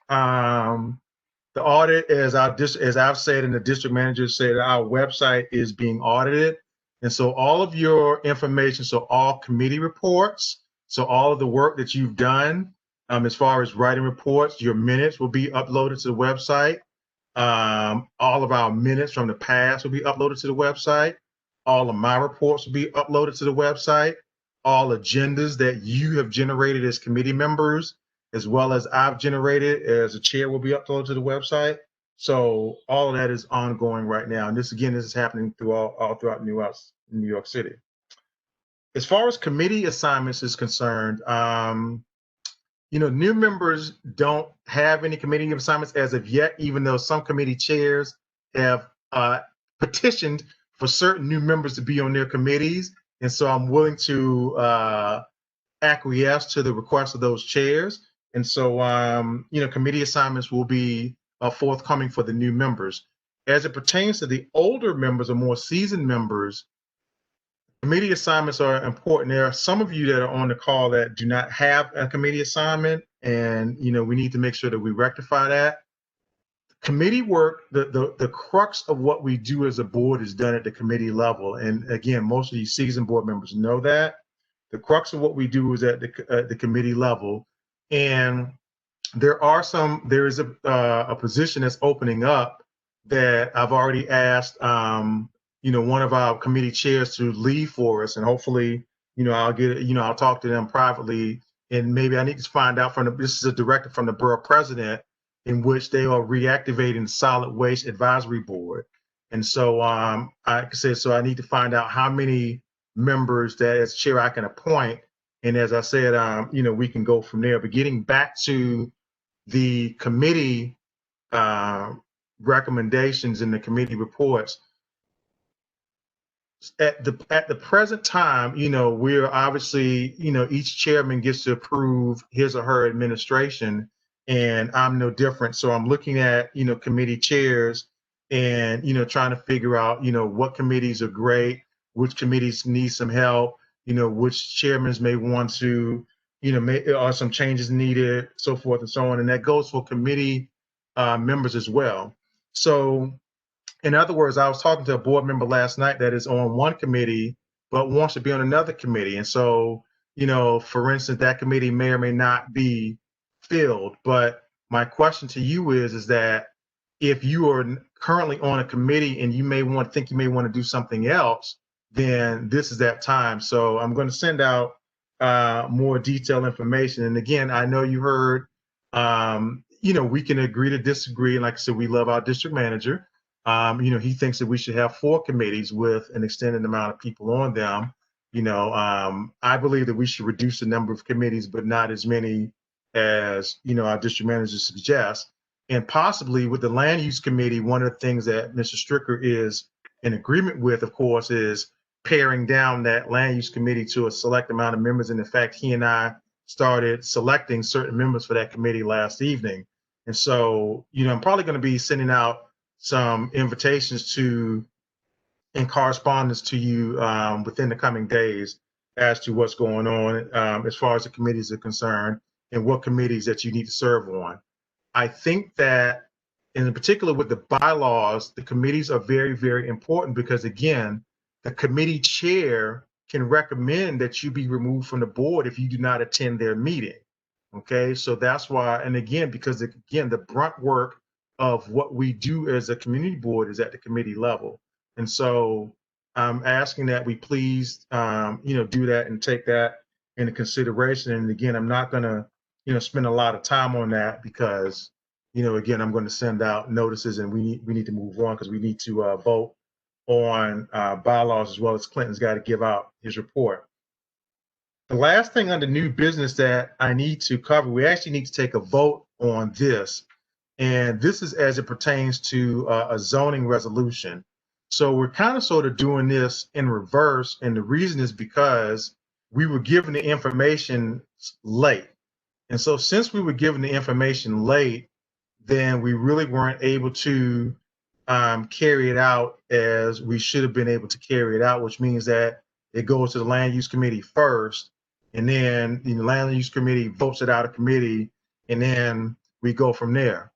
The audit, as I've said and the district manager said, our website is being audited. And so all of your information, so all committee reports, so all of the work that you've done as far as writing reports, your minutes will be uploaded to the website. All of our minutes from the past will be uploaded to the website. All of my reports will be uploaded to the website. All agendas that you have generated as committee members, as well as I've generated as a chair, will be uploaded to the website. So all of that is ongoing right now. And this is happening all throughout New York City. As far as committee assignments is concerned, new members don't have any committee assignments as of yet, even though some committee chairs have petitioned for certain new members to be on their committees. And so I'm willing to acquiesce to the request of those chairs. And so, committee assignments will be forthcoming for the new members. As it pertains to the older members or more seasoned members, committee assignments are important. There are some of you that are on the call that do not have a committee assignment, and we need to make sure that we rectify that. Committee work, the crux of what we do as a board is done at the committee level. And again, most of you seasoned board members know that. The crux of what we do is at the committee level. And there is a position that's opening up that I've already asked one of our committee chairs to lead for us, and hopefully, I'll talk to them privately, and maybe I need to find out this is a directive from the borough president in which they are reactivating the solid waste advisory board. And so, I said, so I need to find out how many members that as chair I can appoint. And as I said, we can go from there. But getting back to the committee recommendations and the committee reports, at the present time, we're obviously, each chairman gets to approve his or her administration, and I'm no different. So I'm looking at, committee chairs and, trying to figure out, what committees are great, which committees need some help, which chairmen may want to, are some changes needed, so forth and so on. And that goes for committee members as well. So, in other words, I was talking to a board member last night that is on one committee, but wants to be on another committee. And so, for instance, that committee may or may not be filled. But my question to you is that if you are currently on a committee and you may want to do something else, then this is that time. So I'm going to send out more detailed information. And again, I know you heard, we can agree to disagree. And like I said, we love our district manager. He thinks that we should have 4 committees with an extended amount of people on them. I believe that we should reduce the number of committees, but not as many as, our district manager suggests. And possibly with the land use committee, one of the things that Mr. Stricker is in agreement with, of course, is paring down that land use committee to a select amount of members. And in fact, he and I started selecting certain members for that committee last evening. And so, I'm probably going to be sending out some invitations and correspondence to you within the coming days as to what's going on as far as the committees are concerned and what committees that you need to serve on. I think that in particular with the bylaws, the committees are very, very important because, again, the committee chair can recommend that you be removed from the board if you do not attend their meeting. Okay, so that's why, and again, because again, the brunt work of what we do as a community board is at the committee level. And so I'm asking that we please, do that and take that into consideration. And again, I'm not going to, spend a lot of time on that because, again, I'm going to send out notices and we need to move on because we need to vote on bylaws as well as Clinton's got to give out his report. The last thing under new business that I need to cover, we actually need to take a vote on this. And this is as it pertains to a zoning resolution. So we're kind of sort of doing this in reverse. And the reason is because we were given the information late. And so since we were given the information late, then we really weren't able to carry it out as we should have been able to carry it out, which means that it goes to the land use committee first. And then the land use committee votes it out of committee, and then we go from there.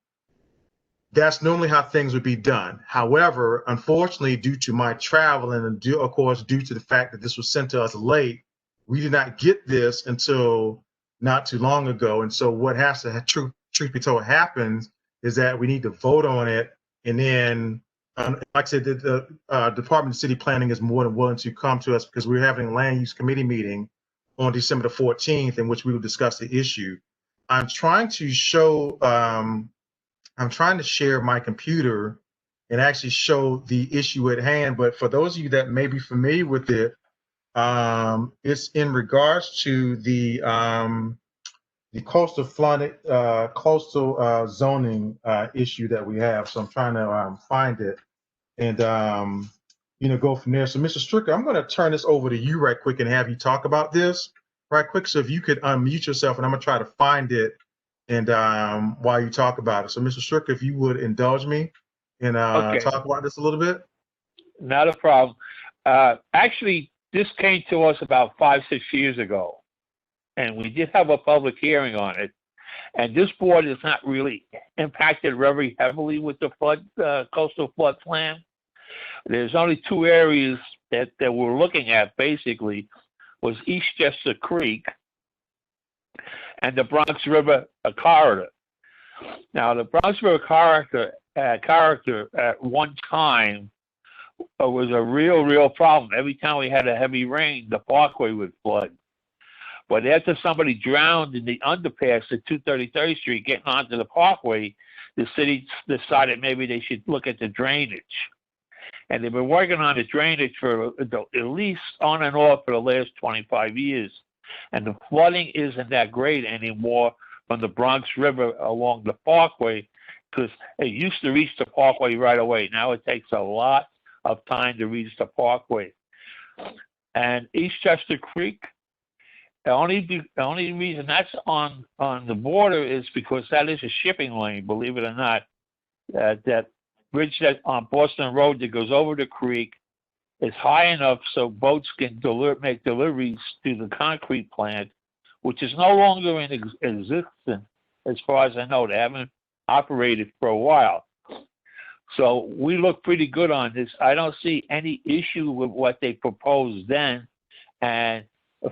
That's normally how things would be done. However, unfortunately, due to my travel and of course, due to the fact that this was sent to us late, we did not get this until not too long ago. And so what has to, truth be told, happens is that we need to vote on it. And then, like I said, the Department of City Planning is more than willing to come to us because we're having a land use committee meeting on December the 14th in which we will discuss the issue. I'm trying to show, I'm trying to share my computer and actually show the issue at hand. But for those of you that may be familiar with it, it's in regards to the coastal flooding, coastal zoning issue that we have. So I'm trying to find it and go from there. So Mr. Stricker, I'm going to turn this over to you right quick and have you talk about this right quick. So if you could unmute yourself, and I'm going to try to find it and while you talk about it. So Mr. Stricker, if you would indulge me and talk about this a little bit. Not a problem. Actually, this came to us about 5-6 years ago, and we did have a public hearing on it. And this board is not really impacted very heavily with the flood, coastal flood plan. There's only 2 areas that we're looking at, basically, was Eastchester Creek and the Bronx River corridor. Now, the Bronx River corridor at one time was a real problem. Every time we had a heavy rain, the parkway would flood. But after somebody drowned in the underpass at 233rd Street getting onto the parkway, the city decided maybe they should look at the drainage. And they've been working on the drainage for at least on and off for the last 25 years. And the flooding isn't that great anymore from the Bronx River along the parkway, because it used to reach the parkway right away. Now it takes a lot of time to reach the parkway. And Eastchester Creek, the only reason that's on the border is because that is a shipping lane, believe it or not. That bridge that on Boston Road that goes over the creek is high enough so boats can make deliveries to the concrete plant, which is no longer in existence as far as I know. They haven't operated for a while. So we look pretty good on this. I don't see any issue with what they proposed then. And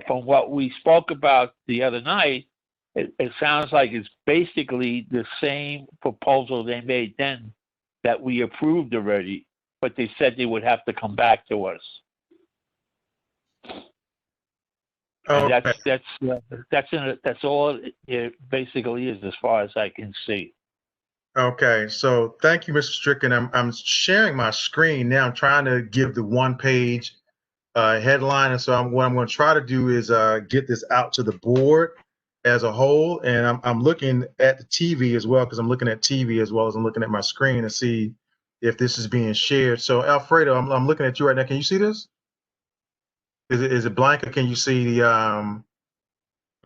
from what we spoke about the other night, it sounds like it's basically the same proposal they made then that we approved already, but they said they would have to come back to us. And that's all it basically is as far as I can see. Okay, so thank you, Mr. Strickland. I'm sharing my screen now. I'm trying to give the one-page headline, and so what I'm going to try to do is get this out to the board as a whole. And I'm looking at the TV as well, because I'm looking at TV as well as I'm looking at my screen to see if this is being shared. So Alfredo, I'm looking at you right now. Can you see this? Is it blank, or can you see the?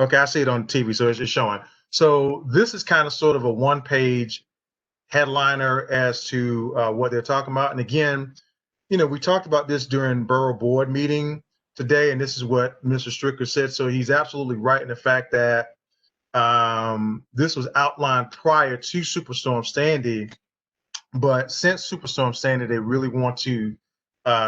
Okay, I see it on TV, so it's showing. So this is kind of sort of a one-page headliner as to what they're talking about. And again, you know, we talked about this during borough board meeting today, and this is what Mr. Stricker said. So he's absolutely right in the fact that this was outlined prior to Superstorm Sandy, but since Superstorm Sandy, they really want to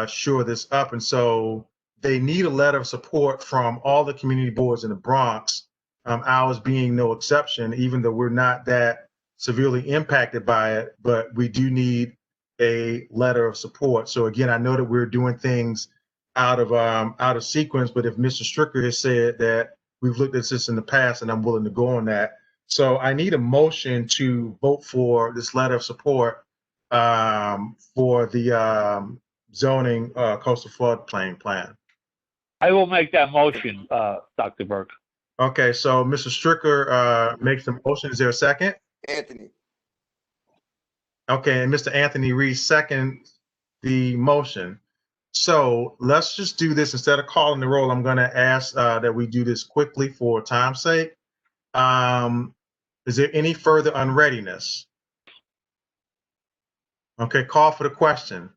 shore this up. And so they need a letter of support from all the community boards in the Bronx, ours being no exception, even though we're not that severely impacted by it, but we do need a letter of support. So again, I know that we're doing things out of sequence, but if Mr. Stricker has said that we've looked at this in the past, and I'm willing to go on that. So I need a motion to vote for this letter of support for the zoning coastal floodplain plan. I will make that motion, Dr. Burke. Okay, so Mr. Stricker makes the motion. Is there a second? Anthony. Okay, and Mr. Anthony Reed seconds the motion. So let's just do this. Instead of calling the roll, I'm going to ask that we do this quickly for time's sake. Is there any further unreadiness? Okay, call for the question.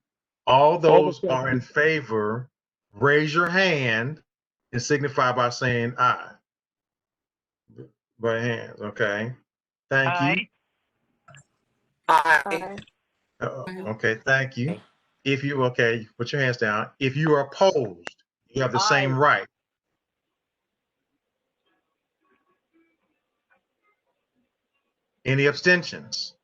All those are in favor, raise your hand and signify by saying aye. By hands, okay. Thank you. Aye. Okay, thank you. If you, okay, put your hands down. If you are opposed, you have the same right. Any abstentions?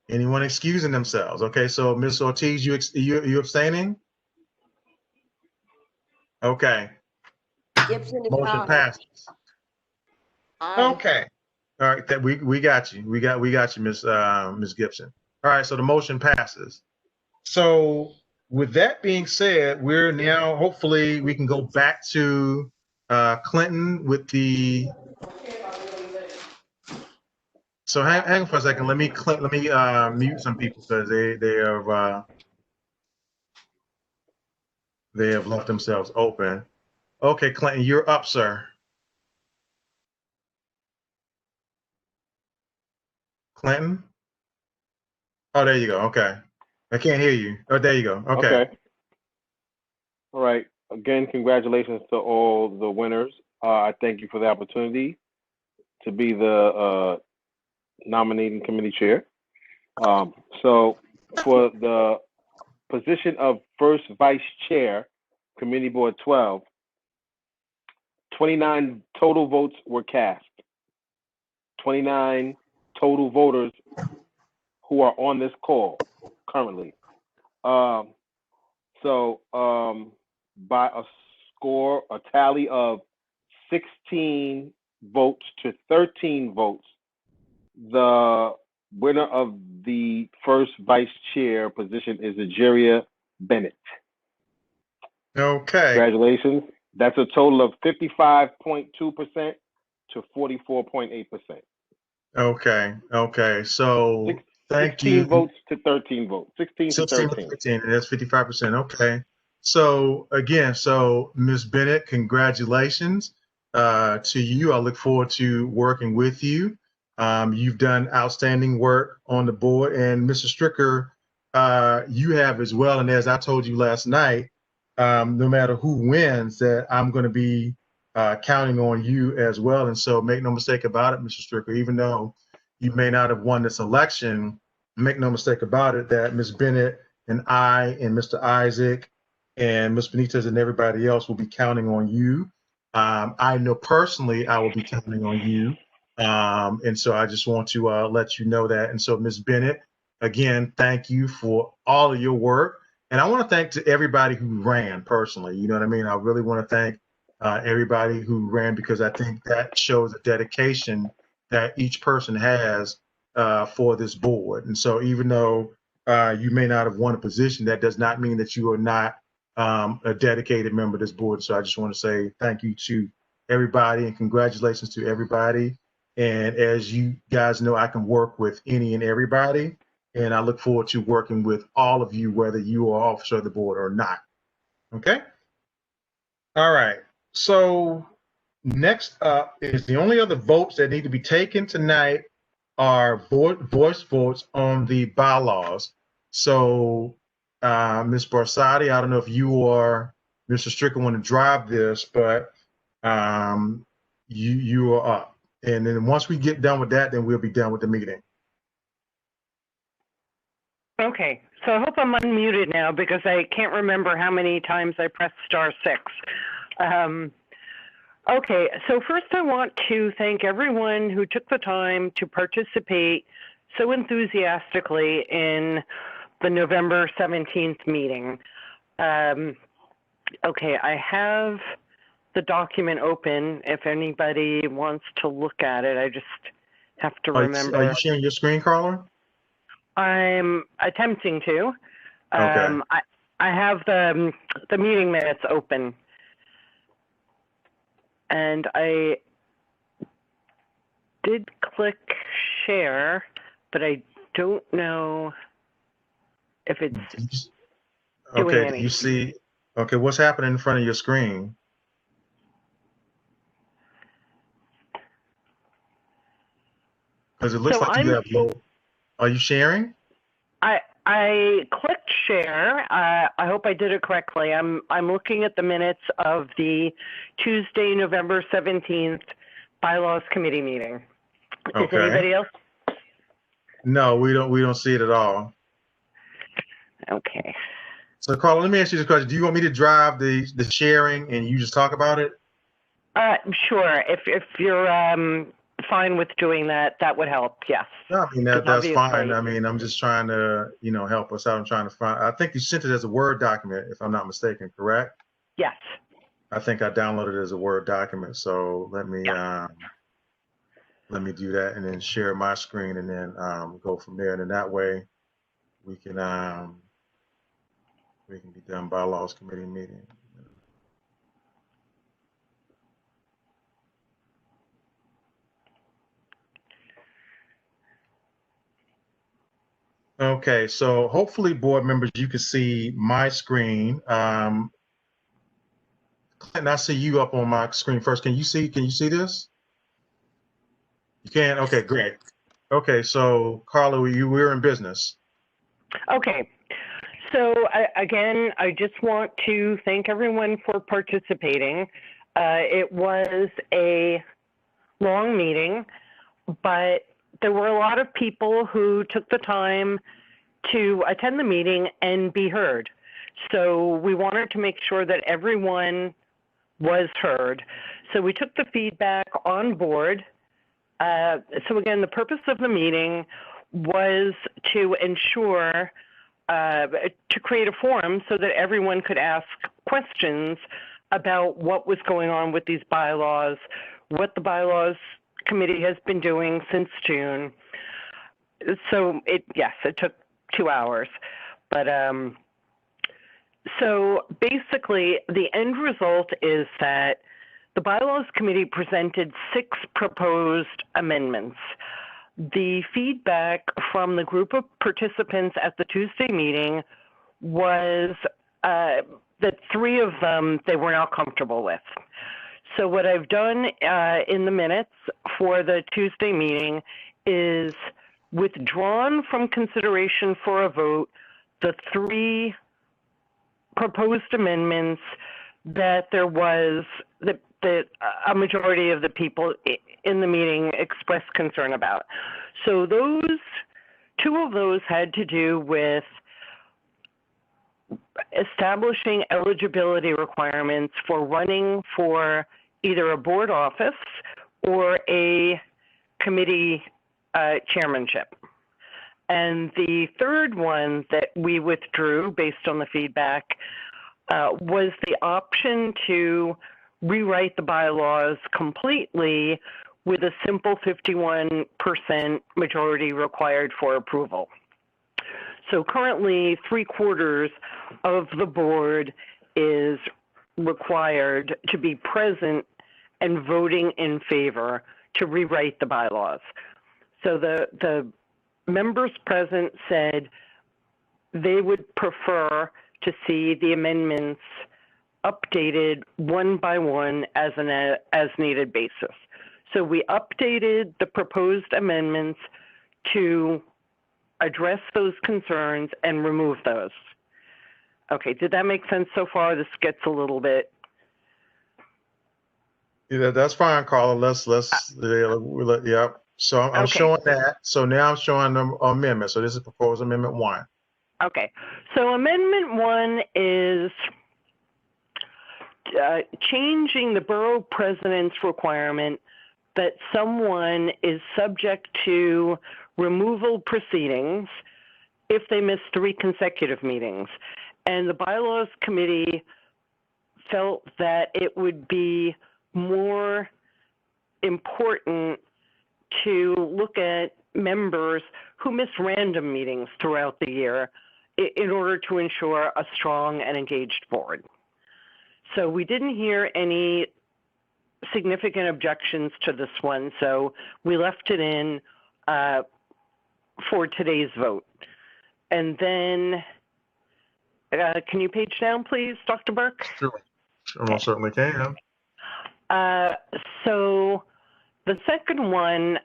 Anyone excusing themselves? Okay, so Ms. Ortiz, you abstaining? Okay. Gibson is Motion aye. passes. Aye. Okay. All right, that we got you. We got you, Ms. Gibson. All right, so the motion passes. So with that being said, we're now hopefully we can go back to Clinton with the. So hang on for a second. Let me mute some people because they have left themselves open. Okay, Clinton, you're up, sir. Clinton? Oh, there you go. Okay. I can't hear you. Oh, there you go. Okay. All right. Again, congratulations to all the winners. I thank you for the opportunity to be the nominating committee chair. So for the position of first vice chair, Committee Board 12, 29 total votes were cast. 29 total voters who are on this call currently. By a tally of 16 votes to 13 votes, the winner of the first vice chair position is Egeria Bennett. Okay. Congratulations. That's a total of 55.2% to 44.8%. Okay. Okay. So thank 16 you. votes to 13 votes. 16 to 16 to 13. 13, and that's 55%. Okay. So again, so Ms. Bennett, congratulations to you. I look forward to working with you. You've done outstanding work on the board, and Mr. Stricker, you have as well. And as I told you last night, no matter who wins, that I'm going to be counting on you as well. And so make no mistake about it, Mr. Stricker, even though you may not have won this election, make no mistake about it that Ms. Bennett and I and Mr. Isaac and Ms. Benitez and everybody else will be counting on you. I know personally I will be counting on you. And so I just want to let you know that. And so Ms. Bennett, again, thank you for all of your work. And I want to thank to everybody who ran personally. You know what I mean? I really want to thank everybody who ran, because I think that shows a dedication that each person has for this board. And so even though you may not have won a position, that does not mean that you are not a dedicated member of this board. So I just want to say thank you to everybody and congratulations to everybody. And as you guys know, I can work with any and everybody. And I look forward to working with all of you, whether you are officer of the board or not. Okay? All right. So next up is the only other votes that need to be taken tonight are voice votes on the bylaws. So, Ms. Barsati, I don't know if you or Mr. Stricker want to drive this, but you are up. And then once we get done with that, then we'll be done with the meeting. Okay, so I hope I'm unmuted now because I can't remember how many times I pressed *6. Okay, so first I want to thank everyone who took the time to participate so enthusiastically in the November 17th meeting. Okay, I have the document open if anybody wants to look at it. I just have to remember. Are you sharing your screen, Carla? I'm attempting to. Okay. I have the meeting minutes open. And I did click share, but I don't know if it's doing okay. anything. You see, okay, what's happening in front of your screen? Because it looks like you have low. Are you sharing? I clicked share. I hope I did it correctly. I'm looking at the minutes of the Tuesday, November 17th bylaws committee meeting. Okay. Is anybody else? No, we don't see it at all. Okay. So Carla, let me ask you this question. Do you want me to drive the sharing and you just talk about it? Sure. If you're fine with doing that, that would help. Yes. No, I mean that's fine. I mean, I'm just trying to, help us out. I'm trying to find. I think you sent it as a Word document, if I'm not mistaken, correct? Yes. I think I downloaded it as a Word document. So let me do that and then share my screen and then go from there. And then that way we can be done bylaws committee meeting. Okay, so hopefully, board members, you can see my screen. Clinton, I see you up on my screen first. Can you see this? You can? Okay, great. Okay, so Carla, we're in business. Okay. So again, I just want to thank everyone for participating. It was a long meeting, but there were a lot of people who took the time to attend the meeting and be heard. So we wanted to make sure that everyone was heard. So we took the feedback on board. So again, the purpose of the meeting was to ensure, to create a forum so that everyone could ask questions about what was going on with these bylaws, what the bylaws committee has been doing since June. So it took 2 hours, but so basically the end result is that the bylaws committee presented 6 proposed amendments. The feedback from the group of participants at the Tuesday meeting was that 3 of them they were not comfortable with. So what I've done in the minutes for the Tuesday meeting is withdrawn from consideration for a vote the 3 proposed amendments that there was that a majority of the people in the meeting expressed concern about. So those 2 of those had to do with establishing eligibility requirements for running for either a board office or a committee chairmanship. And the third one that we withdrew based on the feedback was the option to rewrite the bylaws completely with a simple 51% majority required for approval. So currently 3/4 of the board is required to be present and voting in favor to rewrite the bylaws. So the members present said they would prefer to see the amendments updated one by one as an as needed basis. So we updated the proposed amendments to address those concerns and remove those. Okay, did that make sense so far? This gets a little bit. Yeah, that's fine, Carla. Let's yeah. So I'm Okay. showing that. So now I'm showing the amendment. So this is proposed amendment 1. Okay, so amendment 1 is changing the borough president's requirement that someone is subject to removal proceedings if they miss 3 consecutive meetings. And the bylaws committee felt that it would be more important to look at members who miss random meetings throughout the year in order to ensure a strong and engaged board. So we didn't hear any significant objections to this one, so we left it in for today's vote. And then, can you page down, please, Dr. Burke? Sure. Most certainly can. So the second one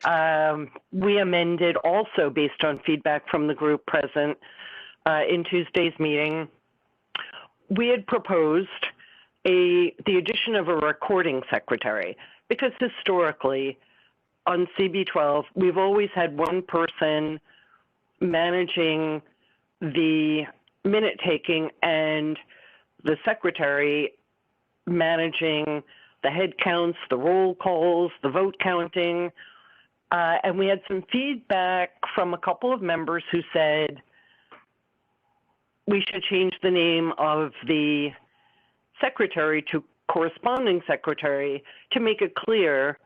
we amended also based on feedback from the group present in Tuesday's meeting. We had proposed the addition of a recording secretary because historically on CB12 we've always had one person managing the minute taking and the secretary managing the head counts, the roll calls, the vote counting. And we had some feedback from a couple of members who said we should change the name of the secretary to corresponding secretary to make it clear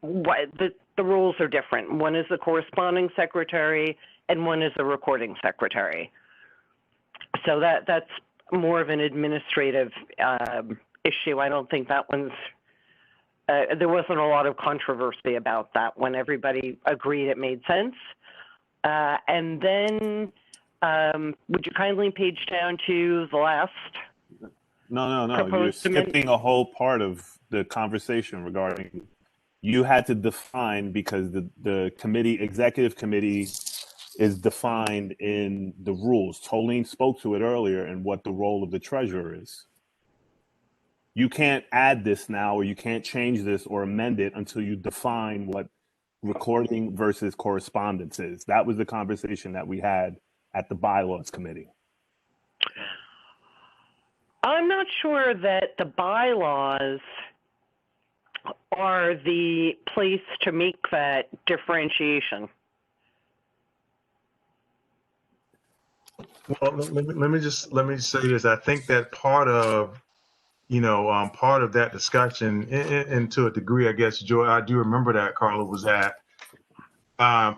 what the roles are different. One is the corresponding secretary and one is the recording secretary. So that's more of an administrative issue. I don't think that one's, there wasn't a lot of controversy about that one. Everybody agreed it made sense. And then would you kindly page down to the last? No. You're skipping a whole part of the conversation regarding, you had to define, because the committee, executive committee is defined in the rules. Tolene spoke to it earlier and what the role of the treasurer is. You can't add this now, or you can't change this or amend it until you define what recording versus correspondence is. That was the conversation that we had at the bylaws committee. I'm not sure that the bylaws are the place to make that differentiation. Well, let me say this. I think that part of part of that discussion, and to a degree, I guess, Joy, I do remember that, Carla, was that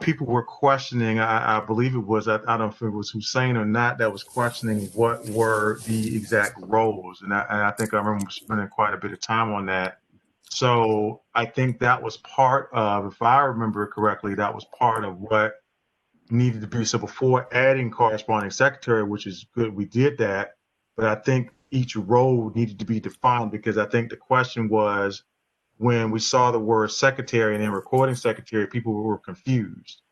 people were questioning. I believe it was. I don't know if it was Hussein or not that was questioning what were the exact roles, and I think I remember spending quite a bit of time on that. So I think that was part of, if I remember correctly, that was part of what needed to be. So before adding corresponding secretary, which is good, we did that. But I think each role needed to be defined, because I think the question was, when we saw the word secretary and then recording secretary, people were confused.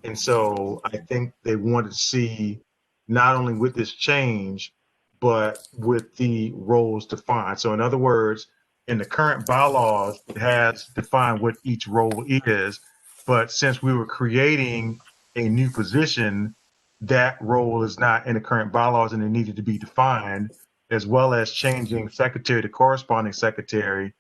And so I think they wanted to see not only with this change, but with the roles defined. So in other words, in the current bylaws, it has defined what each role is. But since we were creating a new position, that role is not in the current bylaws and it needed to be defined, as well as changing secretary to corresponding secretary,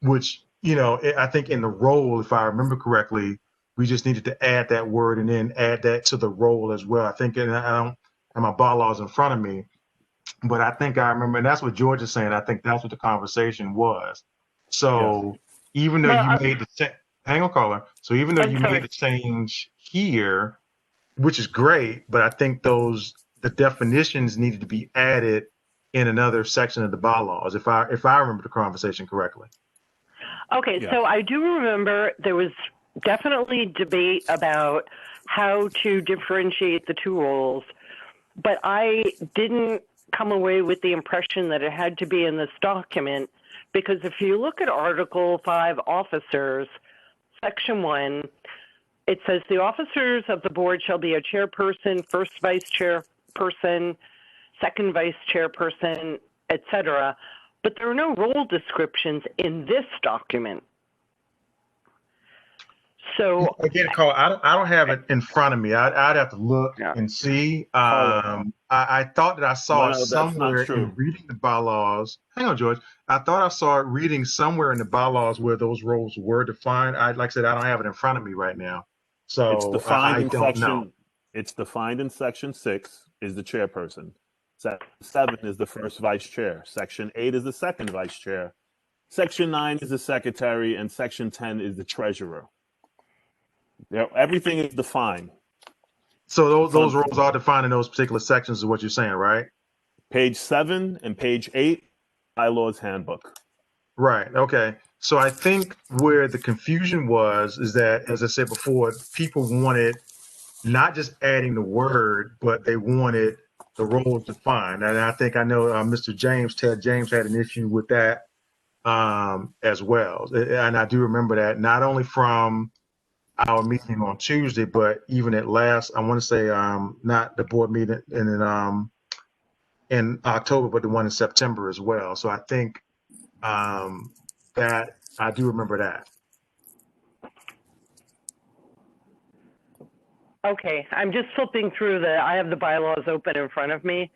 which, I think in the role, if I remember correctly, we just needed to add that word and then add that to the role as well. I think, and I don't have my bylaws in front of me, but I think I remember, and that's what George is saying. I think that's what the conversation was. So even though you made the hang on, caller. So even though you made the change here, which is great, but I think the definitions needed to be added in another section of the bylaws, if I remember the conversation correctly. Okay, Yeah. so I do remember there was definitely debate about how to differentiate the two roles, but I didn't come away with the impression that it had to be in this document, because if you look at Article 5 officers, Section 1, it says the officers of the board shall be a chairperson, first vice chairperson, second vice chairperson, etc. But there are no role descriptions in this document. So again, Carl, I don't have it in front of me. I'd have to look and see. I thought that I saw it somewhere in reading the bylaws. Hang on, George. I thought I saw it reading somewhere in the bylaws where those roles were defined. Like I said, I don't have it in front of me right now, so It's defined I in don't know. It's defined in Section 6 is the chairperson. Section 7 is the first vice chair. Section 8 is the second vice chair. Section 9 is the secretary, and Section 10 is the treasurer. Everything is defined. So those roles are defined in those particular sections, is what you're saying, right? Page 7 and page 8, bylaws handbook. Right. Okay. So I think where the confusion was is that, as I said before, people wanted not just adding the word, but they wanted the roles defined. And I think I know Mr. Ted James had an issue with that as well. And I do remember that not only from our meeting on Tuesday, but even at last, I want to say not the board meeting in October, but the one in September as well. So I think that I do remember that. okay, I'm just flipping through I have the bylaws open in front of me.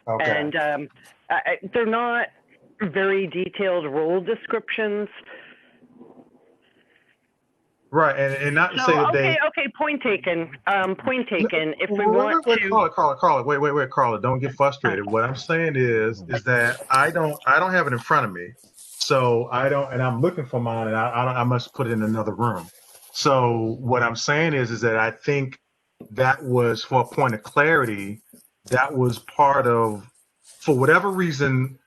Okay. And they're not very detailed role descriptions. Right, and not to say that okay, point taken. Point taken. If we want to, Carla, wait, Carla, don't get frustrated. What I'm saying is that I don't have it in front of me, so I don't, and I'm looking for mine, and I must put it in another room. So what I'm saying is that I think that was, for a point of clarity, that was part of, for whatever reason,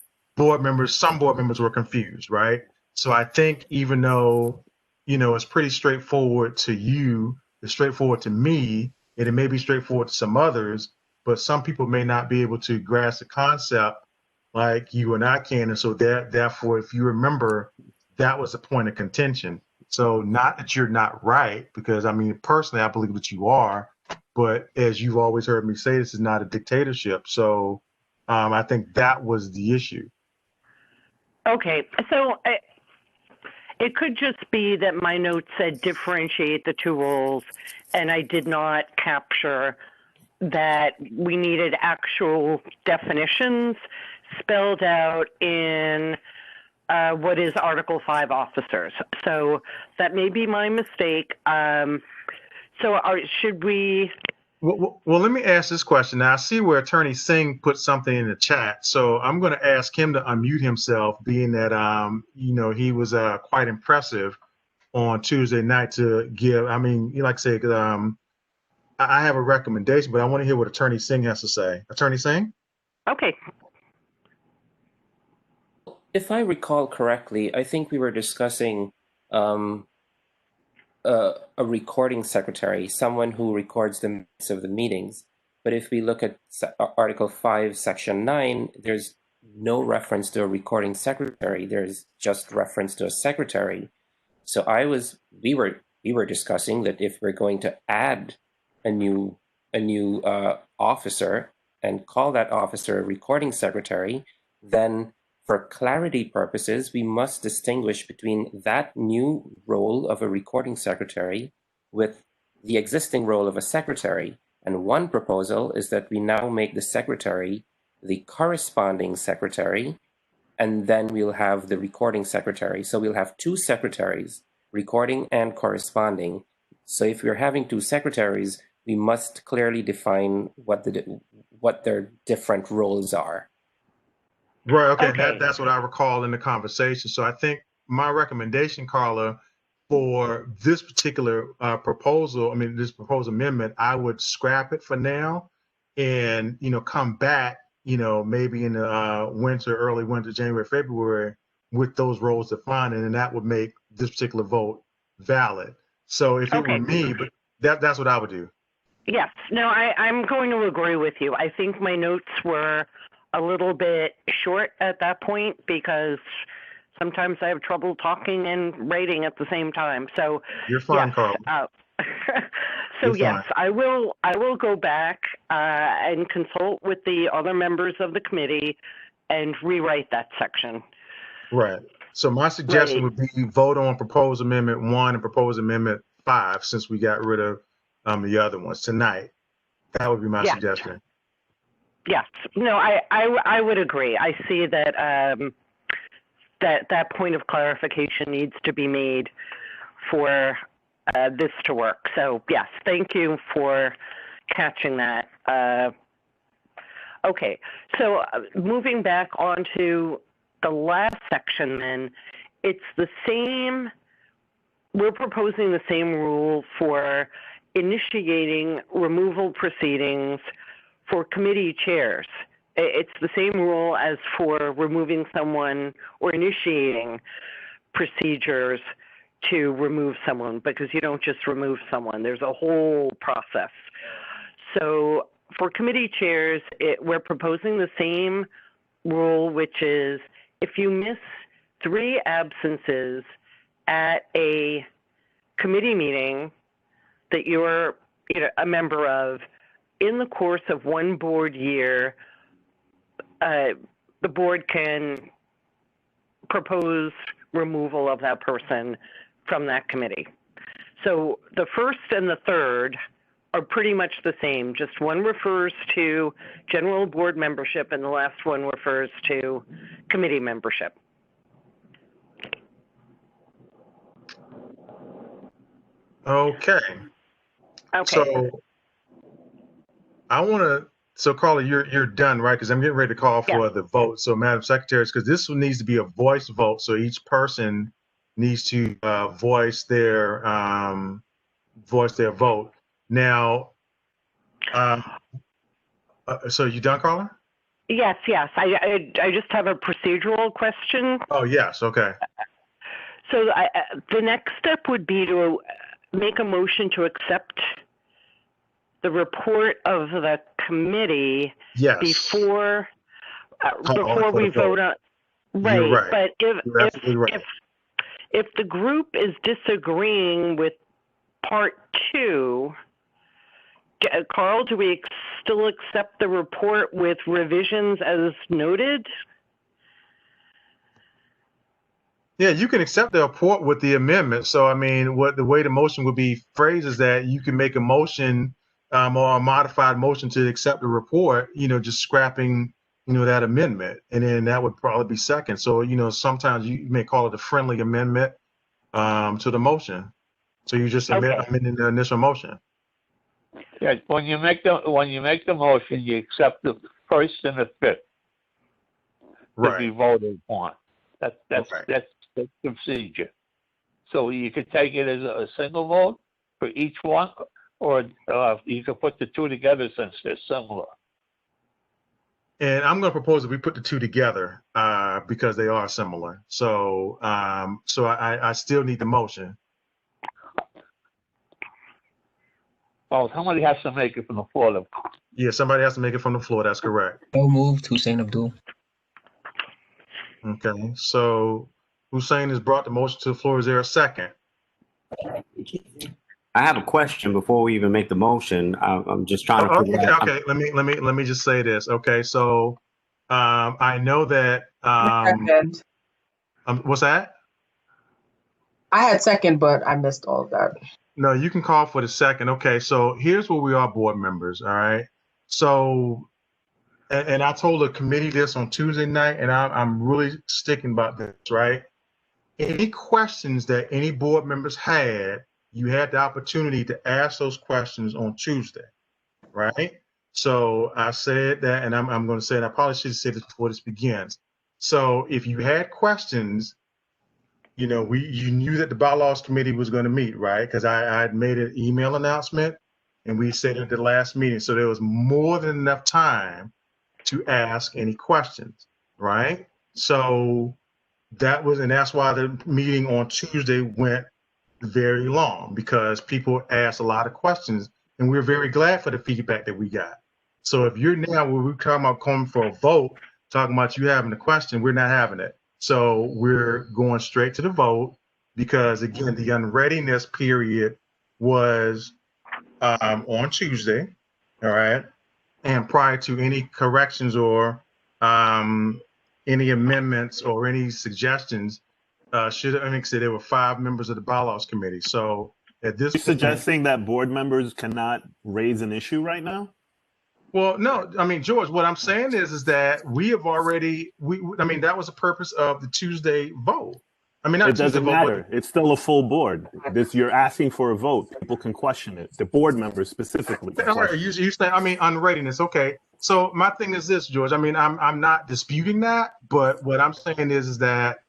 some board members were confused, right? So I think even though it's pretty straightforward to you, it's straightforward to me, and it may be straightforward to some others, but some people may not be able to grasp the concept like you and I can. And so therefore, if you remember, that was a point of contention. So not that you're not right, because I mean, personally, I believe that you are, but as you've always heard me say, this is not a dictatorship. So I think that was the issue. Okay, so it could just be that my notes said differentiate the two roles, and I did not capture that we needed actual definitions spelled out in what is Article 5 officers. So that may be my mistake. Should we Well, let me ask this question. Now, I see where Attorney Singh put something in the chat, so I'm going to ask him to unmute himself, being that he was quite impressive on Tuesday night to give. I mean, you like to say, I have a recommendation, but I want to hear what Attorney Singh has to say. Attorney Singh? Okay. If I recall correctly, I think we were discussing a recording secretary, someone who records the minutes of the meetings. But if we look at Article 5, Section 9, there's no reference to a recording secretary. There's just reference to a secretary. So we were discussing that if we're going to add a new officer and call that officer a recording secretary, then for clarity purposes, we must distinguish between that new role of a recording secretary with the existing role of a secretary. And one proposal is that we now make the secretary the corresponding secretary, and then we'll have the recording secretary. So we'll have two secretaries, recording and corresponding. So if we're having two secretaries, we must clearly define what their different roles are. Right. Okay. That's what I recall in the conversation. So I think my recommendation, Carla, for this particular proposal, this proposed amendment, I would scrap it for now, and come back, maybe in the early winter, January, February, with those roles defined, and then that would make this particular vote valid. So if it were me, but that's what I would do. Yes. No, I'm going to agree with you. I think my notes were a little bit short at that point because sometimes I have trouble talking and writing at the same time. So you're fine, yes, Carl. so yes, I will go back and consult with the other members of the committee and rewrite that section. Right. So my suggestion would be vote on proposed amendment 1 and proposed amendment 5, since we got rid of the other ones tonight. That would be my suggestion. Yes. No, I would agree. I see that that point of clarification needs to be made for this to work. So yes, thank you for catching that. Okay, so moving back onto the last section then, it's the same, we're proposing the same rule for initiating removal proceedings for committee chairs. It's the same rule as for removing someone or initiating procedures to remove someone, because you don't just remove someone, there's a whole process. So for committee chairs, we're proposing the same rule, which is if you miss 3 absences at a committee meeting that you're a member of, in the course of one board year, the board can propose removal of that person from that committee. So the first and the third are pretty much the same. Just one refers to general board membership and the last one refers to committee membership. Okay. So so Carla, you're done, right? Because I'm getting ready to call for the vote. So Madam Secretary, because this one needs to be a voice vote. So each person needs to voice their vote. Now, so you done, Carla? Yes. I just have a procedural question. Oh, yes. Okay. So the next step would be to make a motion to accept the report of the committee before we vote on. Right. You're right. But You're absolutely right. if the group is disagreeing with part 2, Carl, do we still accept the report with revisions as noted? Yeah, you can accept the report with the amendment. So, the way the motion would be phrased is that you can make a motion or a modified motion to accept the report, just scrapping, that amendment. And then that would probably be second. So, sometimes you may call it a friendly amendment to the motion. So you just amending the initial motion. Yeah, when you make the motion, you accept the first and the fifth to be Right. voted upon. That's Right. the procedure. So you could take it as a single vote for each one, or you could put the two together since they're similar. And I'm going to propose that we put the two together because they are similar. So, so I still need the motion. Oh, somebody has to make it from the floor. Though. Yeah, somebody has to make it from the floor. That's correct. So moved, Hussein Abdul. Okay. So Hussein has brought the motion to the floor. Is there a second? I have a question before we even make the motion. I'm just trying to figure out. Okay. Let me just say this. Okay. So I know that. Second. What's that? I had second, but I missed all of that. No, you can call for the second. Okay, so here's where we are, board members. All right. So, and I told the committee this on Tuesday night, and I'm really sticking about this. Right. Any questions that any board members had, you had the opportunity to ask those questions on Tuesday. Right. So I said that, and I'm going to say it. I probably should say this before this begins. So if you had questions, you know, you knew that the bylaws committee was going to meet, right? Because I had made an email announcement, and we said at the last meeting, so there was more than enough time to ask any questions, right? So that was, and that's why the meeting on Tuesday went very long, because people asked a lot of questions, and we're very glad for the feedback that we got. So if you're now, when we come up coming for a vote, talking about you having a question, we're not having it. So we're going straight to the vote, because again, the unreadiness period was on Tuesday, all right? And prior to any corrections or any amendments or any suggestions, should have said there were 5 members of the bylaws committee. So at this You're suggesting that board members cannot raise an issue right now? Well, no, I mean, George, what I'm saying is that we have already, I mean, that was the purpose of the Tuesday vote. I mean, not It doesn't Tuesday vote, matter. It's still a full board. You're asking for a vote. People can question it. The board members specifically. All right, you say, I mean, unreadiness. Okay. So my thing is this, George. I mean, I'm not disputing that, but what I'm saying is that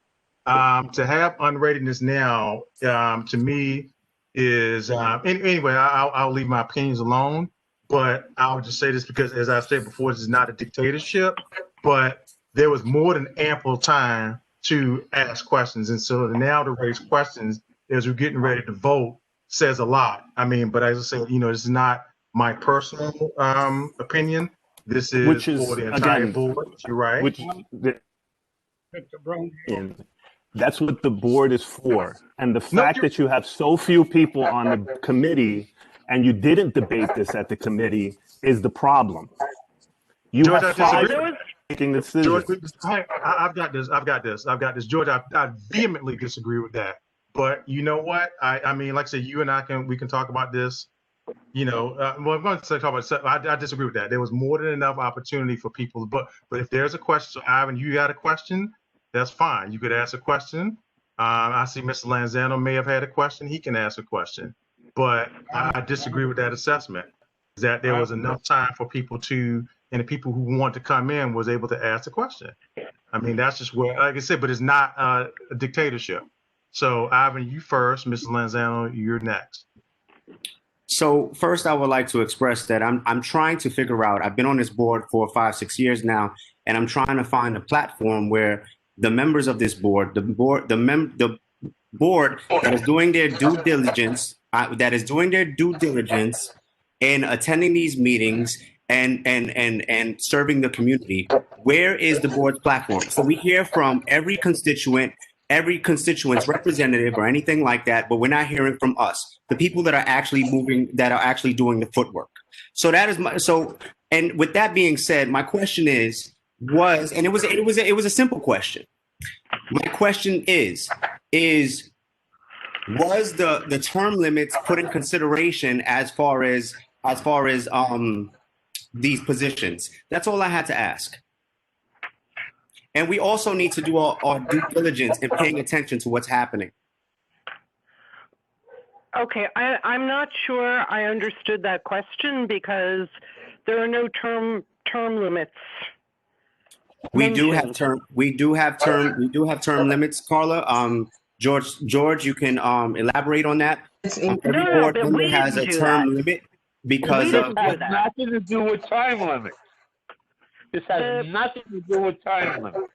to have unreadiness now, to me, is anyway. I'll leave my opinions alone. But I'll just say this because, as I said before, this is not a dictatorship, but there was more than ample time to ask questions. And so now to raise questions as we're getting ready to vote says a lot. I mean, but as I said, you know, this is not my personal opinion. This is for the entire board. You're right. That's what the board is for. And the fact that you have so few people on the committee and you didn't debate this at the committee is the problem. You George, have I 5 making decisions. George, I've got this. George, I vehemently disagree with that. But you know what? I mean, like I said, you and we can talk about this. You know, well, I'm going to talk about. I disagree with that. There was more than enough opportunity for people. But if there's a question, so Ivan, you got a question, that's fine. You could ask a question. I see Mr. Lanzano may have had a question. He can ask a question. But I disagree with that assessment, that there was enough time for people to, and the people who want to come in was able to ask the question. I mean, that's just where, like I said, but it's not a dictatorship. So Ivan, you first. Mr. Lanzano, you're next. So first, I would like to express that I'm trying to figure out. I've been on this board for 5, 6 years now, and I'm trying to find a platform where the members of this board, the board that is doing their due diligence, in attending these meetings and serving the community. Where is the board's platform? So we hear from every constituent's representative or anything like that, but we're not hearing from us, the people that are actually moving, that are actually doing the footwork. So that is and with that being said, my question it was a simple question. My question is was the term limits put in consideration as far as these positions? That's all I had to ask. And we also need to do our due diligence in paying attention to what's happening. Okay, I'm not sure I understood that question because there are no term limits. We do have mentioned. term. We do have term limits, Carla. George, you can elaborate on that. Every No, board but member we has didn't a do term that. limit because We of. didn't This do has that. nothing to do with time limit. This has nothing to do with time limit.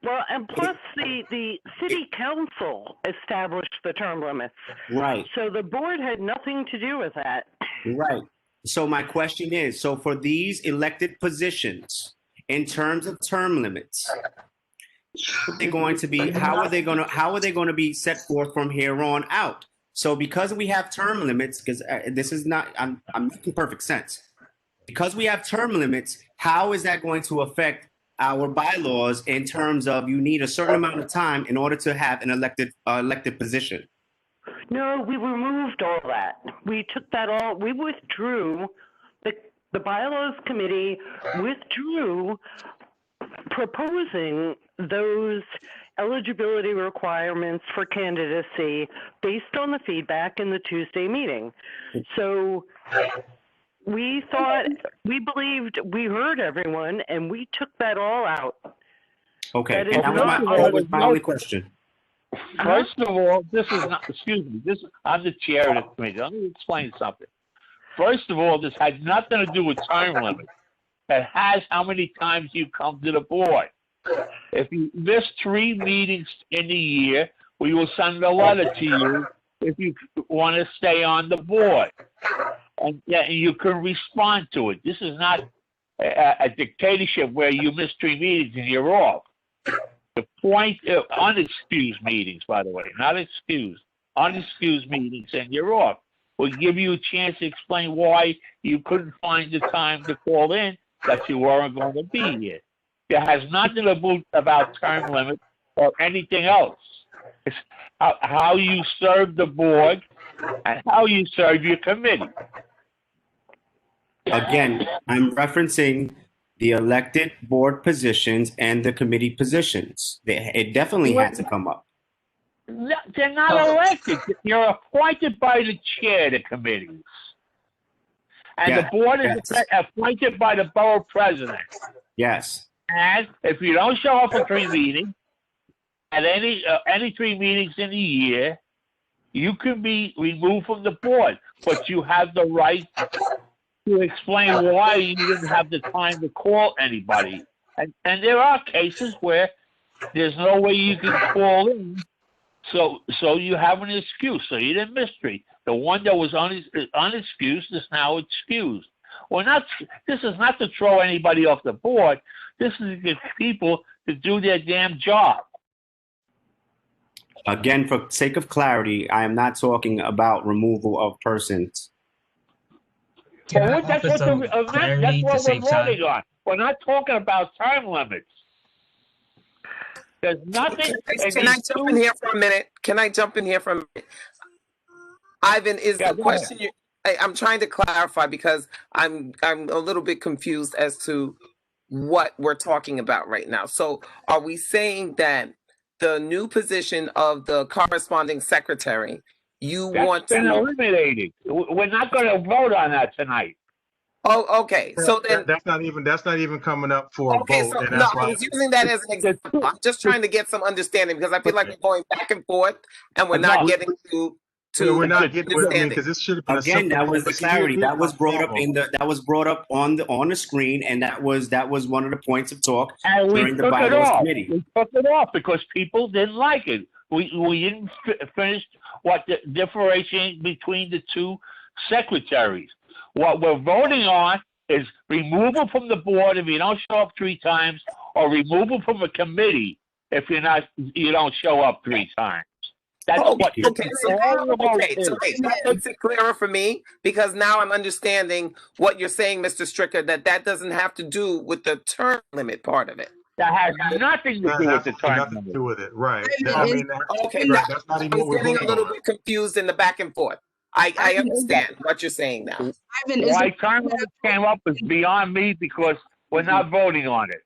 Well, and plus the city council established the term limits. Right. So the board had nothing to do with that. Right. So my question is, so for these elected positions, in terms of term limits, how are they going to be set forth from here on out? So because we have term limits, because this is not, I'm making perfect sense. Because we have term limits, how is that going to affect our bylaws in terms of you need a certain amount of time in order to have an elected position? No, we removed all that. We took that all, we withdrew, the bylaws committee withdrew proposing those eligibility requirements for candidacy based on the feedback in the Tuesday meeting. So we believed we heard everyone and we took that all out. Okay, That and is that not was my only question. First of all, this is not, excuse me, I'm the chair of the committee. Let me explain something. First of all, this had nothing to do with time limit. It has how many times you come to the board. If you miss 3 meetings in a year, we will send a letter to you if you want to stay on the board. And you can respond to it. This is not a dictatorship where you miss 3 meetings and you're off. The point of unexcused meetings, by the way, not excused, unexcused meetings, and you're off. We'll give you a chance to explain why you couldn't find the time to call in, that you weren't going to be here. It has nothing to do about term limit or anything else. It's how you serve the board and how you serve your committee. Again, I'm referencing the elected board positions and the committee positions. It definitely had to come up. No, they're not elected. You're appointed by the chair of the committees. And the board is appointed by the borough president. Yes. And if you don't show up for 3 meetings, at any 3 meetings in a year, you can be removed from the board. But you have the right to explain why you didn't have the time to call anybody. And there are cases where there's no way you can call in, so you have an excuse. So you didn't miss 3. The one that was unexcused is now excused. This is not to throw anybody off the board. This is to get people to do their damn job. Again, for sake of clarity, I am not talking about removal of persons. Well, that's what we're voting on. We're not talking about time limits. There's nothing. Can I jump in here for a minute? Ivan, is the question I'm trying to clarify because I'm a little bit confused as to what we're talking about right now. So are we saying that the new position of the corresponding secretary, That's been eliminated. We're not going to vote on that tonight. Oh, okay. So then that's not even coming up for a vote. So and no, that's I why was using that as an example. I'm just trying to get some understanding because I feel like we're going back and forth and we're not getting to. We're not getting. I mean, because this should have been again. That was the clarity that was brought up on the screen, and that was one of the points of talk during the bylaws committee. We took it off because people didn't like it. We didn't finish what the differentiating between the 2 secretaries. What we're voting on is removal from the board if you don't show up 3 times, or removal from a committee if you don't show up 3 times. That's what. Okay, so that makes it clearer for me because now I'm understanding what you're saying, Mr. Stricker. That doesn't have to do with the term limit part of it. That has nothing to do with the term limit. Nothing to do with it, right? Okay, that's not even what we're getting voting a little on. bit confused in the back and forth. I understand what you're saying now. Why term limit came up is beyond me because we're not voting on it.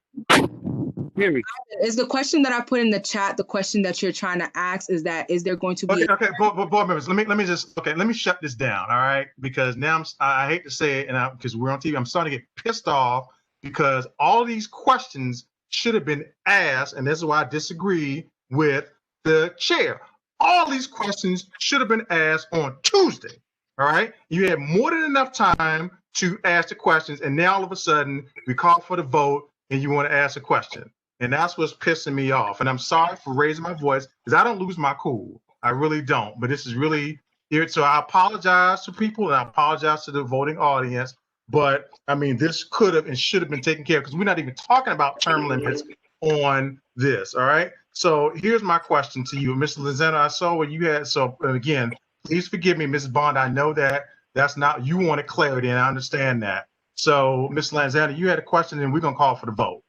Is the question that I put in the chat the question that you're trying to ask? Is there going to be? Okay, board members, let me shut this down, all right? Because now I hate to say it, and because we're on TV, I'm starting to get pissed off because all these questions should have been asked, and this is why I disagree with the chair. All these questions should have been asked on Tuesday, all right? You had more than enough time to ask the questions, and now all of a sudden we call for the vote, and you want to ask a question. And that's what's pissing me off. And I'm sorry for raising my voice because I don't lose my cool. I really don't. But this is really weird. So I apologize to people and I apologize to the voting audience. But I mean, this could have and should have been taken care of because we're not even talking about term limits on this. All right. So here's my question to you, Mr. Lozano. I saw what you had. So again, please forgive me, Ms. Bond. I know that's not, you wanted clarity and I understand that. So Ms. Lanzana, you had a question and we're going to call for the vote.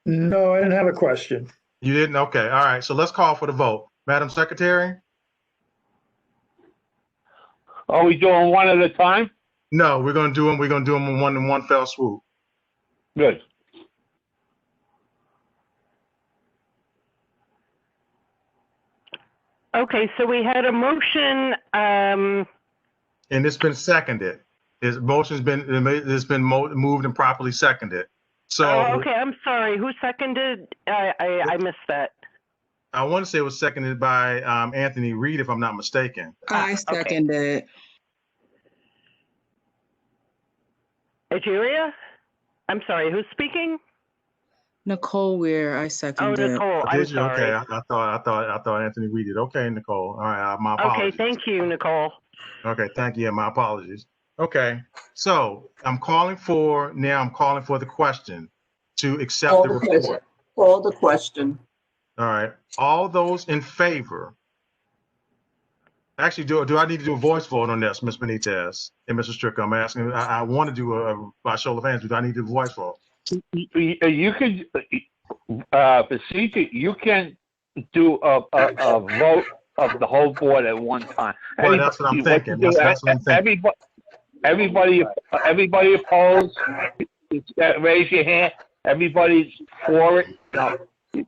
No, I didn't have a question. You didn't? Okay. All right. So let's call for the vote. Madam Secretary? Are we doing one at a time? No, we're going to do them. We're going to do them in one fell swoop. Good. Okay. So we had a motion. And it's been seconded. It's been moved and properly seconded. So okay, I'm sorry. Who seconded? I missed that. I want to say it was seconded by Anthony Reed, if I'm not mistaken. I seconded. Egeria? I'm sorry. Who's speaking? Nicole Weir. I seconded. Oh, Nicole. I'm sorry. Okay. I thought Anthony Reed did. Okay, Nicole. All right. My apologies. Okay. Thank you, Nicole. Okay. Thank you. Yeah, my apologies. Okay, so I'm calling for the question to accept the report. Call the question. All right, all those in favor. Actually, do I need to do a voice vote on this, Ms. Benitez and Mr. Stricker? I'm asking, I want to do a by show of hands, do I need to do a voice vote? You could, procedure, you can do a vote of the whole board at one time. Well, that's what I'm thinking. That's what I'm thinking. Everybody opposed? Raise your hand. Everybody's for it. No.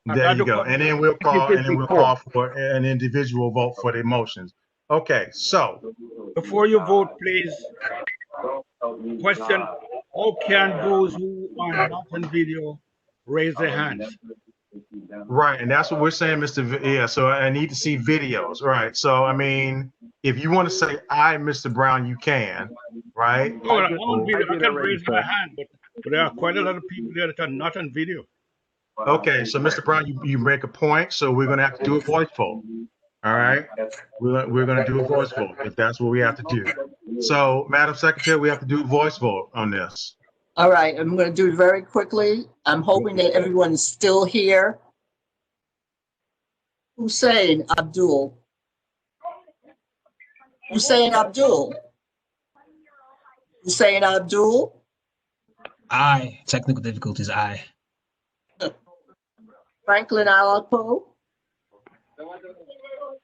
There you go. And then we'll call for an individual vote for the motions. Okay, so before you vote, please. Question: how can those who are not on video raise their hands? Right, and that's what we're saying, Mr. Yeah, so I need to see videos, right? So, I mean, if you want to say "I, Mr. Brown," you can, right? Oh, on video, I can raise my hand, but there are quite a lot of people there that are not on video. Okay, so Mr. Brown, you make a point, so we're going to have to do a voice vote. All right, we're going to do a voice vote if that's what we have to do. So, Madam Secretary, we have to do a voice vote on this. All right, I'm going to do it very quickly. I'm hoping that everyone's still here. Hussein Abdul. Hussein Abdul. Hussein Abdul. Aye. Technical difficulties, aye. Franklin Alakpo.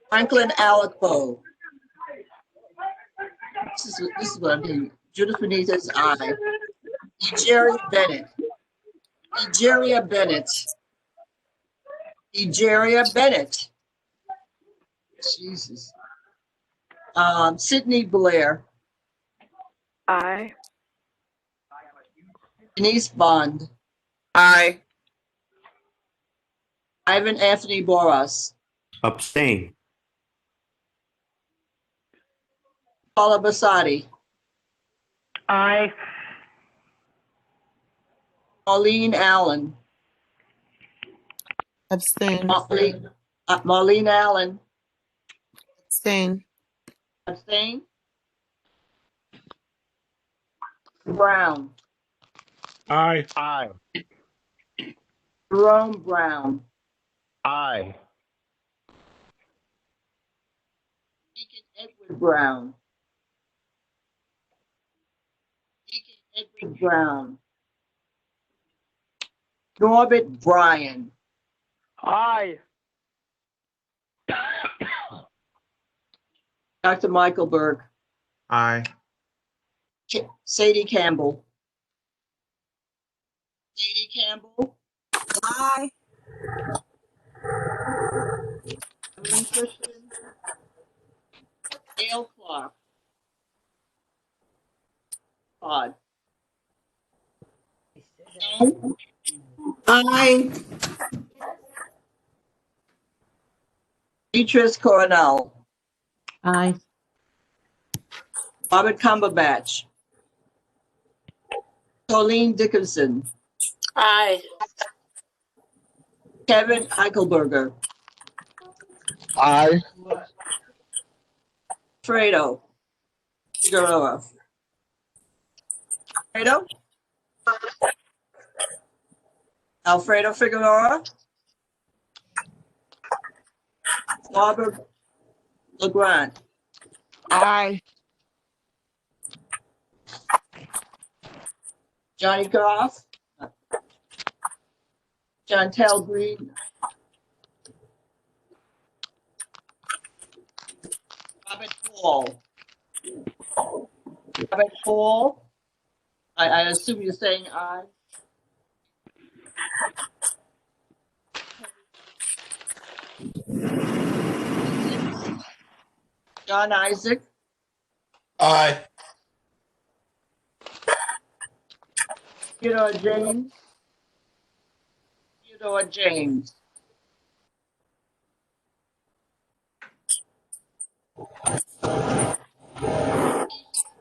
Franklin Alakpo. This is what I'm doing. Judith Benitez, aye. Egeria Bennett. Egeria Bennett. Egeria Bennett. Jesus. Sydney Blair. Aye. Denise Bond. Aye. Ivan Anthony Boras. Abstain. Paula Basadi. Aye. Marlene Allen. Abstain. Marlene Allen. Abstain. Abstain. Brown. Aye. Aye. Jerome Brown. Aye. Deacon Edward Brown. Deacon Edward Brown. Norbert Bryan. Aye. Dr. Michael Berg. Aye. Sadie Campbell. Sadie Campbell. Aye. Evelyn Christian, Dale Clark, Todd. Aye. Beatrice Coronel, Aye. Robert Cumberbatch, Colleen Dickinson, Aye. Kevin Eichelberger, Aye. Fredo Figueroa. Fredo? Alfredo Figueroa, Barbara LeGrand, Aye. Johnny Goff, Chantel Green, Robert Paul. Robert Paul, I assume you're saying aye. John Isaac, Aye. Theodore James, Theodore James,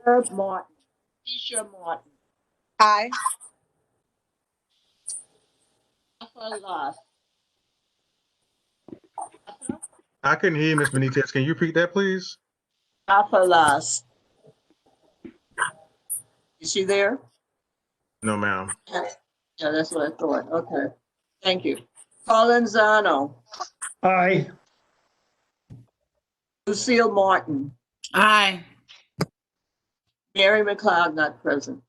Herb Martin, Keisha Martin, Aye. Alpha Loss, I couldn't hear you, Ms. Benitez. Can you repeat that, please? Alpha Loss. Is she there? No, ma'am. Yeah, that's what I thought. Okay. Thank you. Colin Zano, Aye. Lucille Martin, Aye. Mary McLeod, not present.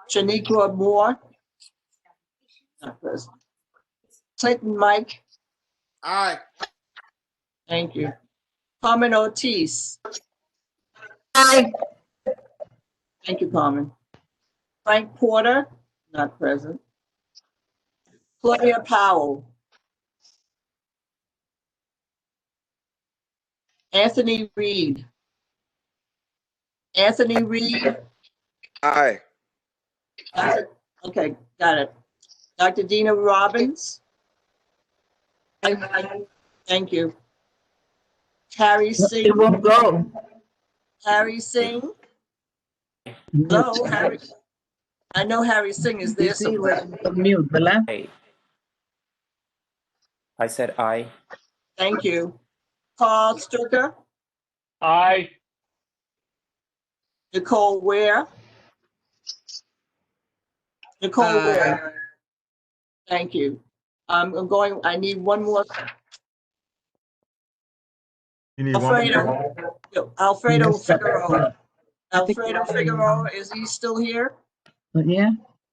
Shaniqua Moore, not present. Clinton Mike, Aye. thank you. Carmen Ortiz, Aye. thank you, Carmen. Frank Porter, not present. Claudia Powell, Anthony Reed, Anthony Reed, Aye. okay, got it. Dr. Dina Robbins, thank you. Harry Singh. It won't go. Harry Singh. Hello, Harry. I know Harry Singh is there You see, somewhere. mute, ¿verdad? Aye. I said aye. Thank you. Paul Stricker, Aye. Nicole Ware. Nicole Ware. Thank you. I'm going, I need one more. You need one more? Alfredo Figueroa. Alfredo Figueroa, is he still here? Yeah,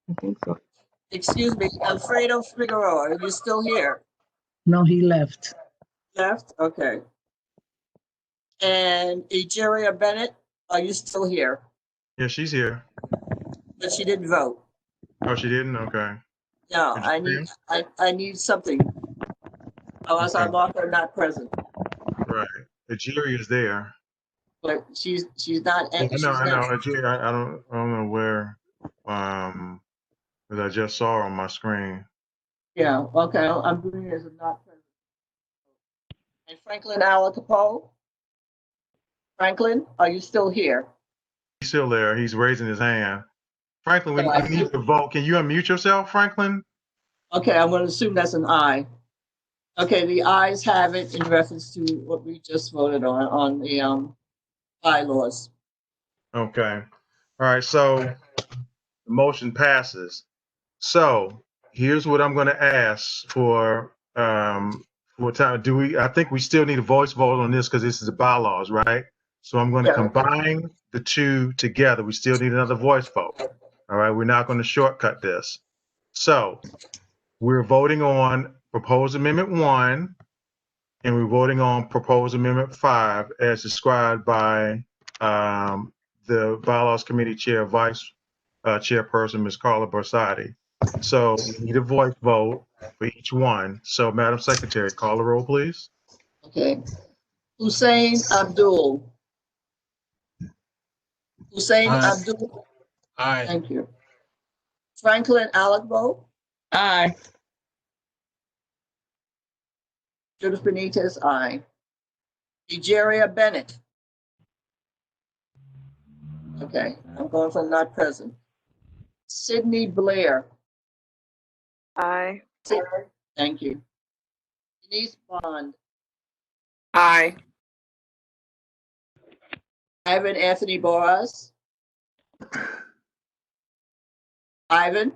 I think so. Excuse me, Alfredo Figueroa, are you still here? No, he left. Left? Okay. And Egeria Bennett, are you still here? Yeah, she's here. But she didn't vote. Oh, she didn't? Okay. No, I need something. Otherwise I mark her not present. Right. The jury is there. But she's not. I know. I don't know where, because I just saw her on my screen. Yeah, okay, I'm doing it as a not present. And Franklin Alacapo? Franklin, are you still here? He's still there. He's raising his hand. Franklin, we need to vote. Can you unmute yourself, Franklin? Okay, I'm going to assume that's an aye. Okay, the ayes have it in reference to what we just voted on the bylaws. Okay. All right. So the motion passes. So here's what I'm going to ask for time. I think we still need a voice vote on this because this is the bylaws, right? So I'm going to combine the two together. We still need another voice vote. All right. We're not going to shortcut this. So we're voting on proposed amendment 1, and we're voting on proposed amendment 5 as described by the bylaws committee vice chairperson, Ms. Carla Bersati. So we need a voice vote for each one. So, Madam Secretary, call the roll, please. Okay. Hussein Abdul. Hussein Aye. Abdul. Aye. Thank you. Franklin Alagbo. Aye. Judith Benitez, aye. Egeria Bennett. Okay, I'm going for not present. Sydney Blair. Aye. Thank you. Denise Bond. Aye. Ivan Anthony Boras. Ivan.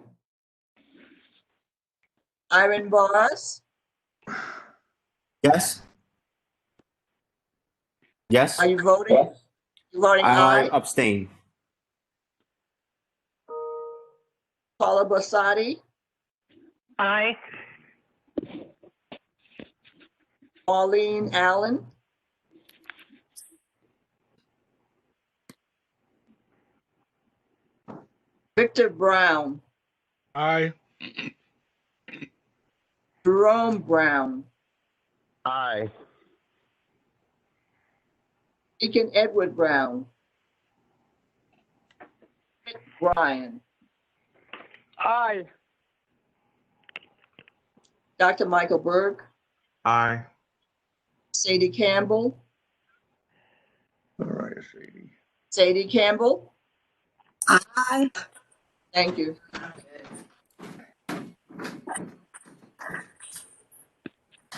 Ivan Boras. Yes. Yes. Are you voting? You're voting I aye. abstain. Paula Bossati. Aye. Marlene Allen. Victor Brown. Aye. Jerome Brown. Aye. Deacon Edward Brown. Brian. Aye. Dr. Michael Berg. Aye. Sadie Campbell. All right, Sadie. Sadie Campbell. Aye. Thank you.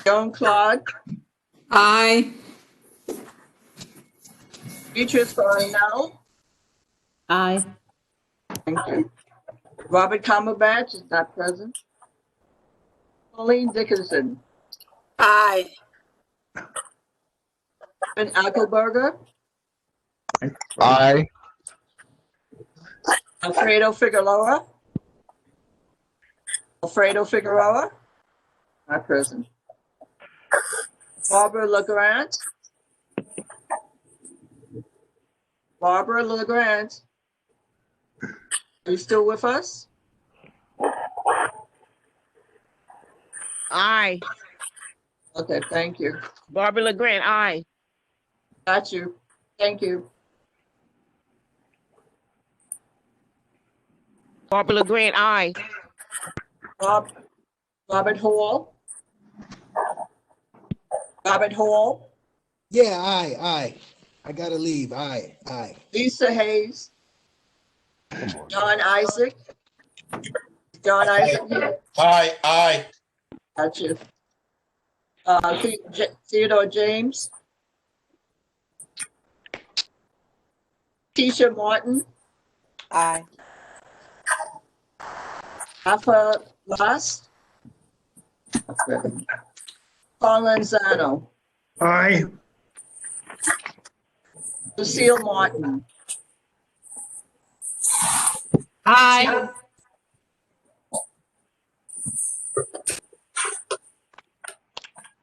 Joan Claude. Aye. Beatrice Farnell. Aye. Thank you. Robert Cumberbatch is not present. Pauline Dickinson. Aye. Ben Ackelberger. Aye. Alfredo Figueroa. Alfredo Figueroa. Not present. Barbara LeGrand. Barbara LeGrand. Are you still with us? Aye. Okay, thank you. Barbara LeGrand, aye. Got you. Thank you. Barbara LeGrand, aye. Robert Hall. Robert Hall. Yeah, aye. I gotta leave. Aye. Lisa Hayes. John Isaac. John Isaac here. Aye. Got you. Theodore James. Keisha Martin. Aye. Alpha Last. Paul Lanzano. Aye. Lucille Martin. Aye.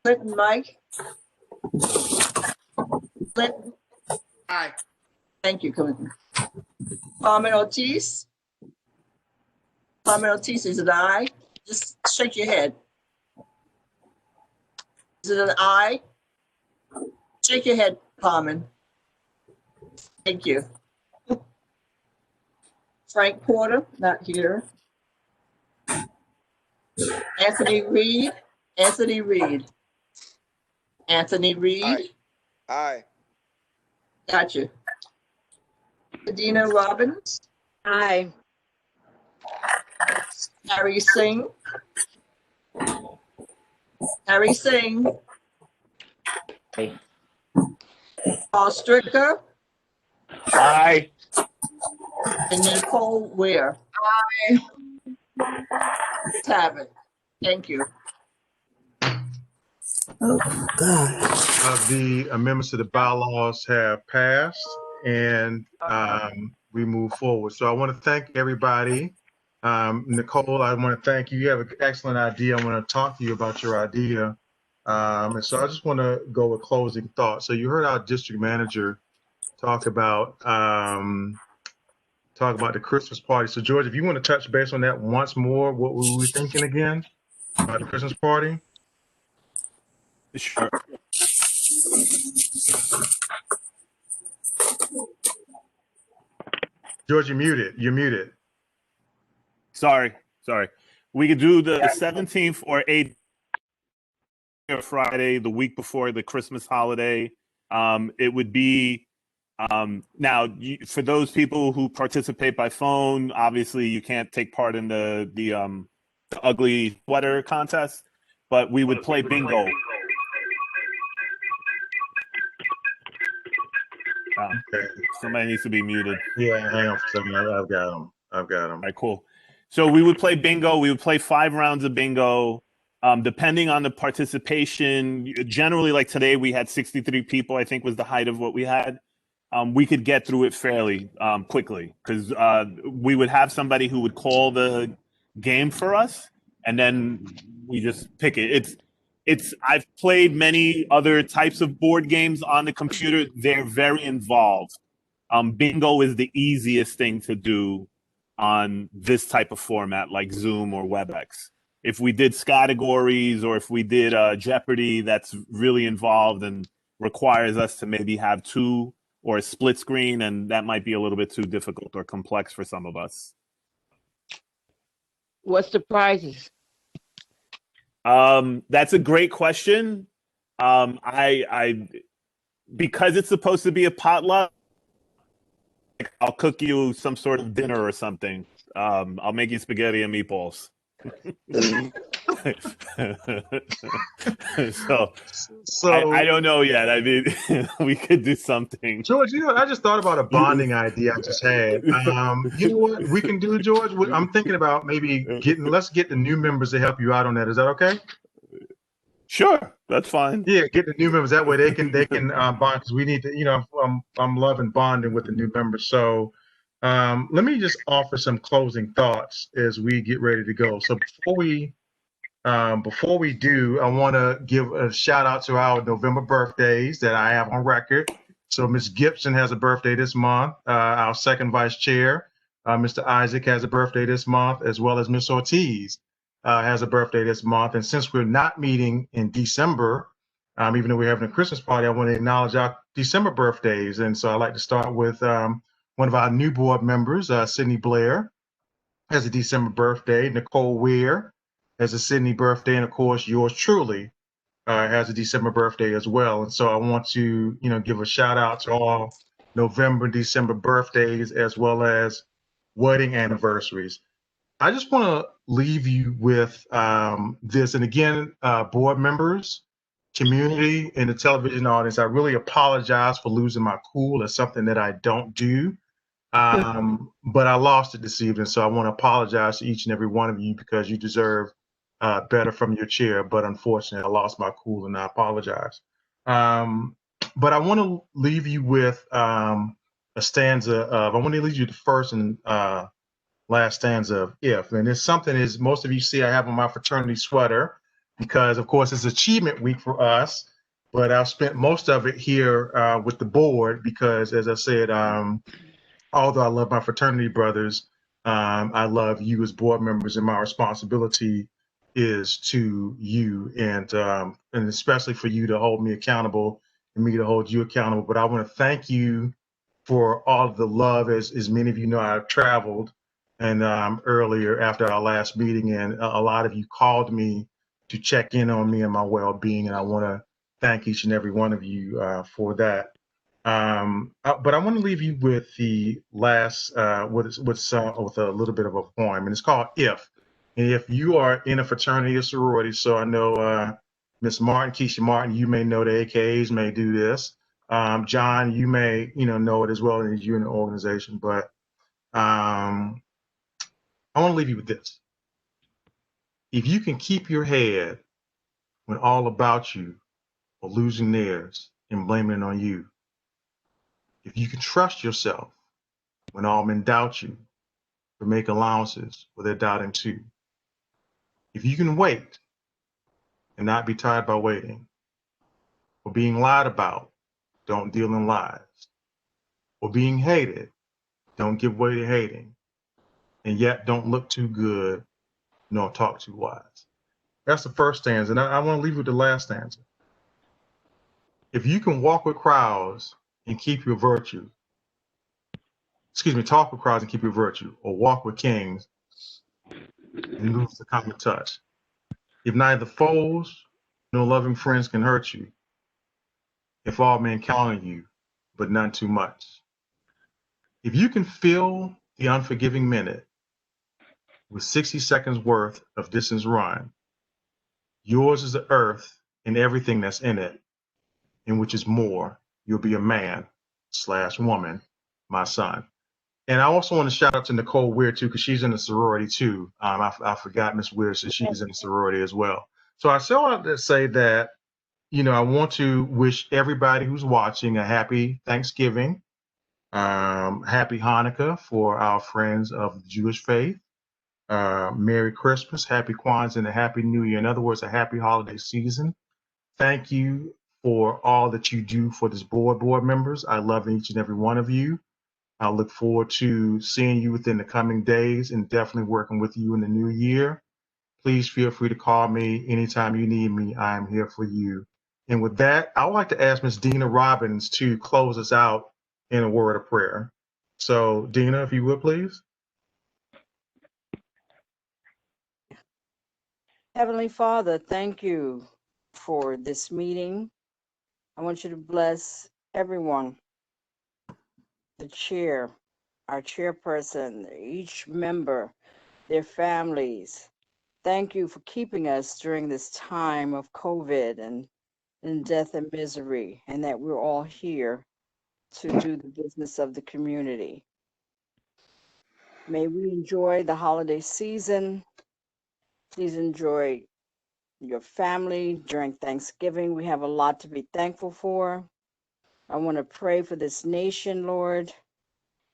Clinton Mike. Clinton. Aye. Thank you, Clinton. Carmen Ortiz. Carmen Ortiz is an aye. Just shake your head. Is it an aye? Shake your head, Carmen. Thank you. Frank Porter, not here. Anthony Reed. Anthony Reed. Aye. Got you. Adina Robbins. Aye. Harry Singh. Aye. Paul Stricker. Aye. And Nicole Ware. Aye. Tavern. Thank you. Oh, God. The amendments to the bylaws have passed, and we move forward. So I want to thank everybody. Nicole, I want to thank you. You have an excellent idea. I want to talk to you about your idea. And so I just want to go with closing thoughts. So you heard our district manager talk about the Christmas party. So George, if you want to touch base on that once more, what were we thinking again? about the Christmas party? Sure. George, you're muted. You're muted. Sorry. We could do the 17th or 8th or Friday, the week before the Christmas holiday. It would be now for those people who participate by phone. Obviously, you can't take part in the ugly sweater contest, but we would play bingo. Somebody needs to be muted. Yeah, hang on for a second. I've got him. All right, cool. So we would play bingo. We would play 5 rounds of bingo. Depending on the participation, generally like today we had 63 people, I think was the height of what we had. We could get through it fairly quickly because we would have somebody who would call the game for us, and then we just pick it. I've played many other types of board games on the computer. They're very involved. Bingo is the easiest thing to do on this type of format like Zoom or WebEx. If we did categories or if we did Jeopardy, that's really involved and requires us to maybe have 2 or a split screen, and that might be a little bit too difficult or complex for some of us. What's the prizes? That's a great question. I because it's supposed to be a potluck, I'll cook you some sort of dinner or something. I'll make you spaghetti and meatballs. so I don't know yet. I mean, we could do something. George, I just thought about a bonding idea I just had. You know what we can do, George? I'm thinking about maybe let's get the new members to help you out on that. Is that okay? Sure, that's fine. Yeah, get the new members. That way they can bond, because we need to. I'm loving bonding with the new members. So let me just offer some closing thoughts as we get ready to go. So before we do, I want to give a shout out to our November birthdays that I have on record. So Ms. Gibson has a birthday this month. Our second vice chair, Mr. Isaac, has a birthday this month, as well as Ms. Ortiz has a birthday this month. And since we're not meeting in December, even though we're having a Christmas party, I want to acknowledge our December birthdays. And so I'd like to start with one of our new board members, Sydney Blair, has a December birthday. Nicole Weir has a Sydney birthday, and of course, yours truly has a December birthday as well. And so I want to, give a shout out to all November, December birthdays, as well as wedding anniversaries. I just want to leave you with this. And again, board members, community, and the television audience, I really apologize for losing my cool. It's something that I don't do. But I lost it this evening. So I want to apologize to each and every one of you because you deserve better from your chair. But unfortunately, I lost my cool and I apologize. But I want to leave you with a stanza of, I want to leave you the first and last stanza of If. And it's something, as most of you see, I have on my fraternity sweater because, of course, it's Achievement Week for us. But I've spent most of it here with the board because, as I said, although I love my fraternity brothers, I love you as board members, and my responsibility is to you, and especially for you to hold me accountable and me to hold you accountable. But I want to thank you for all of the love. As many of you know, I've traveled, and earlier after our last meeting, and a lot of you called me to check in on me and my well-being, and I want to thank each and every one of you for that. But I want to leave you with the last with a little bit of a poem, and it's called If. And if you are in a fraternity or sorority, so I know Miss Martin, Keisha Martin, you may know the AKAs may do this. John, you may know it as well as you're in the organization. But I want to leave you with this: if you can keep your head when all about you are losing theirs and blaming it on you, if you can trust yourself when all men doubt you, but make allowances for their doubting too. If you can wait and not be tired by waiting, or being lied about, don't deal in lies, or being hated, don't give way to hating, and yet don't look too good, nor talk too wise. That's the first stanza. And I want to leave you with the last stanza. If you can walk with crowds and keep your virtue, talk with crowds and keep your virtue, or walk with kings and lose the common touch. If neither foes nor loving friends can hurt you, if all men count on you, but none too much. If you can fill the unforgiving minute with 60 seconds worth of distance run, yours is the earth and everything that's in it, and which is more, you'll be a man/woman, my son. And I also want to shout out to Nicole Weir too, because she's in the sorority too. I forgot Miss Weir said she's in the sorority as well. So I still want to say that, I want to wish everybody who's watching a happy Thanksgiving, happy Hanukkah for our friends of the Jewish faith. Merry Christmas, Happy Kwanzaa, and a Happy New Year. In other words, a happy holiday season. Thank you for all that you do for this board members. I love each and every one of you. I look forward to seeing you within the coming days and definitely working with you in the new year. Please feel free to call me anytime you need me. I am here for you. And with that, I would like to ask Ms. Dina Robbins to close us out in a word of prayer. So, Dina, if you would, please. Heavenly Father, thank you for this meeting. I want you to bless everyone, the chair, our chairperson, each member, their families. Thank you for keeping us during this time of COVID and death and misery, and that we're all here to do the business of the community. May we enjoy the holiday season. Please enjoy your family during Thanksgiving. We have a lot to be thankful for. I want to pray for this nation, Lord,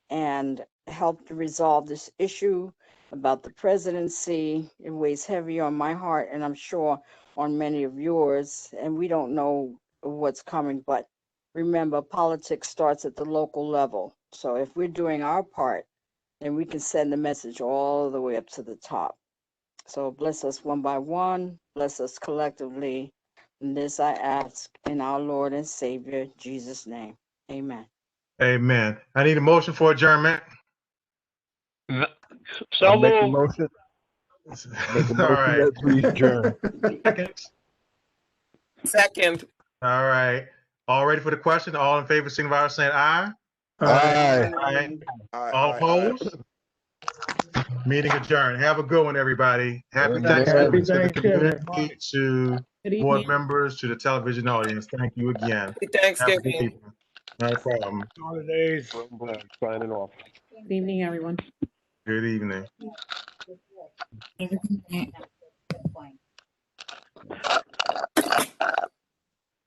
and help to resolve this issue about the presidency. It weighs heavy on my heart, and I'm sure on many of yours, and we don't know what's coming, but remember, politics starts at the local level. So if we're doing our part, then we can send the message all the way up to the top. So bless us one by one, bless us collectively. And this I ask in our Lord and Savior, Jesus' name. Amen. Amen. I need a motion for adjournment. So Make a moved. motion. Make a All motion right. that we adjourn. Second. All right. All ready for the question? All in favor, signify by saying aye. Aye. Aye. All opposed? Meeting adjourned. Have a good one, everybody. Happy Amen. Thanksgiving Happy to the Thanksgiving. community, to board members, to the television audience. Thank you again. Happy Have a good Thanksgiving. evening. Not a problem. Holidays. Signing off. Good evening, everyone. Good evening.